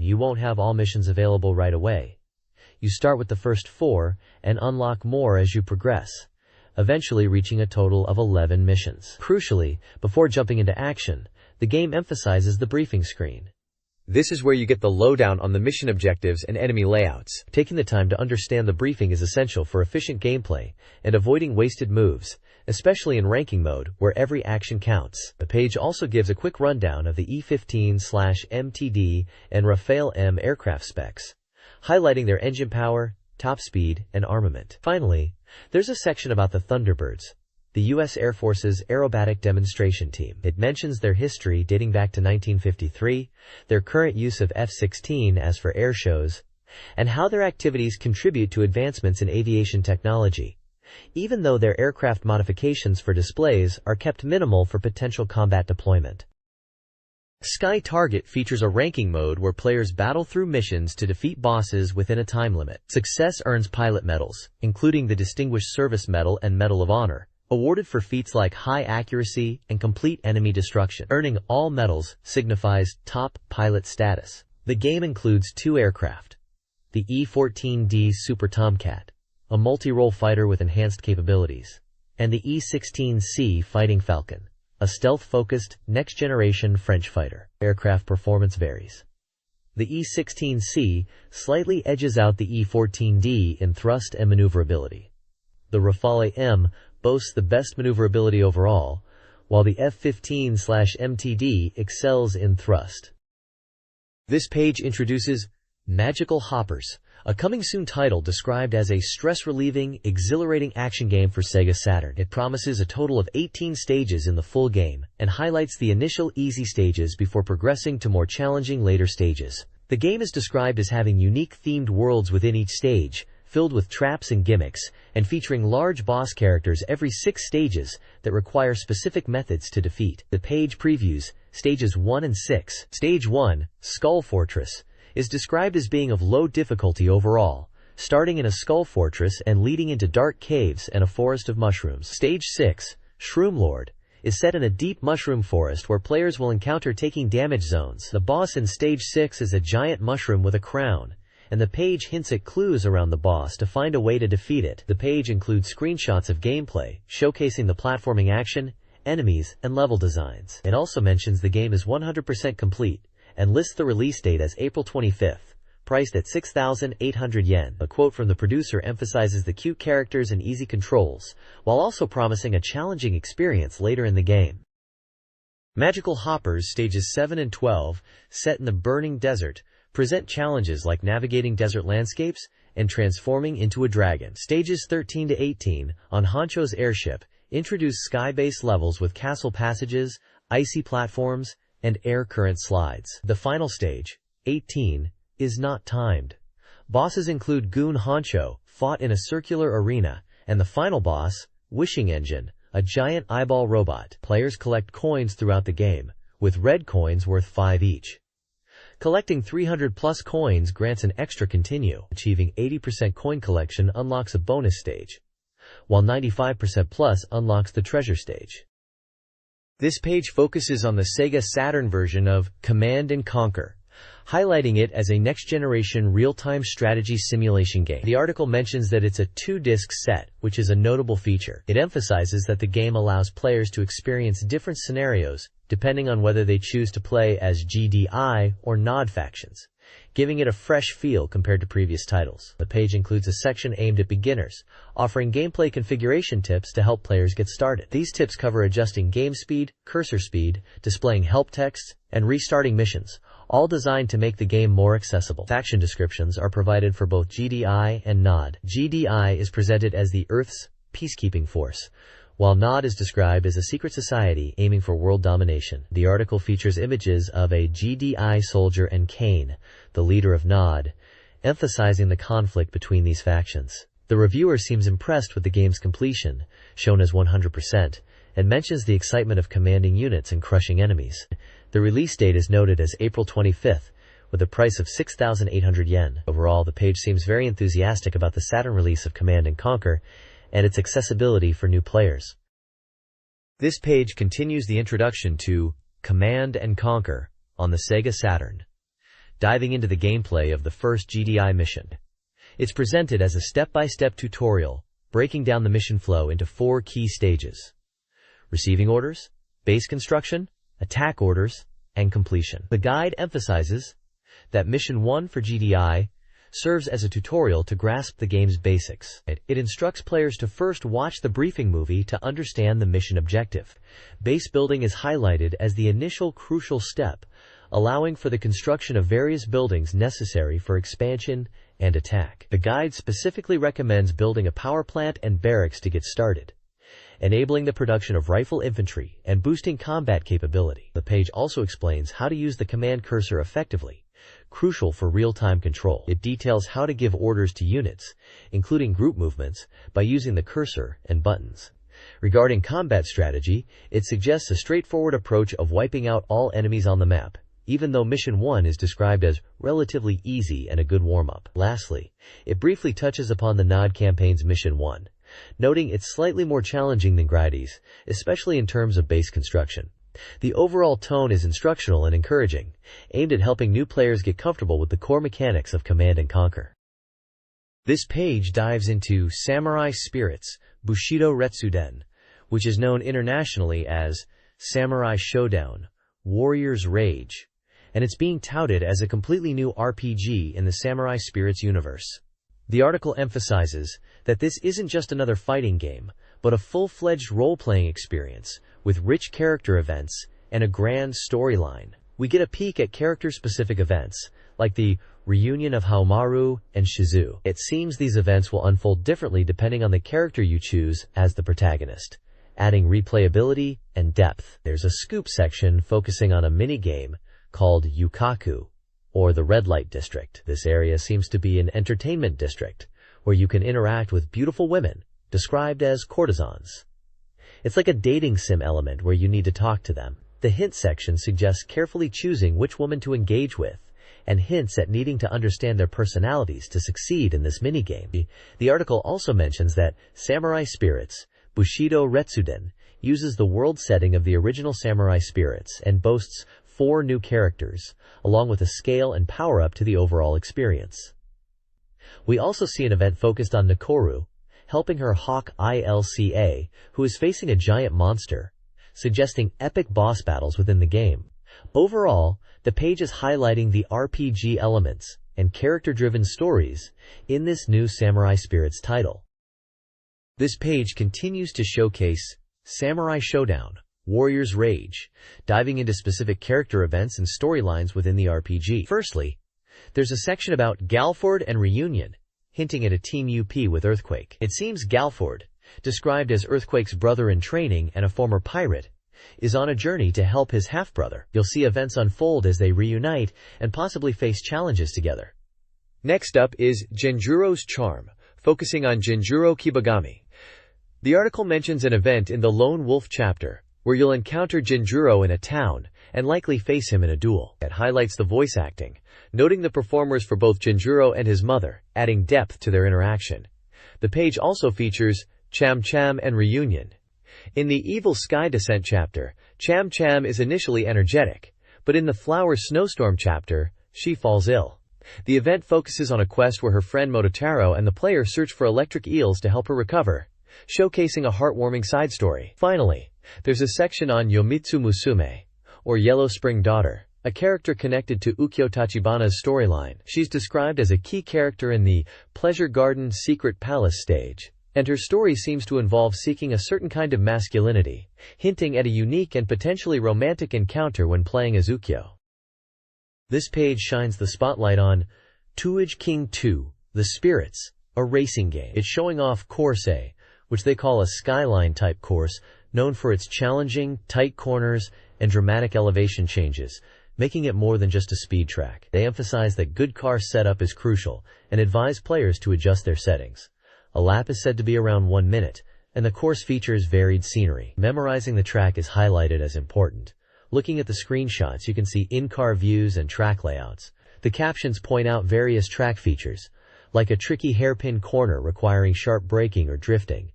You won't have all missions available right away. You start with the first 4 and unlock more as you progress, eventually reaching a total of 11 missions. Crucially, before jumping into action, the game emphasizes the briefing screen. This is where you get the lowdown on the mission objectives and enemy layouts. Taking the time to understand the briefing is essential for efficient gameplay and avoiding wasted moves, especially in ranking mode, where every action counts. The page also gives a quick rundown of the E-15/MTD and Rafale M aircraft specs, highlighting their engine power, top speed, and armament. Finally, there's a section about the Thunderbirds, the U.S. Air Force's aerobatic demonstration team. It mentions their history dating back to 1953, their current use of F-16 as for air shows, and how their activities contribute to advancements in aviation technology, even though their aircraft modifications for displays are kept minimal for potential combat deployment. Sky Target features a ranking mode where players battle through missions to defeat bosses within a time limit. Success earns pilot medals, including the Distinguished Service Medal and Medal of Honor, awarded for feats like high accuracy and complete enemy destruction. Earning all medals signifies top pilot status. The game includes 2 aircraft: the E-14D Super Tomcat, a multi-role fighter with enhanced capabilities, and the E-16C Fighting Falcon, a stealth-focused, next-generation French fighter. Aircraft performance varies. The E-16C slightly edges out the E-14D in thrust and maneuverability. The Rafale M boasts the best maneuverability overall, while the F-15/MTD excels in thrust. This page introduces Magical Hoppers, a coming-soon title described as a stress-relieving, exhilarating action game for SEGA Saturn. It promises a total of 18 stages in the full game, and highlights the initial easy stages before progressing to more challenging later stages. The game is described as having unique themed worlds within each stage, filled with traps and gimmicks, and featuring large boss characters every 6 stages that require specific methods to defeat. The page previews Stages 1 and 6. Stage 1, Skull Fortress, is described as being of low difficulty overall, starting in a skull fortress and leading into dark caves and a forest of mushrooms. Stage 6, Shroom Lord, is set in a deep mushroom forest where players will encounter taking damage zones. The boss in Stage 6 is a giant mushroom with a crown, and the page hints at clues around the boss to find a way to defeat it. The page includes screenshots of gameplay, showcasing the platforming action, enemies, and level designs. It also mentions the game is 100% complete, and lists the release date as April 25th, priced at 6,800 yen. A quote from the producer emphasizes the cute characters and easy controls, while also promising a challenging experience later in the game. Magical Hoppers Stages 7 and 12, set in the burning desert, present challenges like navigating desert landscapes and transforming into a dragon. Stages 13 to 18, on Honcho's airship, introduce sky-based levels with castle passages, icy platforms, and air current slides. The final stage, 18, is not timed. Bosses include Goon Honcho, fought in a circular arena, and the final boss, Wishing Engine, a giant eyeball robot. Players collect coins throughout the game, with red coins worth 5 each. Collecting 300+ coins grants an extra continue. Achieving 80% coin collection unlocks a bonus stage, while 95% plus unlocks the treasure stage. This page focuses on the SEGA Saturn version of Command & Conquer, highlighting it as a next-generation real-time strategy simulation game. The article mentions that it's a 2-disc set, which is a notable feature. It emphasizes that the game allows players to experience different scenarios, depending on whether they choose to play as GDI or NOD factions, giving it a fresh feel compared to previous titles. The page includes a section aimed at beginners, offering gameplay configuration tips to help players get started. These tips cover adjusting game speed, cursor speed, displaying help text, and restarting missions, all designed to make the game more accessible. Faction descriptions are provided for both GDI and NOD. GDI is presented as the Earth's peacekeeping force, while NOD is described as a secret society aiming for world domination. The article features images of a GDI soldier and Kane, the leader of NOD, emphasizing the conflict between these factions. The reviewer seems impressed with the game's completion, shown as 100%, and mentions the excitement of commanding units and crushing enemies. The release date is noted as April 25th, with a price of 6,800 yen. Overall, the page seems very enthusiastic about the Saturn release of Command & Conquer, and its accessibility for new players. This page continues the introduction to Command & Conquer on the SEGA Saturn, diving into the gameplay of the first GDI mission. It's presented as a step-by-step tutorial, breaking down the mission flow into 4 key stages: receiving orders, base construction, attack orders, and completion. The guide emphasizes that Mission 1 for GDI serves as a tutorial to grasp the game's basics. It instructs players to first watch the briefing movie to understand the mission objective. Base building is highlighted as the initial crucial step, allowing for the construction of various buildings necessary for expansion and attack. The guide specifically recommends building a power plant and barracks to get started, enabling the production of rifle infantry and boosting combat capability. The page also explains how to use the command cursor effectively, crucial for real-time control. It details how to give orders to units, including group movements, by using the cursor and buttons. Regarding combat strategy, it suggests a straightforward approach of wiping out all enemies on the map, even though Mission 1 is described as relatively easy and a good warm-up. Lastly, it briefly touches upon the Nod campaign's Mission 1, noting it's slightly more challenging than Grady's, especially in terms of base construction. The overall tone is instructional and encouraging, aimed at helping new players get comfortable with the core mechanics of Command and Conquer. This page dives into Samurai Spirits Bushido Retsuden, which is known internationally as Samurai Showdown, Warrior's Rage, and it's being touted as a completely new RPG in the Samurai Spirits universe. The article emphasizes that this isn't just another fighting game, but a full-fledged role-playing experience with rich character events and a grand storyline. We get a peek at character-specific events, like the reunion of Haomaru and Shizu. It seems these events will unfold differently depending on the character you choose as the protagonist, adding replayability and depth. There's a scoop section focusing on a mini-game called Yukaku, or the Red Light District. This area seems to be an entertainment district, where you can interact with beautiful women, described as courtesans. It's like a dating sim element where you need to talk to them. The hint section suggests carefully choosing which woman to engage with, and hints at needing to understand their personalities to succeed in this minigame. The article also mentions that Samurai Spirits Bushido Retsuden uses the world setting of the original Samurai Spirits and boasts 4 new characters, along with a scale and power-up to the overall experience. We also see an event focused on Nakoru, helping her Hawk Ilca, who is facing a giant monster, suggesting epic boss battles within the game. Overall, the page is highlighting the RPG elements and character-driven stories in this new Samurai Spirits title. This page continues to showcase Samurai Showdown, Warrior's Rage, diving into specific character events and storylines within the RPG. Firstly, there's a section about Galford and Reunion, hinting at a Team UP with Earthquake. It seems Galford, described as Earthquake's brother in training and a former pirate, is on a journey to help his half-brother. You'll see events unfold as they reunite and possibly face challenges together. Next up is Genjuro's Charm, focusing on Genjuro Kibagami. The article mentions an event in the Lone Wolf chapter, where you'll encounter Genjuro in a town and likely face him in a duel. It highlights the voice acting, noting the performers for both Genjuro and his mother, adding depth to their interaction. The page also features Cham Cham and Reunion. In the Evil Sky Descent chapter, Cham Cham is initially energetic, but in the Flower Snowstorm chapter, she falls ill. The event focuses on a quest where her friend Mototaro and the player search for electric eels to help her recover, showcasing a heartwarming side story. Finally, there's a section on Yomitsu Musume, or Yellow Spring Daughter, a character connected to Ukyo Tachibana's storyline. She's described as a key character in the Pleasure Garden Secret Palace stage, and her story seems to involve seeking a certain kind of masculinity, hinting at a unique and potentially romantic encounter when playing as Ukyo. This page shines the spotlight on Tuage King 2, The Spirits, a racing game. It's showing off Course A, which they call a skyline-type course, known for its challenging, tight corners and dramatic elevation changes, making it more than just a speed track. They emphasize that good car setup is crucial and advise players to adjust their settings. A lap is said to be around 1 minute, and the course features varied scenery. Memorizing the track is highlighted as important. Looking at the screenshots, you can see in-car views and track layouts. The captions point out various track features, like a tricky hairpin corner requiring sharp braking or drifting,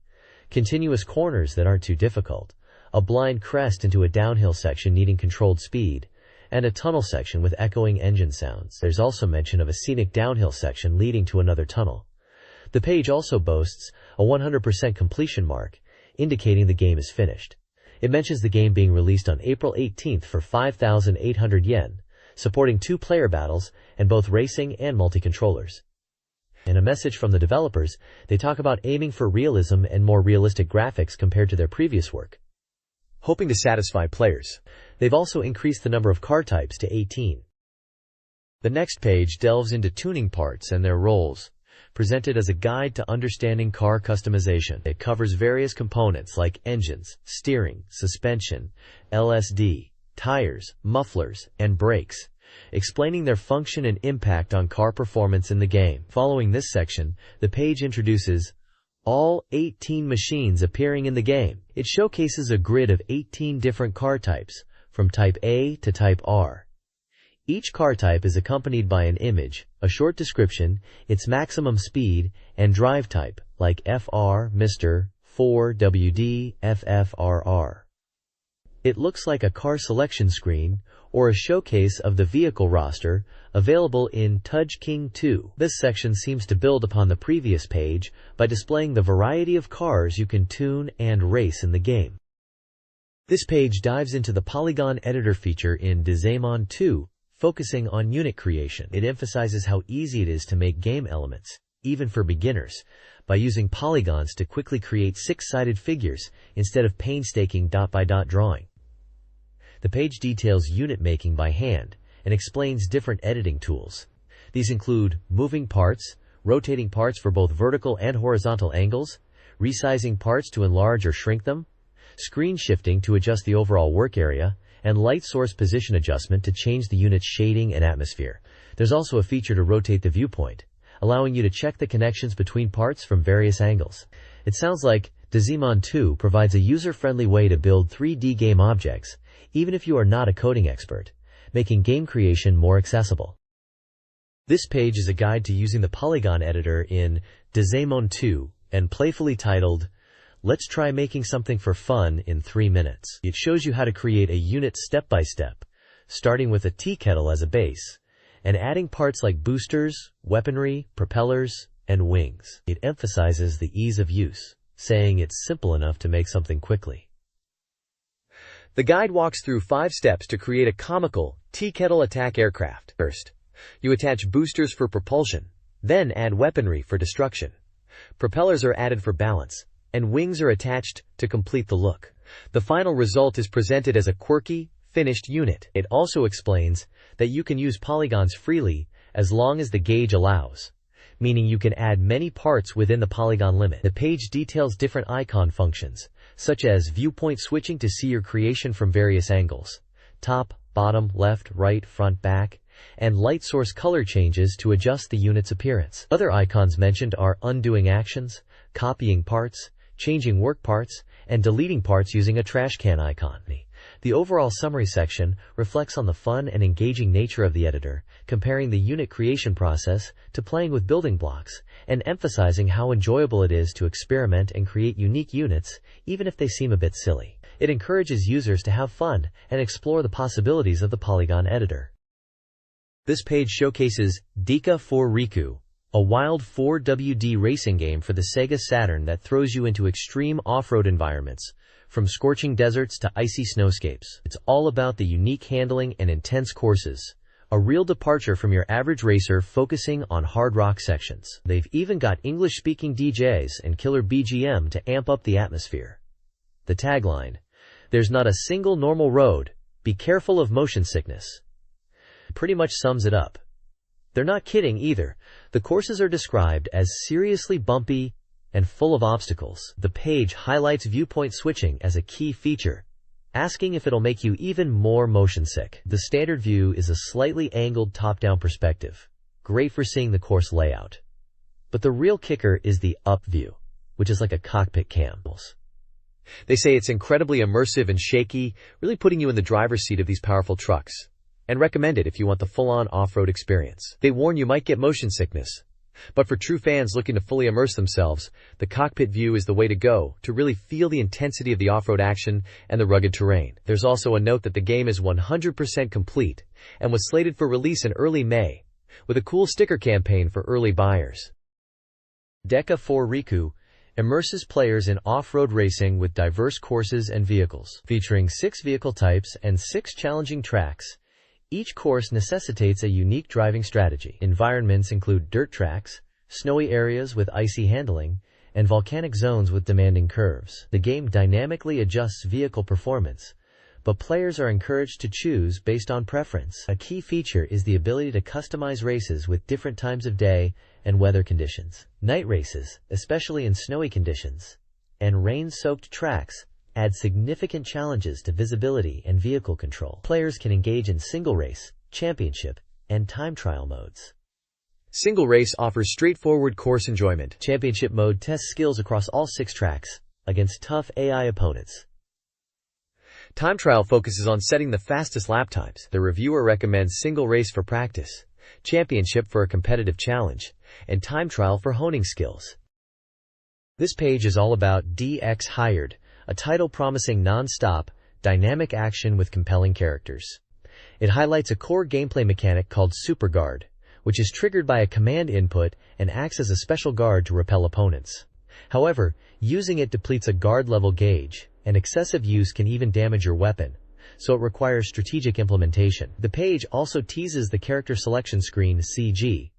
continuous corners that aren't too difficult, a blind crest into a downhill section needing controlled speed, and a tunnel section with echoing engine sounds. There's also mention of a scenic downhill section leading to another tunnel. The page also boasts a 100% completion mark, indicating the game is finished. It mentions the game being released on April 18th for 5,800 yen, supporting 2-player battles and both racing and multi-controllers. In a message from the developers, they talk about aiming for realism and more realistic graphics compared to their previous work, hoping to satisfy players. They've also increased the number of car types to 18. The next page delves into tuning parts and their roles, presented as a guide to understanding car customization. It covers various components like engines, steering, suspension, LSD, tires, mufflers, and brakes, explaining their function and impact on car performance in the game. Following this section, the page introduces all 18 machines appearing in the game. It showcases a grid of 18 different car types, from Type A to Type R. Each car type is accompanied by an image, a short description, its maximum speed, and drive type, like FR, Mr., 4WD, FFRR. It looks like a car selection screen, or a showcase of the vehicle roster, available in Tudge King 2. This section seems to build upon the previous page by displaying the variety of cars you can tune and race in the game. This page dives into the polygon editor feature in Digimon 2, focusing on unit creation. It emphasizes how easy it is to make game elements, even for beginners, by using polygons to quickly create six-sided figures instead of painstaking dot-by-dot drawing. The page details unit making by hand and explains different editing tools. These include moving parts, rotating parts for both vertical and horizontal angles, resizing parts to enlarge or shrink them, screen shifting to adjust the overall work area, and light source position adjustment to change the unit's shading and atmosphere. There's also a feature to rotate the viewpoint, allowing you to check the connections between parts from various angles. It sounds like Digimon 2 provides a user-friendly way to build 3D game objects, even if you are not a coding expert, making game creation more accessible. This page is a guide to using the polygon editor in Digimon 2 and playfully titled, "Let's try making something for fun in 3 minutes." It shows you how to create a unit step by step, starting with a tea kettle as a base, and adding parts like boosters, weaponry, propellers, and wings. It emphasizes the ease of use, saying it's simple enough to make something quickly. The guide walks through 5 steps to create a comical tea kettle attack aircraft. First, you attach boosters for propulsion, then add weaponry for destruction. Propellers are added for balance, and wings are attached to complete the look. The final result is presented as a quirky, finished unit. It also explains that you can use polygons freely as long as the gauge allows, meaning you can add many parts within the polygon limit. The page details different icon functions, such as viewpoint switching to see your creation from various angles, top, bottom, left, right, front, back, and light source color changes to adjust the unit's appearance. Other icons mentioned are undoing actions, copying parts, changing work parts, and deleting parts using a trash can icon. The overall summary section reflects on the fun and engaging nature of the editor, comparing the unit creation process to playing with building blocks, and emphasizing how enjoyable it is to experiment and create unique units, even if they seem a bit silly. It encourages users to have fun and explore the possibilities of the polygon editor. This page showcases Deka 4 Riku, a wild 4WD racing game for the SEGA Saturn that throws you into extreme off-road environments, from scorching deserts to icy snowscapes. It's all about the unique handling and intense courses, a real departure from your average racer focusing on hard rock sections. They've even got English-speaking DJs and killer BGM to amp up the atmosphere. The tagline, "There's not a single normal road, be careful of motion sickness," pretty much sums it up. They're not kidding either. The courses are described as seriously bumpy and full of obstacles. The page highlights viewpoint switching as a key feature, asking if it'll make you even more motion sick. The standard view is a slightly angled top-down perspective, great for seeing the course layout. But the real kicker is the up view, which is like a cockpit cam. They say it's incredibly immersive and shaky, really putting you in the driver's seat of these powerful trucks, and recommend it if you want the full-on off-road experience. They warn you might get motion sickness, but for true fans looking to fully immerse themselves, the cockpit view is the way to go to really feel the intensity of the off-road action and the rugged terrain. There's also a note that the game is 100% complete and was slated for release in early May, with a cool sticker campaign for early buyers. Deka 4 Riku immerses players in off-road racing with diverse courses and vehicles. Featuring 6 vehicle types and 6 challenging tracks, each course necessitates a unique driving strategy. Environments include dirt tracks, snowy areas with icy handling, and volcanic zones with demanding curves. The game dynamically adjusts vehicle performance, but players are encouraged to choose based on preference. A key feature is the ability to customize races with different times of day and weather conditions. Night races, especially in snowy conditions, and rain-soaked tracks, add significant challenges to visibility and vehicle control. Players can engage in single race, championship, and time trial modes.
Single race offers straightforward course enjoyment.
Championship mode tests skills across all 6 tracks, against tough AI opponents.
Time trial focuses on setting the fastest lap times. The reviewer recommends single race for practice, championship for a competitive challenge, and time trial for honing skills.
This page is all about DX Hired, a title promising non-stop, dynamic action with compelling characters. It highlights a core gameplay mechanic called Super Guard, which is triggered by a command input and acts as a special guard to repel opponents. However, using it depletes a guard level gauge, and excessive use can even damage your weapon, so it requires strategic implementation. The page also teases the character selection screen CG,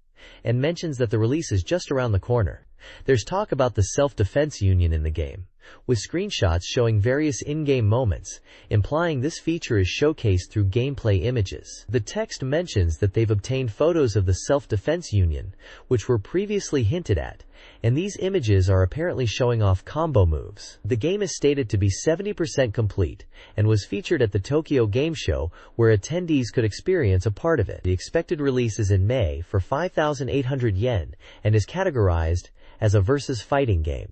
and mentions that the release is just around the corner. There's talk about the self-defense union in the game, with screenshots showing various in-game moments, implying this feature is showcased through gameplay images. The text mentions that they've obtained photos of the self-defense union, which were previously hinted at, and these images are apparently showing off combo moves. The game is stated to be 70% complete, and was featured at the Tokyo Game Show, where attendees could experience a part of it. The expected release is in May for 5,800 yen, and is categorized as a versus fighting game.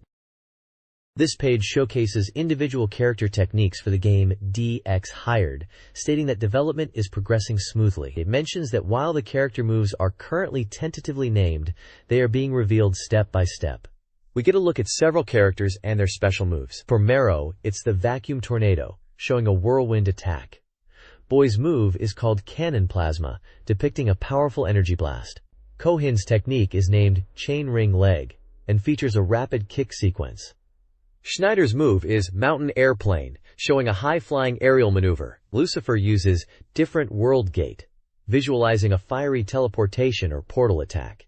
This page showcases individual character techniques for the game DX Hired, stating that development is progressing smoothly. It mentions that while the character moves are currently tentatively named, they are being revealed step by step.
We get a look at several characters and their special moves.
For Mero, it's the Vacuum Tornado, showing a whirlwind attack. Boy's move is called Cannon Plasma, depicting a powerful energy blast. Kohin's technique is named Chain Ring Leg, and features a rapid kick sequence.
Schneider's move is Mountain Airplane, showing a high-flying aerial maneuver.
Lucifer uses Different World Gate, visualizing a fiery teleportation or portal attack.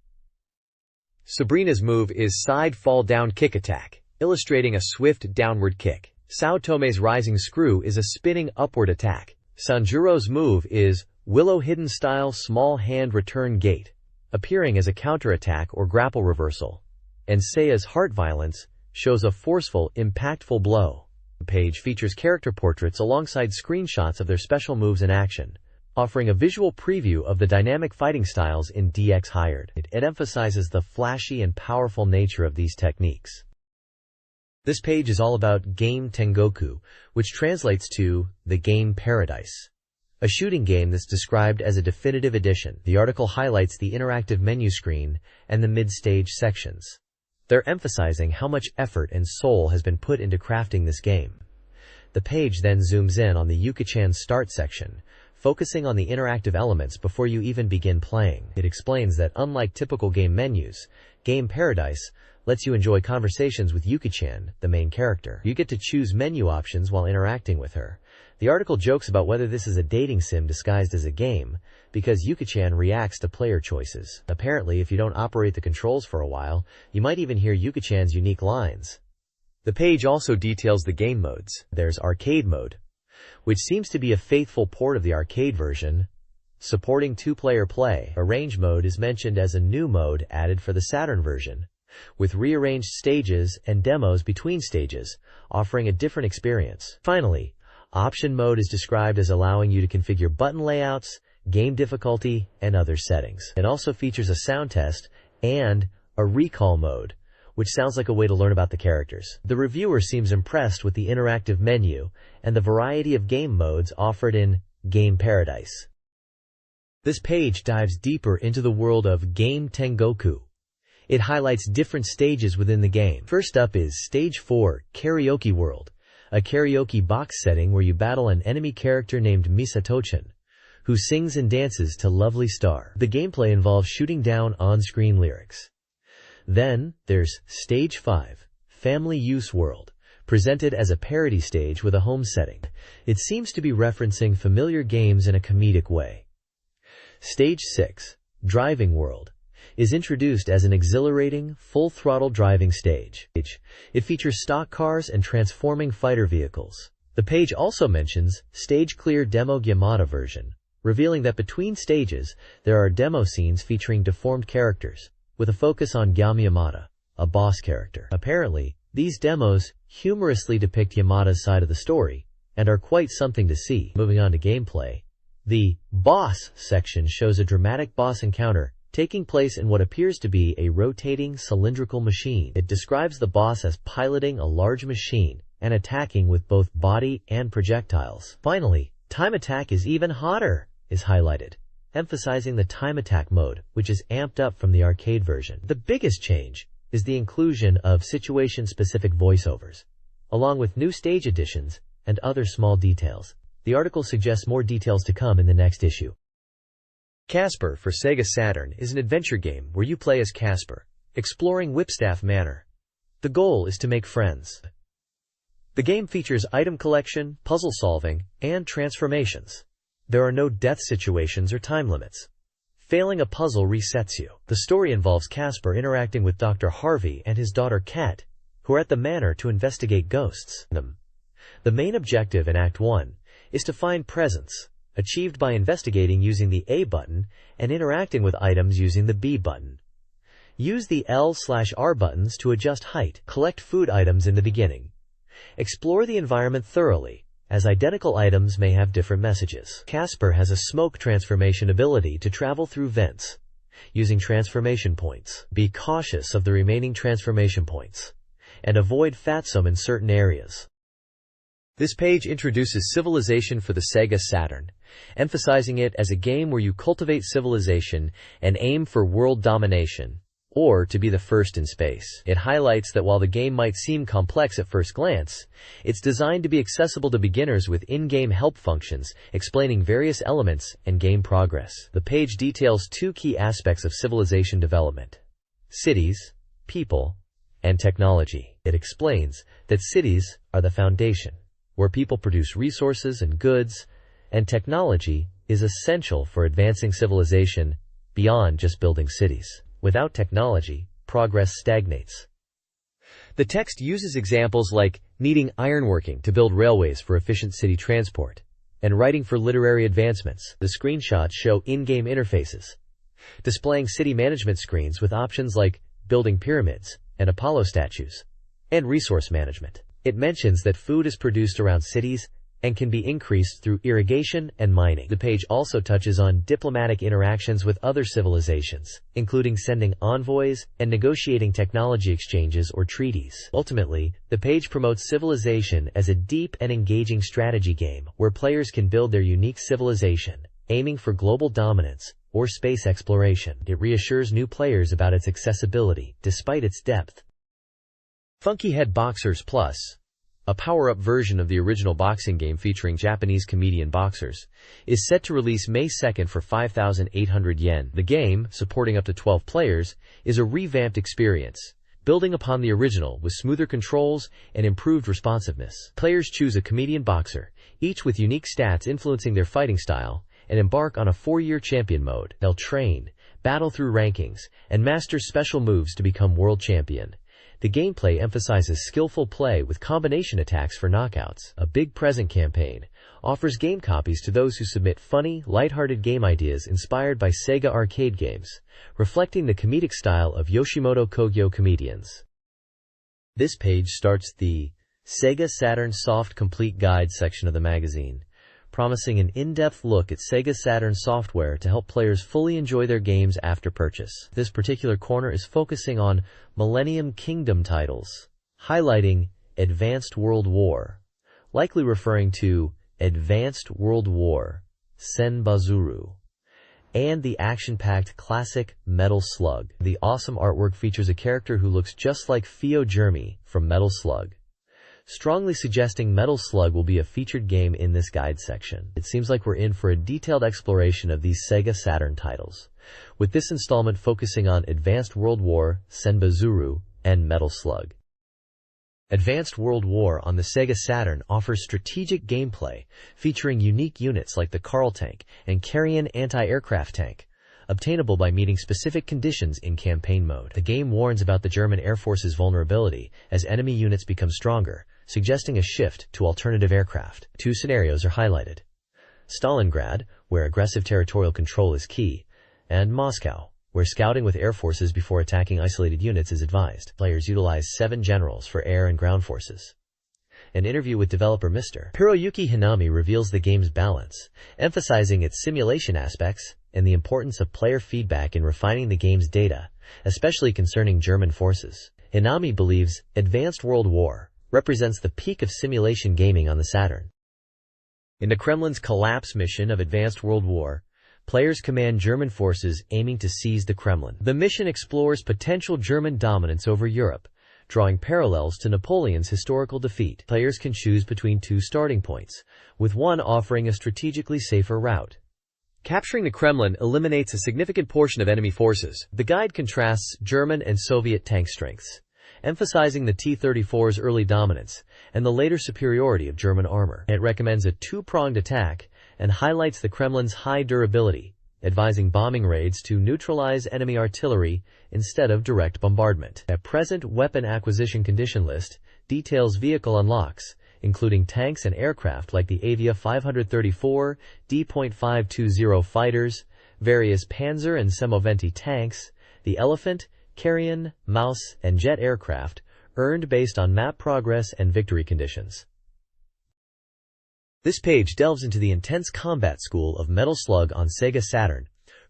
Sabrina's move is Side Fall Down Kick Attack, illustrating a swift downward kick. Sao Tome's Rising Screw is a spinning upward attack. Sanjuro's move is Willow Hidden Style Small Hand Return Gate, appearing as a counterattack or grapple reversal. And Seiya's Heart Violence shows a forceful, impactful blow. The page features character portraits alongside screenshots of their special moves in action, offering a visual preview of the dynamic fighting styles in DX Hired. It emphasizes the flashy and powerful nature of these techniques. This page is all about Game Tengoku, which translates to the Game Paradise, a shooting game that's described as a definitive edition. The article highlights the interactive menu screen and the mid-stage sections. They're emphasizing how much effort and soul has been put into crafting this game. The page then zooms in on the Yuki-chan start section, focusing on the interactive elements before you even begin playing. It explains that unlike typical game menus, Game Paradise lets you enjoy conversations with Yuki-chan, the main character. You get to choose menu options while interacting with her. The article jokes about whether this is a dating sim disguised as a game, because Yuki-chan reacts to player choices. Apparently, if you don't operate the controls for a while, you might even hear Yuki-chan's unique lines. The page also details the game modes.
There's Arcade Mode, which seems to be a faithful port of the arcade version, supporting 2-player play. Arrange Mode is mentioned as a new mode added for the Saturn version, with rearranged stages and demos between stages, offering a different experience. Finally, Option Mode is described as allowing you to configure button layouts, game difficulty, and other settings. It also features a sound test and a recall mode, which sounds like a way to learn about the characters. The reviewer seems impressed with the interactive menu and the variety of game modes offered in Game Paradise. This page dives deeper into the world of Game Tengoku. It highlights different stages within the game. First up is Stage 4, Karaoke World, a karaoke box setting where you battle an enemy character named Misato-chan, who sings and dances to Lovely Star. The gameplay involves shooting down on-screen lyrics. Then, there's Stage 5, Family Use World, presented as a parody stage with a home setting. It seems to be referencing familiar games in a comedic way. Stage 6, Driving World, is introduced as an exhilarating, full-throttle driving stage. It features stock cars and transforming fighter vehicles. The page also mentions Stage Clear Demo Yamada version, revealing that between stages, there are demo scenes featuring deformed characters. with a focus on Yamada, a boss character. Apparently, these demos humorously depict Yamada's side of the story, and are quite something to see. Moving on to gameplay. The boss section shows a dramatic boss encounter taking place in what appears to be a rotating cylindrical machine. It describes the boss as piloting a large machine and attacking with both body and projectiles. Finally, time attack is even hotter is highlighted, emphasizing the time attack mode, which is amped up from the arcade version. The biggest change is the inclusion of situation-specific voiceovers, along with new stage additions and other small details. The article suggests more details to come in the next issue. Casper for Sega Saturn is an adventure game where you play as Casper, exploring Whipstaff Manor. The goal is to make friends. The game features item collection, puzzle solving, and transformations. There are no death situations or time limits. Failing a puzzle resets you. The story involves Casper interacting with Dr. Harvey and his daughter Kat, who are at the manor to investigate ghosts. The main objective in Act 1 is to find presents, achieved by investigating using the A button and interacting with items using the B button. Use the L/R buttons to adjust height. Collect food items in the beginning. Explore the environment thoroughly, as identical items may have different messages. Casper has a smoke transformation ability to travel through vents, using transformation points. Be cautious of the remaining transformation points, and avoid Fatsum in certain areas. This page introduces Civilization for the Sega Saturn, emphasizing it as a game where you cultivate civilization and aim for world domination, or to be the first in space. It highlights that while the game might seem complex at first glance, it's designed to be accessible to beginners with in-game help functions explaining various elements and game progress. The page details two key aspects of civilization development: cities, people, and technology. It explains that cities are the foundation, where people produce resources and goods, and technology is essential for advancing civilization beyond just building cities. Without technology, progress stagnates. The text uses examples like needing ironworking to build railways for efficient city transport, and writing for literary advancements. The screenshots show in-game interfaces, displaying city management screens with options like building pyramids and Apollo statues, and resource management. It mentions that food is produced around cities and can be increased through irrigation and mining. The page also touches on diplomatic interactions with other civilizations, including sending envoys and negotiating technology exchanges or treaties. Ultimately, the page promotes Civilization as a deep and engaging strategy game where players can build their unique civilization, aiming for global dominance or space exploration. It reassures new players about its accessibility, despite its depth. Funky Head Boxers Plus, a power-up version of the original boxing game featuring Japanese comedian boxers, is set to release May 2nd for 5,800 yen. The game, supporting up to 12 players, is a revamped experience, building upon the original with smoother controls and improved responsiveness. Players choose a comedian boxer, each with unique stats influencing their fighting style, and embark on a 4-year champion mode. They'll train, battle through rankings, and master special moves to become world champion. The gameplay emphasizes skillful play with combination attacks for knockouts. A Big Present campaign offers game copies to those who submit funny, lighthearted game ideas inspired by Sega arcade games, reflecting the comedic style of Yoshimoto Kogyo comedians. This page starts the Sega Saturn Soft Complete Guide section of the magazine, promising an in-depth look at Sega Saturn software to help players fully enjoy their games after purchase. This particular corner is focusing on Millennium Kingdom titles, highlighting Advanced World War, likely referring to Advanced World War Senbazuru, and the action-packed classic Metal Slug. The awesome artwork features a character who looks just like Theo Jeremy from Metal Slug, strongly suggesting Metal Slug will be a featured game in this guide section. It seems like we're in for a detailed exploration of these Sega Saturn titles, with this installment focusing on Advanced World War, Senbazuru, and Metal Slug. Advanced World War on the Sega Saturn offers strategic gameplay, featuring unique units like the Carl tank and Carrion anti-aircraft tank, obtainable by meeting specific conditions in campaign mode. The game warns about the German Air Force's vulnerability as enemy units become stronger, suggesting a shift to alternative aircraft. 2 scenarios are highlighted: Stalingrad, where aggressive territorial control is key, and Moscow, where scouting with air forces before attacking isolated units is advised. Players utilize 7 generals for air and ground forces. An interview with developer Mr. Hiroyuki Hinami reveals the game's balance, emphasizing its simulation aspects and the importance of player feedback in refining the game's data, especially concerning German forces. Hinami believes Advanced World War represents the peak of simulation gaming on the Saturn. In the Kremlin's collapse mission of Advanced World War, players command German forces aiming to seize the Kremlin. The mission explores potential German dominance over Europe, drawing parallels to Napoleon's historical defeat. Players can choose between 2 starting points, with one offering a strategically safer route. Capturing the Kremlin eliminates a significant portion of enemy forces. The guide contrasts German and Soviet tank strengths, emphasizing the T-34's early dominance and the later superiority of German armor. It recommends a 2-pronged attack and highlights the Kremlin's high durability, advising bombing raids to neutralize enemy artillery instead of direct bombardment. A present weapon acquisition condition list details vehicle unlocks, including tanks and aircraft like the Avia 534 D.520 fighters, various Panzer and Semoventi tanks, the Elephant, Carrion, Mouse, and jet aircraft, earned based on map progress and victory conditions. This page delves into the intense combat school of Metal Slug on SEGA Saturn,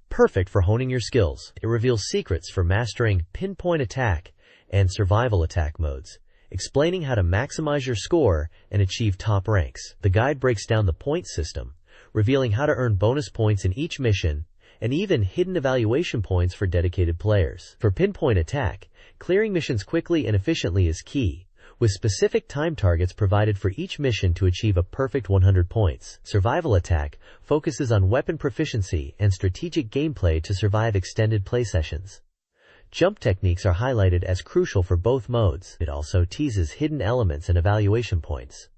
perfect for honing your skills. It reveals secrets for mastering pinpoint attack and survival attack modes, explaining how to maximize your score and achieve top ranks. The guide breaks down the point system, revealing how to earn bonus points in each mission, and even hidden evaluation points for dedicated players. For pinpoint attack, clearing missions quickly and efficiently is key, with specific time targets provided for each mission to achieve a perfect 100 points. Survival attack focuses on weapon proficiency and strategic gameplay to survive extended play sessions. Jump techniques are highlighted as crucial for both modes. It also teases hidden elements and evaluation points,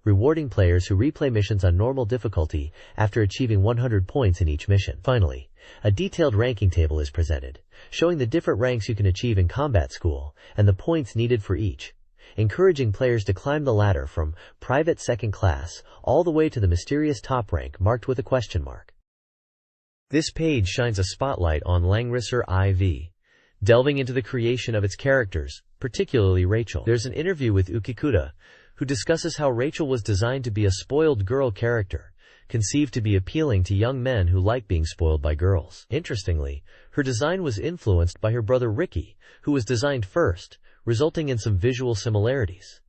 rewarding players who replay missions on normal difficulty after achieving 100 points in each mission. Finally, a detailed ranking table is presented, showing the different ranks you can achieve in combat school and the points needed for each, encouraging players to climb the ladder from private second class all the way to the mysterious top rank marked with a question mark. This page shines a spotlight on Langrisser IV, delving into the creation of its characters, particularly Rachel. There's an interview with Ukikuta, who discusses how Rachel was designed to be a spoiled girl character, conceived to be appealing to young men who like being spoiled by girls. Interestingly, her design was influenced by her brother Ricky, who was designed first, resulting in some visual similarities.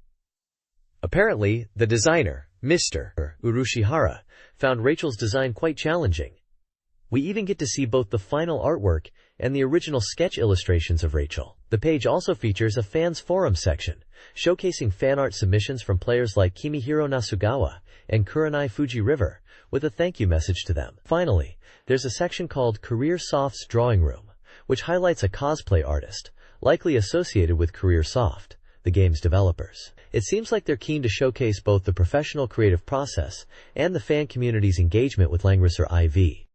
Apparently, the designer, Mr. Urushihara, found Rachel's design quite challenging. We even get to see both the final artwork and the original sketch illustrations of Rachel. The page also features a fans forum section, showcasing fan art submissions from players like Kimihiro Nasugawa and Kurenai Fuji River, with a thank you message to them. Finally, there's a section called Career Soft's Drawing Room, which highlights a cosplay artist, likely associated with Career Soft, the game's developers. It seems like they're keen to showcase both the professional creative process and the fan community's engagement with Langrisser IV.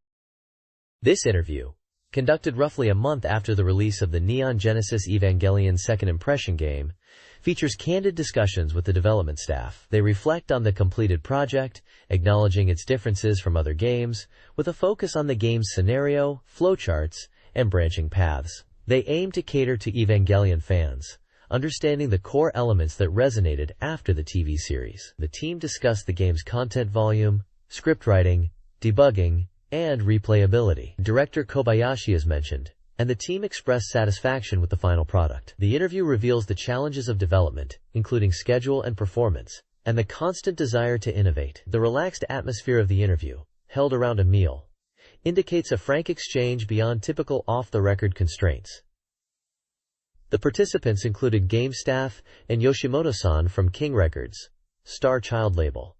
This interview, conducted roughly a month after the release of the Neon Genesis Evangelion Second Impression game, features candid discussions with the development staff. They reflect on the completed project, acknowledging its differences from other games, with a focus on the game's scenario, flowcharts, and branching paths. They aim to cater to Evangelion fans, understanding the core elements that resonated after the TV series. The team discussed the game's content volume, script writing, debugging, and replayability. Director Kobayashi is mentioned, and the team expressed satisfaction with the final product. The interview reveals the challenges of development, including schedule and performance, and the constant desire to innovate. The relaxed atmosphere of the interview, held around a meal, indicates a frank exchange beyond typical off-the-record constraints. The participants included game staff and Yoshimoto-san from King Records, Star Child label,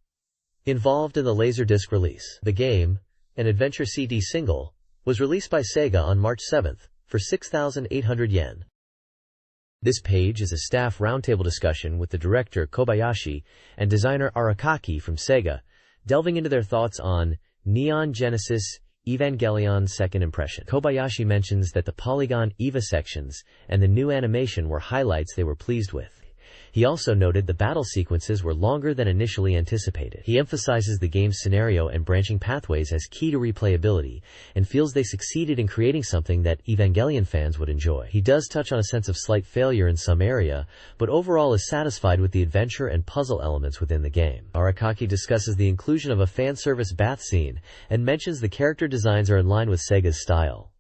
involved in the Laserdisc release. The game, an adventure CD single, was released by Sega on March 7th for 6,800 yen. This page is a staff roundtable discussion with the director Kobayashi and designer Arakaki from Sega, delving into their thoughts on Neon Genesis Evangelion Second Impression. Kobayashi mentions that the Polygon EVA sections and the new animation were highlights they were pleased with. He also noted the battle sequences were longer than initially anticipated. He emphasizes the game's scenario and branching pathways as key to replayability, and feels they succeeded in creating something that Evangelion fans would enjoy. He does touch on a sense of slight failure in some area, but overall is satisfied with the adventure and puzzle elements within the game. Arakaki discusses the inclusion of a fan service bath scene, and mentions the character designs are in line with Sega's style.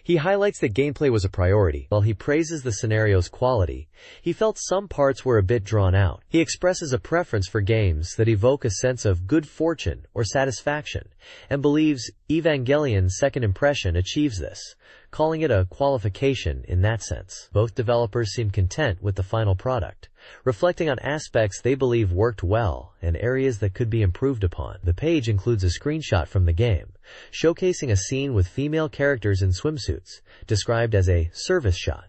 He highlights that gameplay was a priority. While he praises the scenario's quality, he felt some parts were a bit drawn out. He expresses a preference for games that evoke a sense of good fortune or satisfaction, and believes Evangelion's second impression achieves this, calling it a qualification in that sense. Both developers seem content with the final product, reflecting on aspects they believe worked well and areas that could be improved upon. The page includes a screenshot from the game, showcasing a scene with female characters in swimsuits, described as a service shot.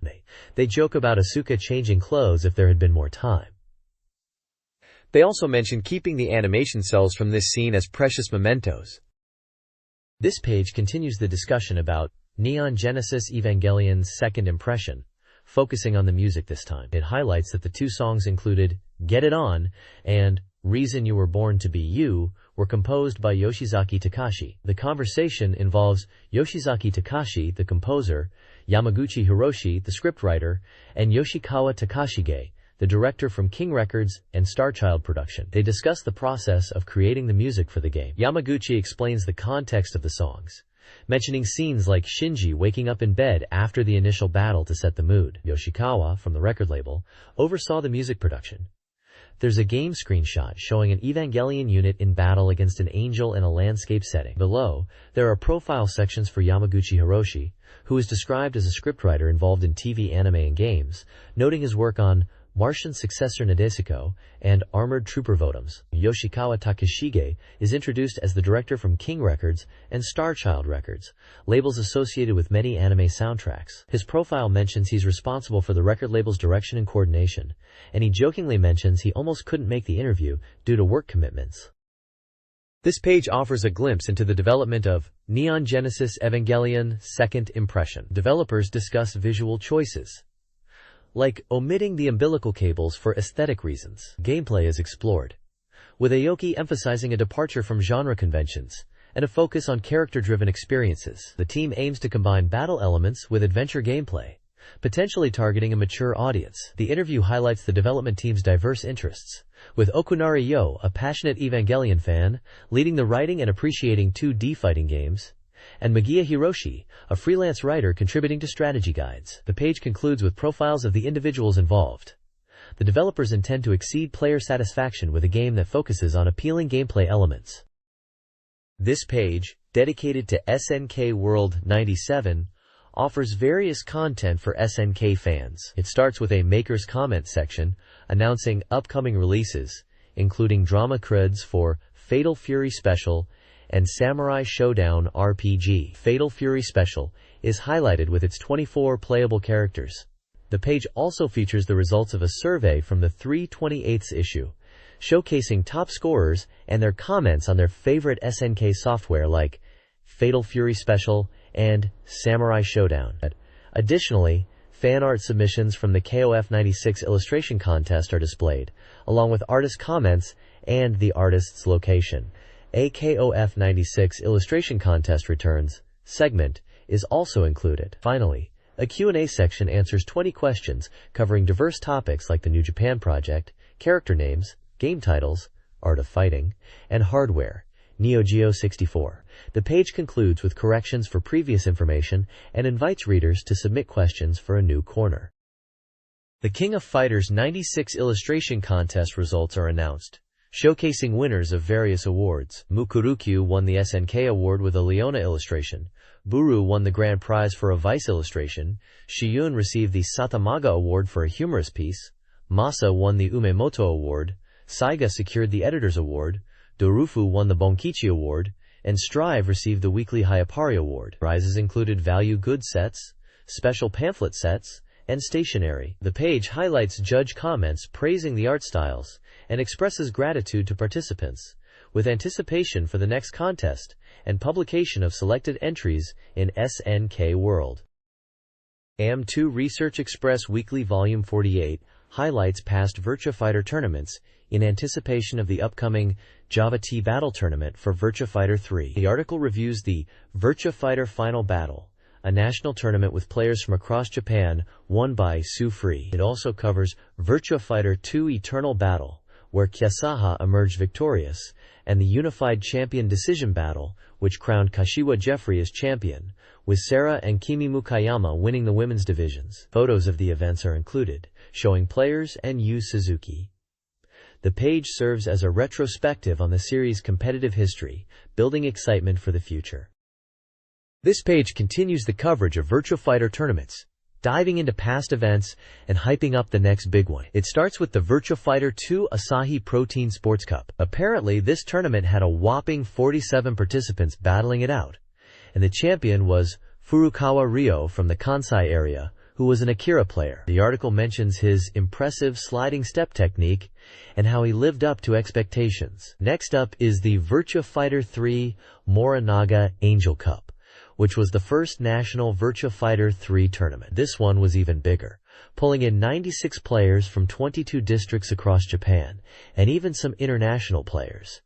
They joke about Asuka changing clothes if there had been more time. They also mention keeping the animation cells from this scene as precious mementos. This page continues the discussion about Neon Genesis Evangelion's second impression, focusing on the music this time. It highlights that the two songs included Get It On and Reason You Were Born to Be You were composed by Yoshizaki Takashi. The conversation involves Yoshizaki Takashi, the composer, Yamaguchi Hiroshi, the scriptwriter, and Yoshikawa Takashige, the director from King Records and Starchild Production. They discuss the process of creating the music for the game. Yamaguchi explains the context of the songs, mentioning scenes like Shinji waking up in bed after the initial battle to set the mood. Yoshikawa, from the record label, oversaw the music production. There's a game screenshot showing an Evangelion unit in battle against an angel in a landscape setting. Below, there are profile sections for Yamaguchi Hiroshi, who is described as a scriptwriter involved in TV, anime, and games, noting his work on Martian Successor Nadesico, and Armored Trooper Votoms. Yoshikawa Takashige is introduced as the director from King Records and Starchild Records, labels associated with many anime soundtracks. His profile mentions he's responsible for the record label's direction and coordination, and he jokingly mentions he almost couldn't make the interview due to work commitments. This page offers a glimpse into the development of Neon Genesis Evangelion Second Impression. Developers discuss visual choices, like omitting the umbilical cables for aesthetic reasons. Gameplay is explored, with Aoki emphasizing a departure from genre conventions and a focus on character-driven experiences. The team aims to combine battle elements with adventure gameplay, potentially targeting a mature audience. The interview highlights the development team's diverse interests, with Okunari Yo, a passionate Evangelion fan, leading the writing and appreciating 2D fighting games, and Magia Hiroshi, a freelance writer contributing to strategy guides. The page concludes with profiles of the individuals involved. The developers intend to exceed player satisfaction with a game that focuses on appealing gameplay elements. This page, dedicated to SNK World 97, offers various content for SNK fans. It starts with a Maker's Comment section, announcing upcoming releases, including drama creds for Fatal Fury Special and Samurai Showdown RPG. Fatal Fury Special is highlighted with its 24 playable characters. The page also features the results of a survey from the 3/28 issue, showcasing top scorers and their comments on their favorite SNK software like Fatal Fury Special and Samurai Showdown. Additionally, fan art submissions from the KOF 96 illustration contest are displayed, along with artist comments and the artist's location. A KOF 96 illustration contest returns segment is also included. Finally, a Q&A section answers 20 questions covering diverse topics like the New Japan Project, character names, game titles, art of fighting, and hardware, Neo Geo 64. The page concludes with corrections for previous information and invites readers to submit questions for a new corner. The King of Fighters 96 illustration contest results are announced, showcasing winners of various awards. Mukurukyu won the SNK award with a Leona illustration, Buru won the grand prize for a Vice illustration, Shiyun received the Satamaga award for a humorous piece, Masa won the Umemoto award, Saiga secured the editor's award, Dorufu won the Bonkichi award, and Strive received the weekly Hayapari award. Prizes included value goods sets, special pamphlet sets, and stationery. The page highlights judge comments praising the art styles and expresses gratitude to participants, with anticipation for the next contest and publication of selected entries in SNK World. AM2 Research Express Weekly Volume 48 highlights past Virtua Fighter tournaments in anticipation of the upcoming Java T Battle Tournament for Virtua Fighter 3. The article reviews the Virtua Fighter Final Battle, a national tournament with players from across Japan, won by Su Free. It also covers Virtua Fighter 2 Eternal Battle, where Kyasaha emerged victorious, and the Unified Champion Decision Battle, which crowned Kashiwa Jeffrey as champion, with Sarah and Kimi Mukayama winning the women's divisions. Photos of the events are included, showing players and Yu Suzuki. The page serves as a retrospective on the series' competitive history, building excitement for the future. This page continues the coverage of Virtua Fighter tournaments, diving into past events and hyping up the next big one. It starts with the Virtua Fighter 2 Asahi Protein Sports Cup. Apparently, this tournament had a whopping 47 participants battling it out, and the champion was Furukawa Ryo from the Kansai area, who was an Akira player. The article mentions his impressive sliding step technique and how he lived up to expectations. Next up is the Virtua Fighter 3 Morinaga Angel Cup, which was the first national Virtua Fighter 3 tournament. This one was even bigger, pulling in 96 players from 22 districts across Japan, and even some international players.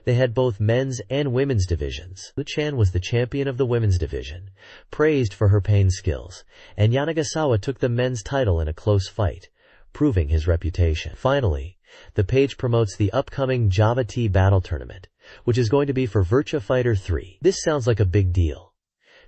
They had both men's and women's divisions. Lu-chan was the champion of the women's division, praised for her pain skills, and Yanagasawa took the men's title in a close fight, proving his reputation. Finally, the page promotes the upcoming Java T Battle Tournament, which is going to be for Virtua Fighter 3. This sounds like a big deal.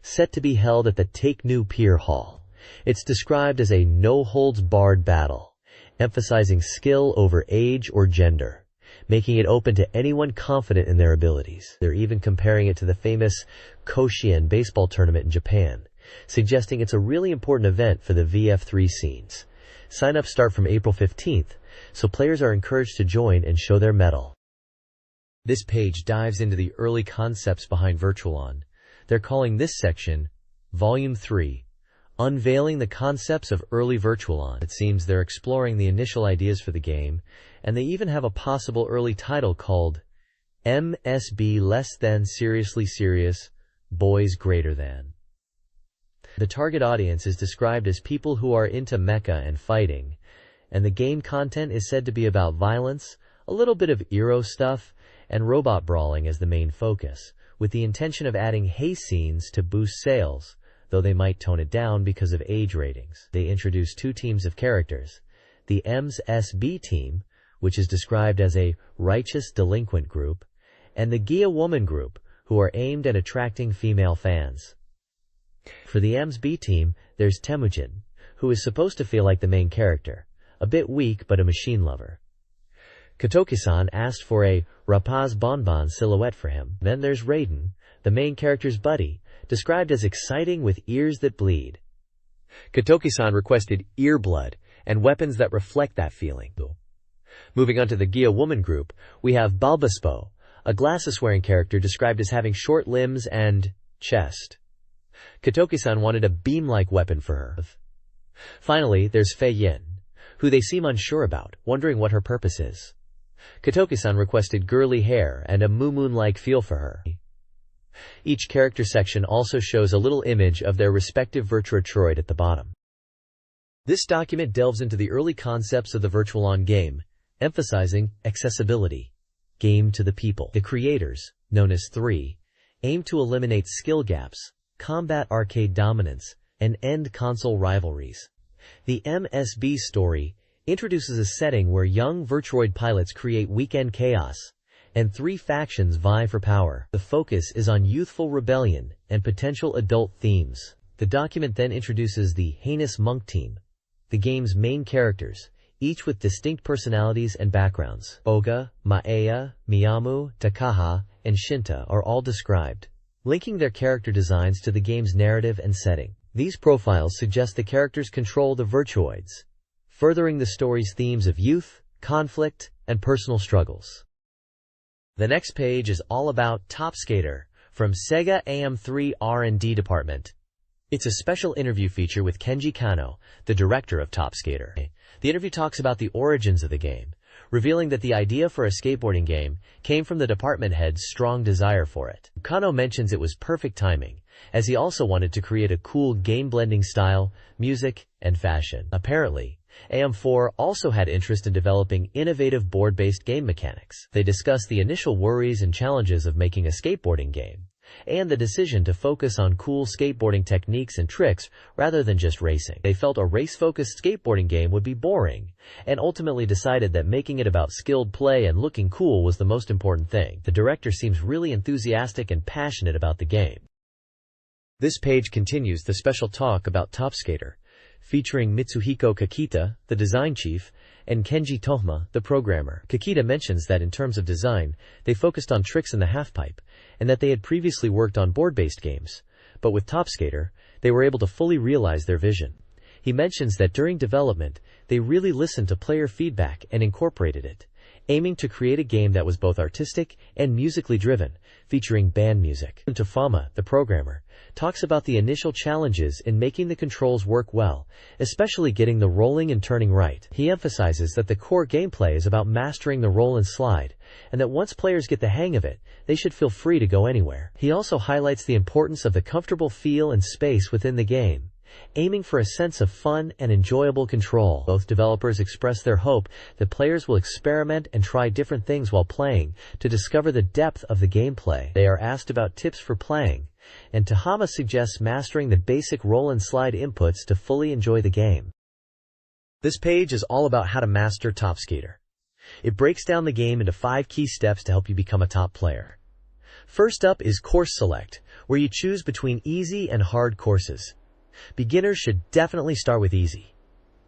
Set to be held at the Take-New Pier Hall. It's described as a no-holds-barred battle, emphasizing skill over age or gender, making it open to anyone confident in their abilities. They're even comparing it to the famous Koshien baseball tournament in Japan, suggesting it's a really important event for the VF3 scenes. Sign-ups start from April 15th, so players are encouraged to join and show their mettle. This page dives into the early concepts behind Virtualon. They're calling this section Volume 3, Unveiling the Concepts of Early Virtualon. It seems they're exploring the initial ideas for the game, and they even have a possible early title called MSB Less Than Seriously Serious, Boys Greater Than. The target audience is described as people who are into mecha and fighting, and the game content is said to be about violence, a little bit of Eero stuff, and robot brawling as the main focus, with the intention of adding haste scenes to boost sales, though they might tone it down because of age ratings. They introduce two teams of characters, the MSB team, which is described as a righteous delinquent group, and the Gia woman group, who are aimed at attracting female fans. For the MSB team, there's Temujin, who is supposed to feel like the main character, a bit weak but a machine lover. Katoki-san asked for a Rapaz Bonbon silhouette for him. Then there's Raiden, the main character's buddy, described as exciting with ears that bleed. Katoki-san requested ear blood and weapons that reflect that feeling. Moving on to the Gia woman group, we have Balbaspo, a glasses-wearing character described as having short limbs and chest. Katoki-san wanted a beam-like weapon for her. Finally, there's Fei Yin, who they seem unsure about, wondering what her purpose is. Katoki-san requested girly hair and a Moo-Moon-like feel for her. Each character section also shows a little image of their respective Virtua Troid at the bottom. This document delves into the early concepts of the Virtualon game, emphasizing accessibility. Game to the people. The creators, known as 3, aim to eliminate skill gaps, combat arcade dominance, and end console rivalries. The MSB story introduces a setting where young Virtuoid pilots create weekend chaos, and 3 factions vie for power. The focus is on youthful rebellion and potential adult themes. The document then introduces the Heinous Monk team, the game's main characters, each with distinct personalities and backgrounds. Oga, Maaya, Miyamu, Takaha, and Shinta are all described, linking their character designs to the game's narrative and setting. These profiles suggest the characters control the Virtuoids, furthering the story's themes of youth, conflict, and personal struggles. The next page is all about Top Skater from SEGA AM3 R&D Department. It's a special interview feature with Kenji Kano, the director of Top Skater. The interview talks about the origins of the game, revealing that the idea for a skateboarding game came from the department head's strong desire for it. Kano mentions it was perfect timing, as he also wanted to create a cool game-blending style, music, and fashion. Apparently, AM4 also had interest in developing innovative board-based game mechanics. They discussed the initial worries and challenges of making a skateboarding game, and the decision to focus on cool skateboarding techniques and tricks rather than just racing. They felt a race-focused skateboarding game would be boring, and ultimately decided that making it about skilled play and looking cool was the most important thing. The director seems really enthusiastic and passionate about the game. This page continues the special talk about Top Skater, featuring Mitsuhiko Kakita, the design chief, and Kenji Tohma, the programmer. Kakita mentions that in terms of design, they focused on tricks in the halfpipe, and that they had previously worked on board-based games, but with Top Skater, they were able to fully realize their vision. He mentions that during development, they really listened to player feedback and incorporated it, aiming to create a game that was both artistic and musically driven, featuring band music. Tofama, the programmer, talks about the initial challenges in making the controls work well, especially getting the rolling and turning right. He emphasizes that the core gameplay is about mastering the roll and slide, and that once players get the hang of it, they should feel free to go anywhere. He also highlights the importance of the comfortable feel and space within the game, aiming for a sense of fun and enjoyable control. Both developers express their hope that players will experiment and try different things while playing to discover the depth of the gameplay. They are asked about tips for playing, and Tohama suggests mastering the basic roll and slide inputs to fully enjoy the game. This page is all about how to master Top Skater. It breaks down the game into 5 key steps to help you become a top player. First up is Course Select, where you choose between easy and hard courses. Beginners should definitely start with easy.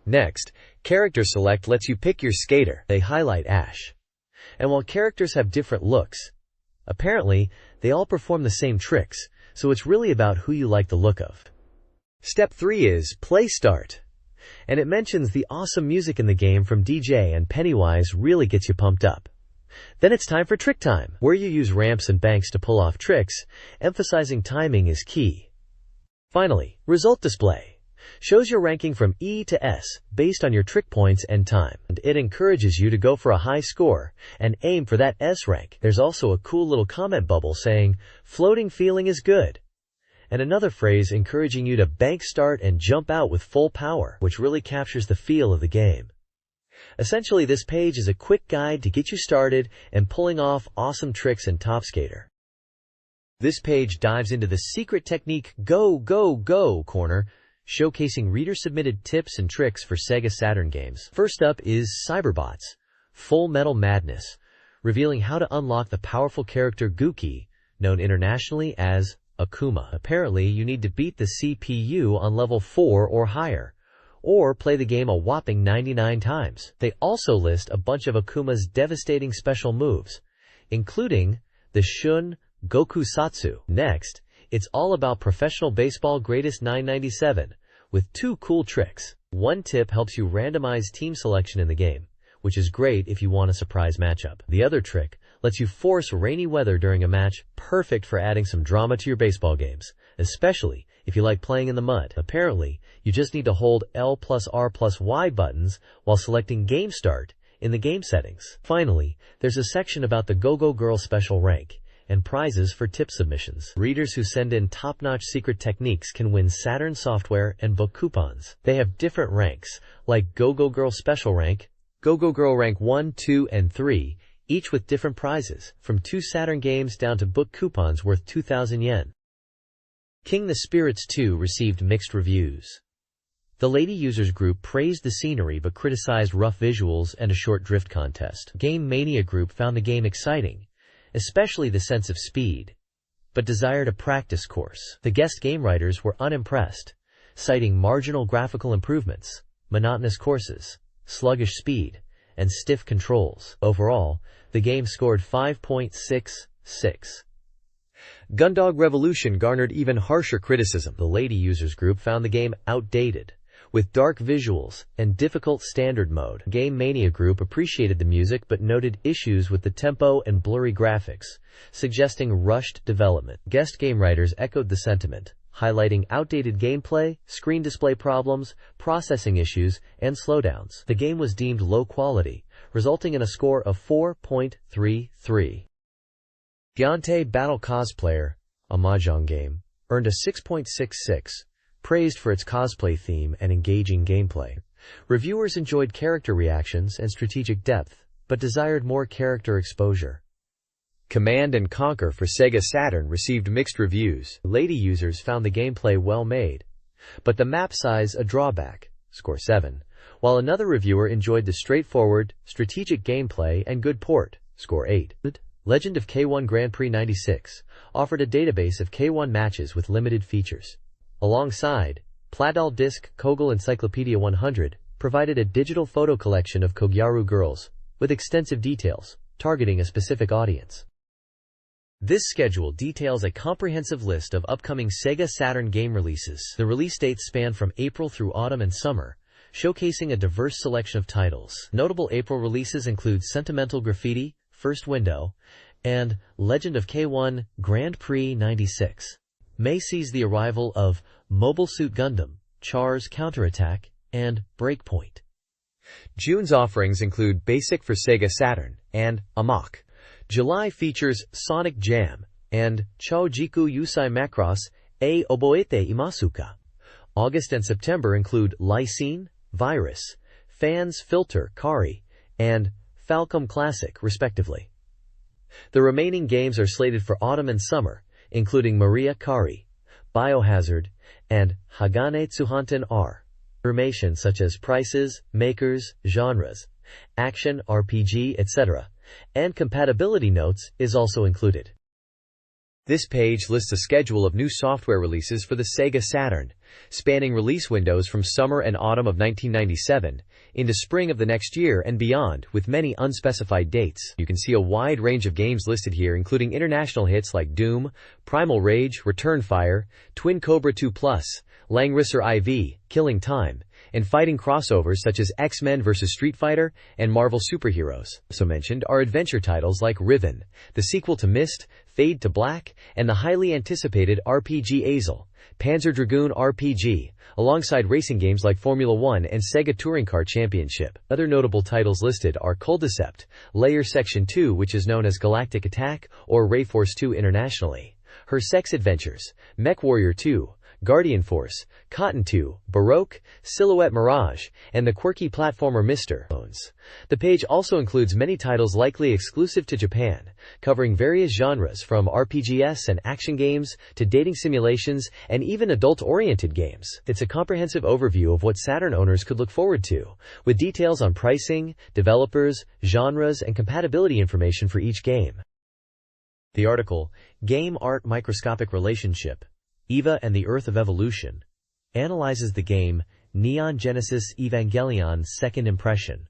Next, Character Select lets you pick your skater. They highlight Ash. And while characters have different looks, apparently, they all perform the same tricks, so it's really about who you like the look of. Step 3 is Play Start, and it mentions the awesome music in the game from DJ and Pennywise really gets you pumped up. Then it's time for Trick Time, where you use ramps and banks to pull off tricks, emphasizing timing is key. Finally, Result Display shows your ranking from E to S based on your trick points and time, and it encourages you to go for a high score and aim for that S rank. There's also a cool little comment bubble saying, "Floating feeling is good," and another phrase encouraging you to bank start and jump out with full power, which really captures the feel of the game. Essentially, this page is a quick guide to get you started and pulling off awesome tricks in Top Skater. This page dives into the secret technique Go, Go, Go corner, showcasing reader-submitted tips and tricks for SEGA Saturn games. First up is Cyberbots, Full Metal Madness, revealing how to unlock the powerful character Gookie, known internationally as Akuma. Apparently, you need to beat the CPU on level 4 or higher, or play the game a whopping 99 times. They also list a bunch of Akuma's devastating special moves, including the Shun Goku Satsu. Next, it's all about Professional Baseball Greatest 997, with 2 cool tricks. One tip helps you randomize team selection in the game, which is great if you want a surprise matchup. The other trick lets you force rainy weather during a match, perfect for adding some drama to your baseball games, especially if you like playing in the mud. Apparently, you just need to hold L plus R plus Y buttons while selecting Game Start in the game settings. Finally, there's a section about the Go-Go Girl special rank and prizes for tip submissions. Readers who send in top-notch secret techniques can win Saturn software and book coupons. They have different ranks, like Go-Go Girl Special Rank, Go-Go Girl Rank 1, 2, and 3, each with different prizes, from 2 Saturn games down to book coupons worth 2,000 yen. King the Spirits 2 received mixed reviews. The Lady Users Group praised the scenery but criticized rough visuals and a short drift contest. Game Mania Group found the game exciting, especially the sense of speed, but desired a practice course. The guest game writers were unimpressed, citing marginal graphical improvements, monotonous courses, sluggish speed, and stiff controls. Overall, the game scored 5.66. Gundog Revolution garnered even harsher criticism. The Lady Users Group found the game outdated, with dark visuals and difficult standard mode. Game Mania Group appreciated the music but noted issues with the tempo and blurry graphics, suggesting rushed development. Guest game writers echoed the sentiment, highlighting outdated gameplay, screen display problems, processing issues, and slowdowns. The game was deemed low quality, resulting in a score of 4.33. Gyante Battle Cosplayer, a mahjong game, earned a 6.66, praised for its cosplay theme and engaging gameplay. Reviewers enjoyed character reactions and strategic depth, but desired more character exposure.
Command & Conquer for Sega Saturn received mixed reviews.
Lady users found the gameplay well made, but the map size a drawback, score 7, while another reviewer enjoyed the straightforward, strategic gameplay and good port, score 8. Legend of K1 Grand Prix 96 offered a database of K1 matches with limited features. Alongside, Pladal Disc Kogel Encyclopedia 100 provided a digital photo collection of Kogyaru girls, with extensive details, targeting a specific audience. This schedule details a comprehensive list of upcoming Sega Saturn game releases. The release dates span from April through autumn and summer, showcasing a diverse selection of titles. Notable April releases include Sentimental Graffiti, First Window, and Legend of K1 Grand Prix 96. May sees the arrival of Mobile Suit Gundam, Char's Counterattack, and Breakpoint.
June's offerings include Basic for Sega Saturn and Amok.
July features Sonic Jam and Choujiku Yusai Macross e Oboete Imasuka. August and September include Lysine, Virus, Fans Filter Kari, and Falcom Classic, respectively. The remaining games are slated for autumn and summer, including Maria Kari, Biohazard, and Hagane Tsuhanten R. Information such as prices, makers, genres, action, RPG, etc., and compatibility notes is also included.
This page lists a schedule of new software releases for the Sega Saturn, spanning release windows from summer and autumn of 1997 into spring of the next year and beyond, with many unspecified dates. You can see a wide range of games listed here, including international hits like Doom, Primal Rage, Return Fire, Twin Cobra 2 Plus, Langrisser IV, Killing Time, and fighting crossovers such as X-Men vs. Street Fighter and Marvel Superheroes. Also mentioned are adventure titles like Riven, the sequel to Myst, Fade to Black, and the highly anticipated RPG Azel, Panzer Dragoon RPG, alongside racing games like Formula 1 and Sega Touring Car Championship. Other notable titles listed are Culdicept, Layer Section 2, which is known as Galactic Attack or Rayforce 2 internationally, Her Sex Adventures, Mech Warrior 2, Guardian Force, Cotton 2, Baroque, Silhouette Mirage, and the quirky platformer Mr. Bones. The page also includes many titles likely exclusive to Japan, covering various genres from RPGs and action games to dating simulations and even adult-oriented games. It's a comprehensive overview of what Saturn owners could look forward to, with details on pricing, developers, genres, and compatibility information for each game. The article, Game Art Microscopic Relationship, Eva and the Earth of Evolution, analyzes the game Neon Genesis Evangelion Second Impression.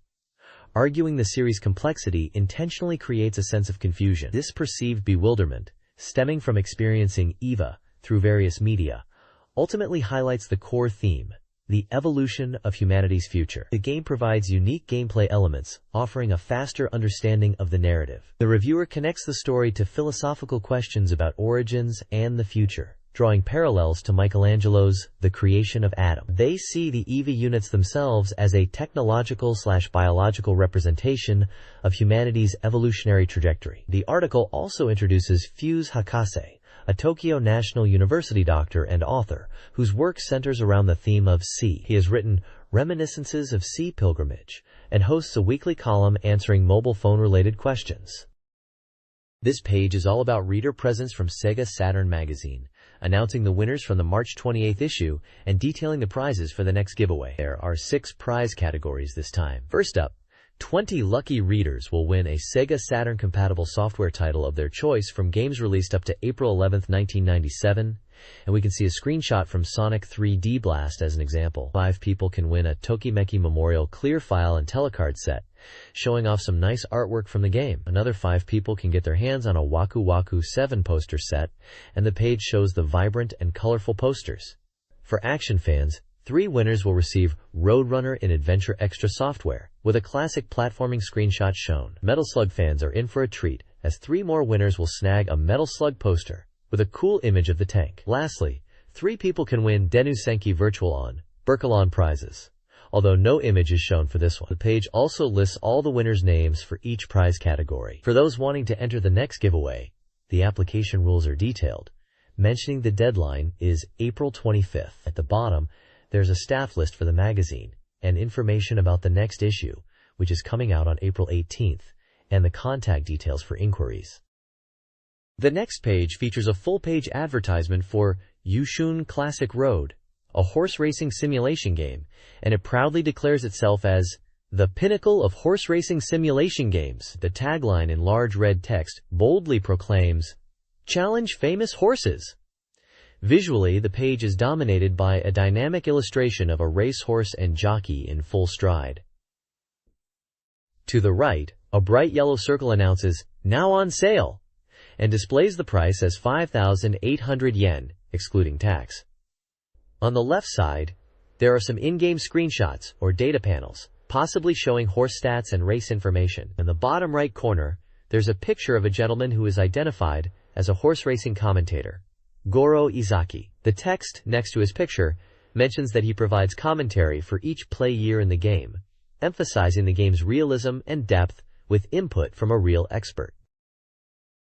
Arguing the series' complexity intentionally creates a sense of confusion. This perceived bewilderment, stemming from experiencing Eva through various media, ultimately highlights the core theme, the evolution of humanity's future. The game provides unique gameplay elements, offering a faster understanding of the narrative. The reviewer connects the story to philosophical questions about origins and the future, drawing parallels to Michelangelo's The Creation of Adam. They see the EVA units themselves as a technological/biological representation of humanity's evolutionary trajectory. The article also introduces Fuse Hakase, a Tokyo National University doctor and author, whose work centers around the theme of sea. He has written Reminiscences of Sea Pilgrimage and hosts a weekly column answering mobile phone-related questions. This page is all about reader presents from SEGA Saturn Magazine, announcing the winners from the March 28th issue and detailing the prizes for the next giveaway. There are 6 prize categories this time. First up, 20 lucky readers will win a Sega Saturn-compatible software title of their choice from games released up to April 11, 1997, and we can see a screenshot from Sonic 3D Blast as an example. 5 people can win a Tokimeki Memorial clear file and telecard set, showing off some nice artwork from the game. Another 5 people can get their hands on a Waku Waku 7 poster set, and the page shows the vibrant and colorful posters. For action fans, 3 winners will receive Roadrunner in Adventure Extra software, with a classic platforming screenshot shown. Metal Slug fans are in for a treat, as 3 more winners will snag a Metal Slug poster, with a cool image of the tank. Lastly, 3 people can win Denu Senki Virtual On, Berkelon prizes, although no image is shown for this one. The page also lists all the winners' names for each prize category. For those wanting to enter the next giveaway, the application rules are detailed, mentioning the deadline is April 25th. At the bottom, there's a staff list for the magazine,
and information about the next issue, which is coming out on April 18th, and the contact details for inquiries. The next page features a full-page advertisement for Yushun Classic Road, a horse racing simulation game, and it proudly declares itself as the pinnacle of horse racing simulation games. The tagline in large red text boldly proclaims, "Challenge famous horses." Visually, the page is dominated by a dynamic illustration of a racehorse and jockey in full stride. To the right, a bright yellow circle announces, "Now on sale," and displays the price as 5,800 yen, excluding tax. On the left side, there are some in-game screenshots or data panels, possibly showing horse stats and race information. In the bottom right corner, there's a picture of a gentleman who is identified as a horse racing commentator, Goro Izaki. The text next to his picture mentions that he provides commentary for each play year in the game, emphasizing the game's realism and depth with input from a real expert.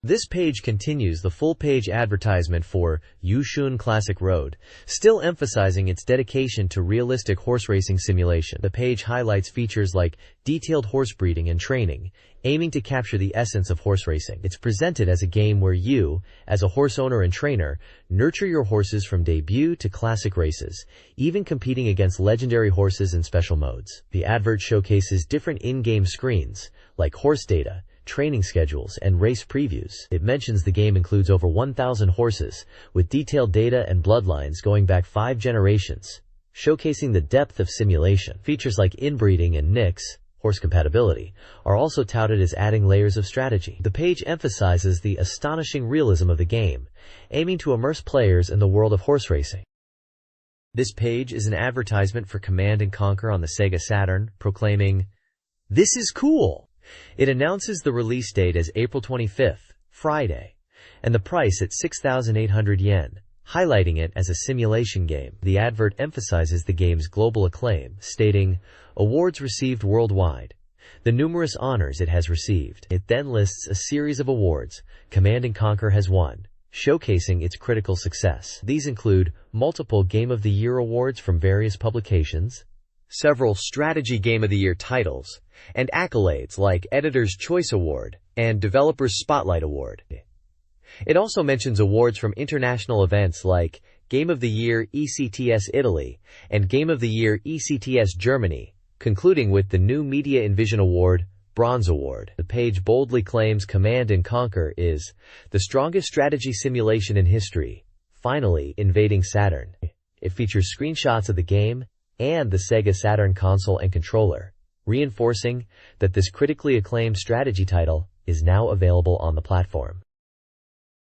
This page continues the full-page advertisement for Yushun Classic Road, still emphasizing its dedication to realistic horse racing simulation. The page highlights features like detailed horse breeding and training, aiming to capture the essence of horse racing. It's presented as a game where you, as a horse owner and trainer, nurture your horses from debut to classic races, even competing against legendary horses in special modes. The advert showcases different in-game screens, like horse data, training schedules, and race previews. It mentions the game includes over 1,000 horses, with detailed data and bloodlines going back 5 generations, showcasing the depth of simulation. Features like inbreeding and nicks, horse compatibility, are also touted as adding layers of strategy. The page emphasizes the astonishing realism of the game, aiming to immerse players in the world of horse racing. This page is an advertisement for Command & Conquer on the SEGA Saturn, proclaiming, "This is cool!" It announces the release date as April 25th, Friday, and the price at 6,800 yen, highlighting it as a simulation game. The advert emphasizes the game's global acclaim, stating, "Awards received worldwide," the numerous honors it has received. It then lists a series of awards Command & Conquer has won, showcasing its critical success. These include multiple Game of the Year awards from various publications, several Strategy Game of the Year titles, and accolades like Editor's Choice Award and Developer's Spotlight Award. It also mentions awards from international events like Game of the Year ECTS Italy and Game of the Year ECTS Germany, concluding with the new Media Envision Award, Bronze Award. The page boldly claims Command & Conquer is the strongest strategy simulation in history, finally invading Saturn. It features screenshots of the game and the SEGA Saturn console and controller, reinforcing that this critically acclaimed strategy title is now available on the platform.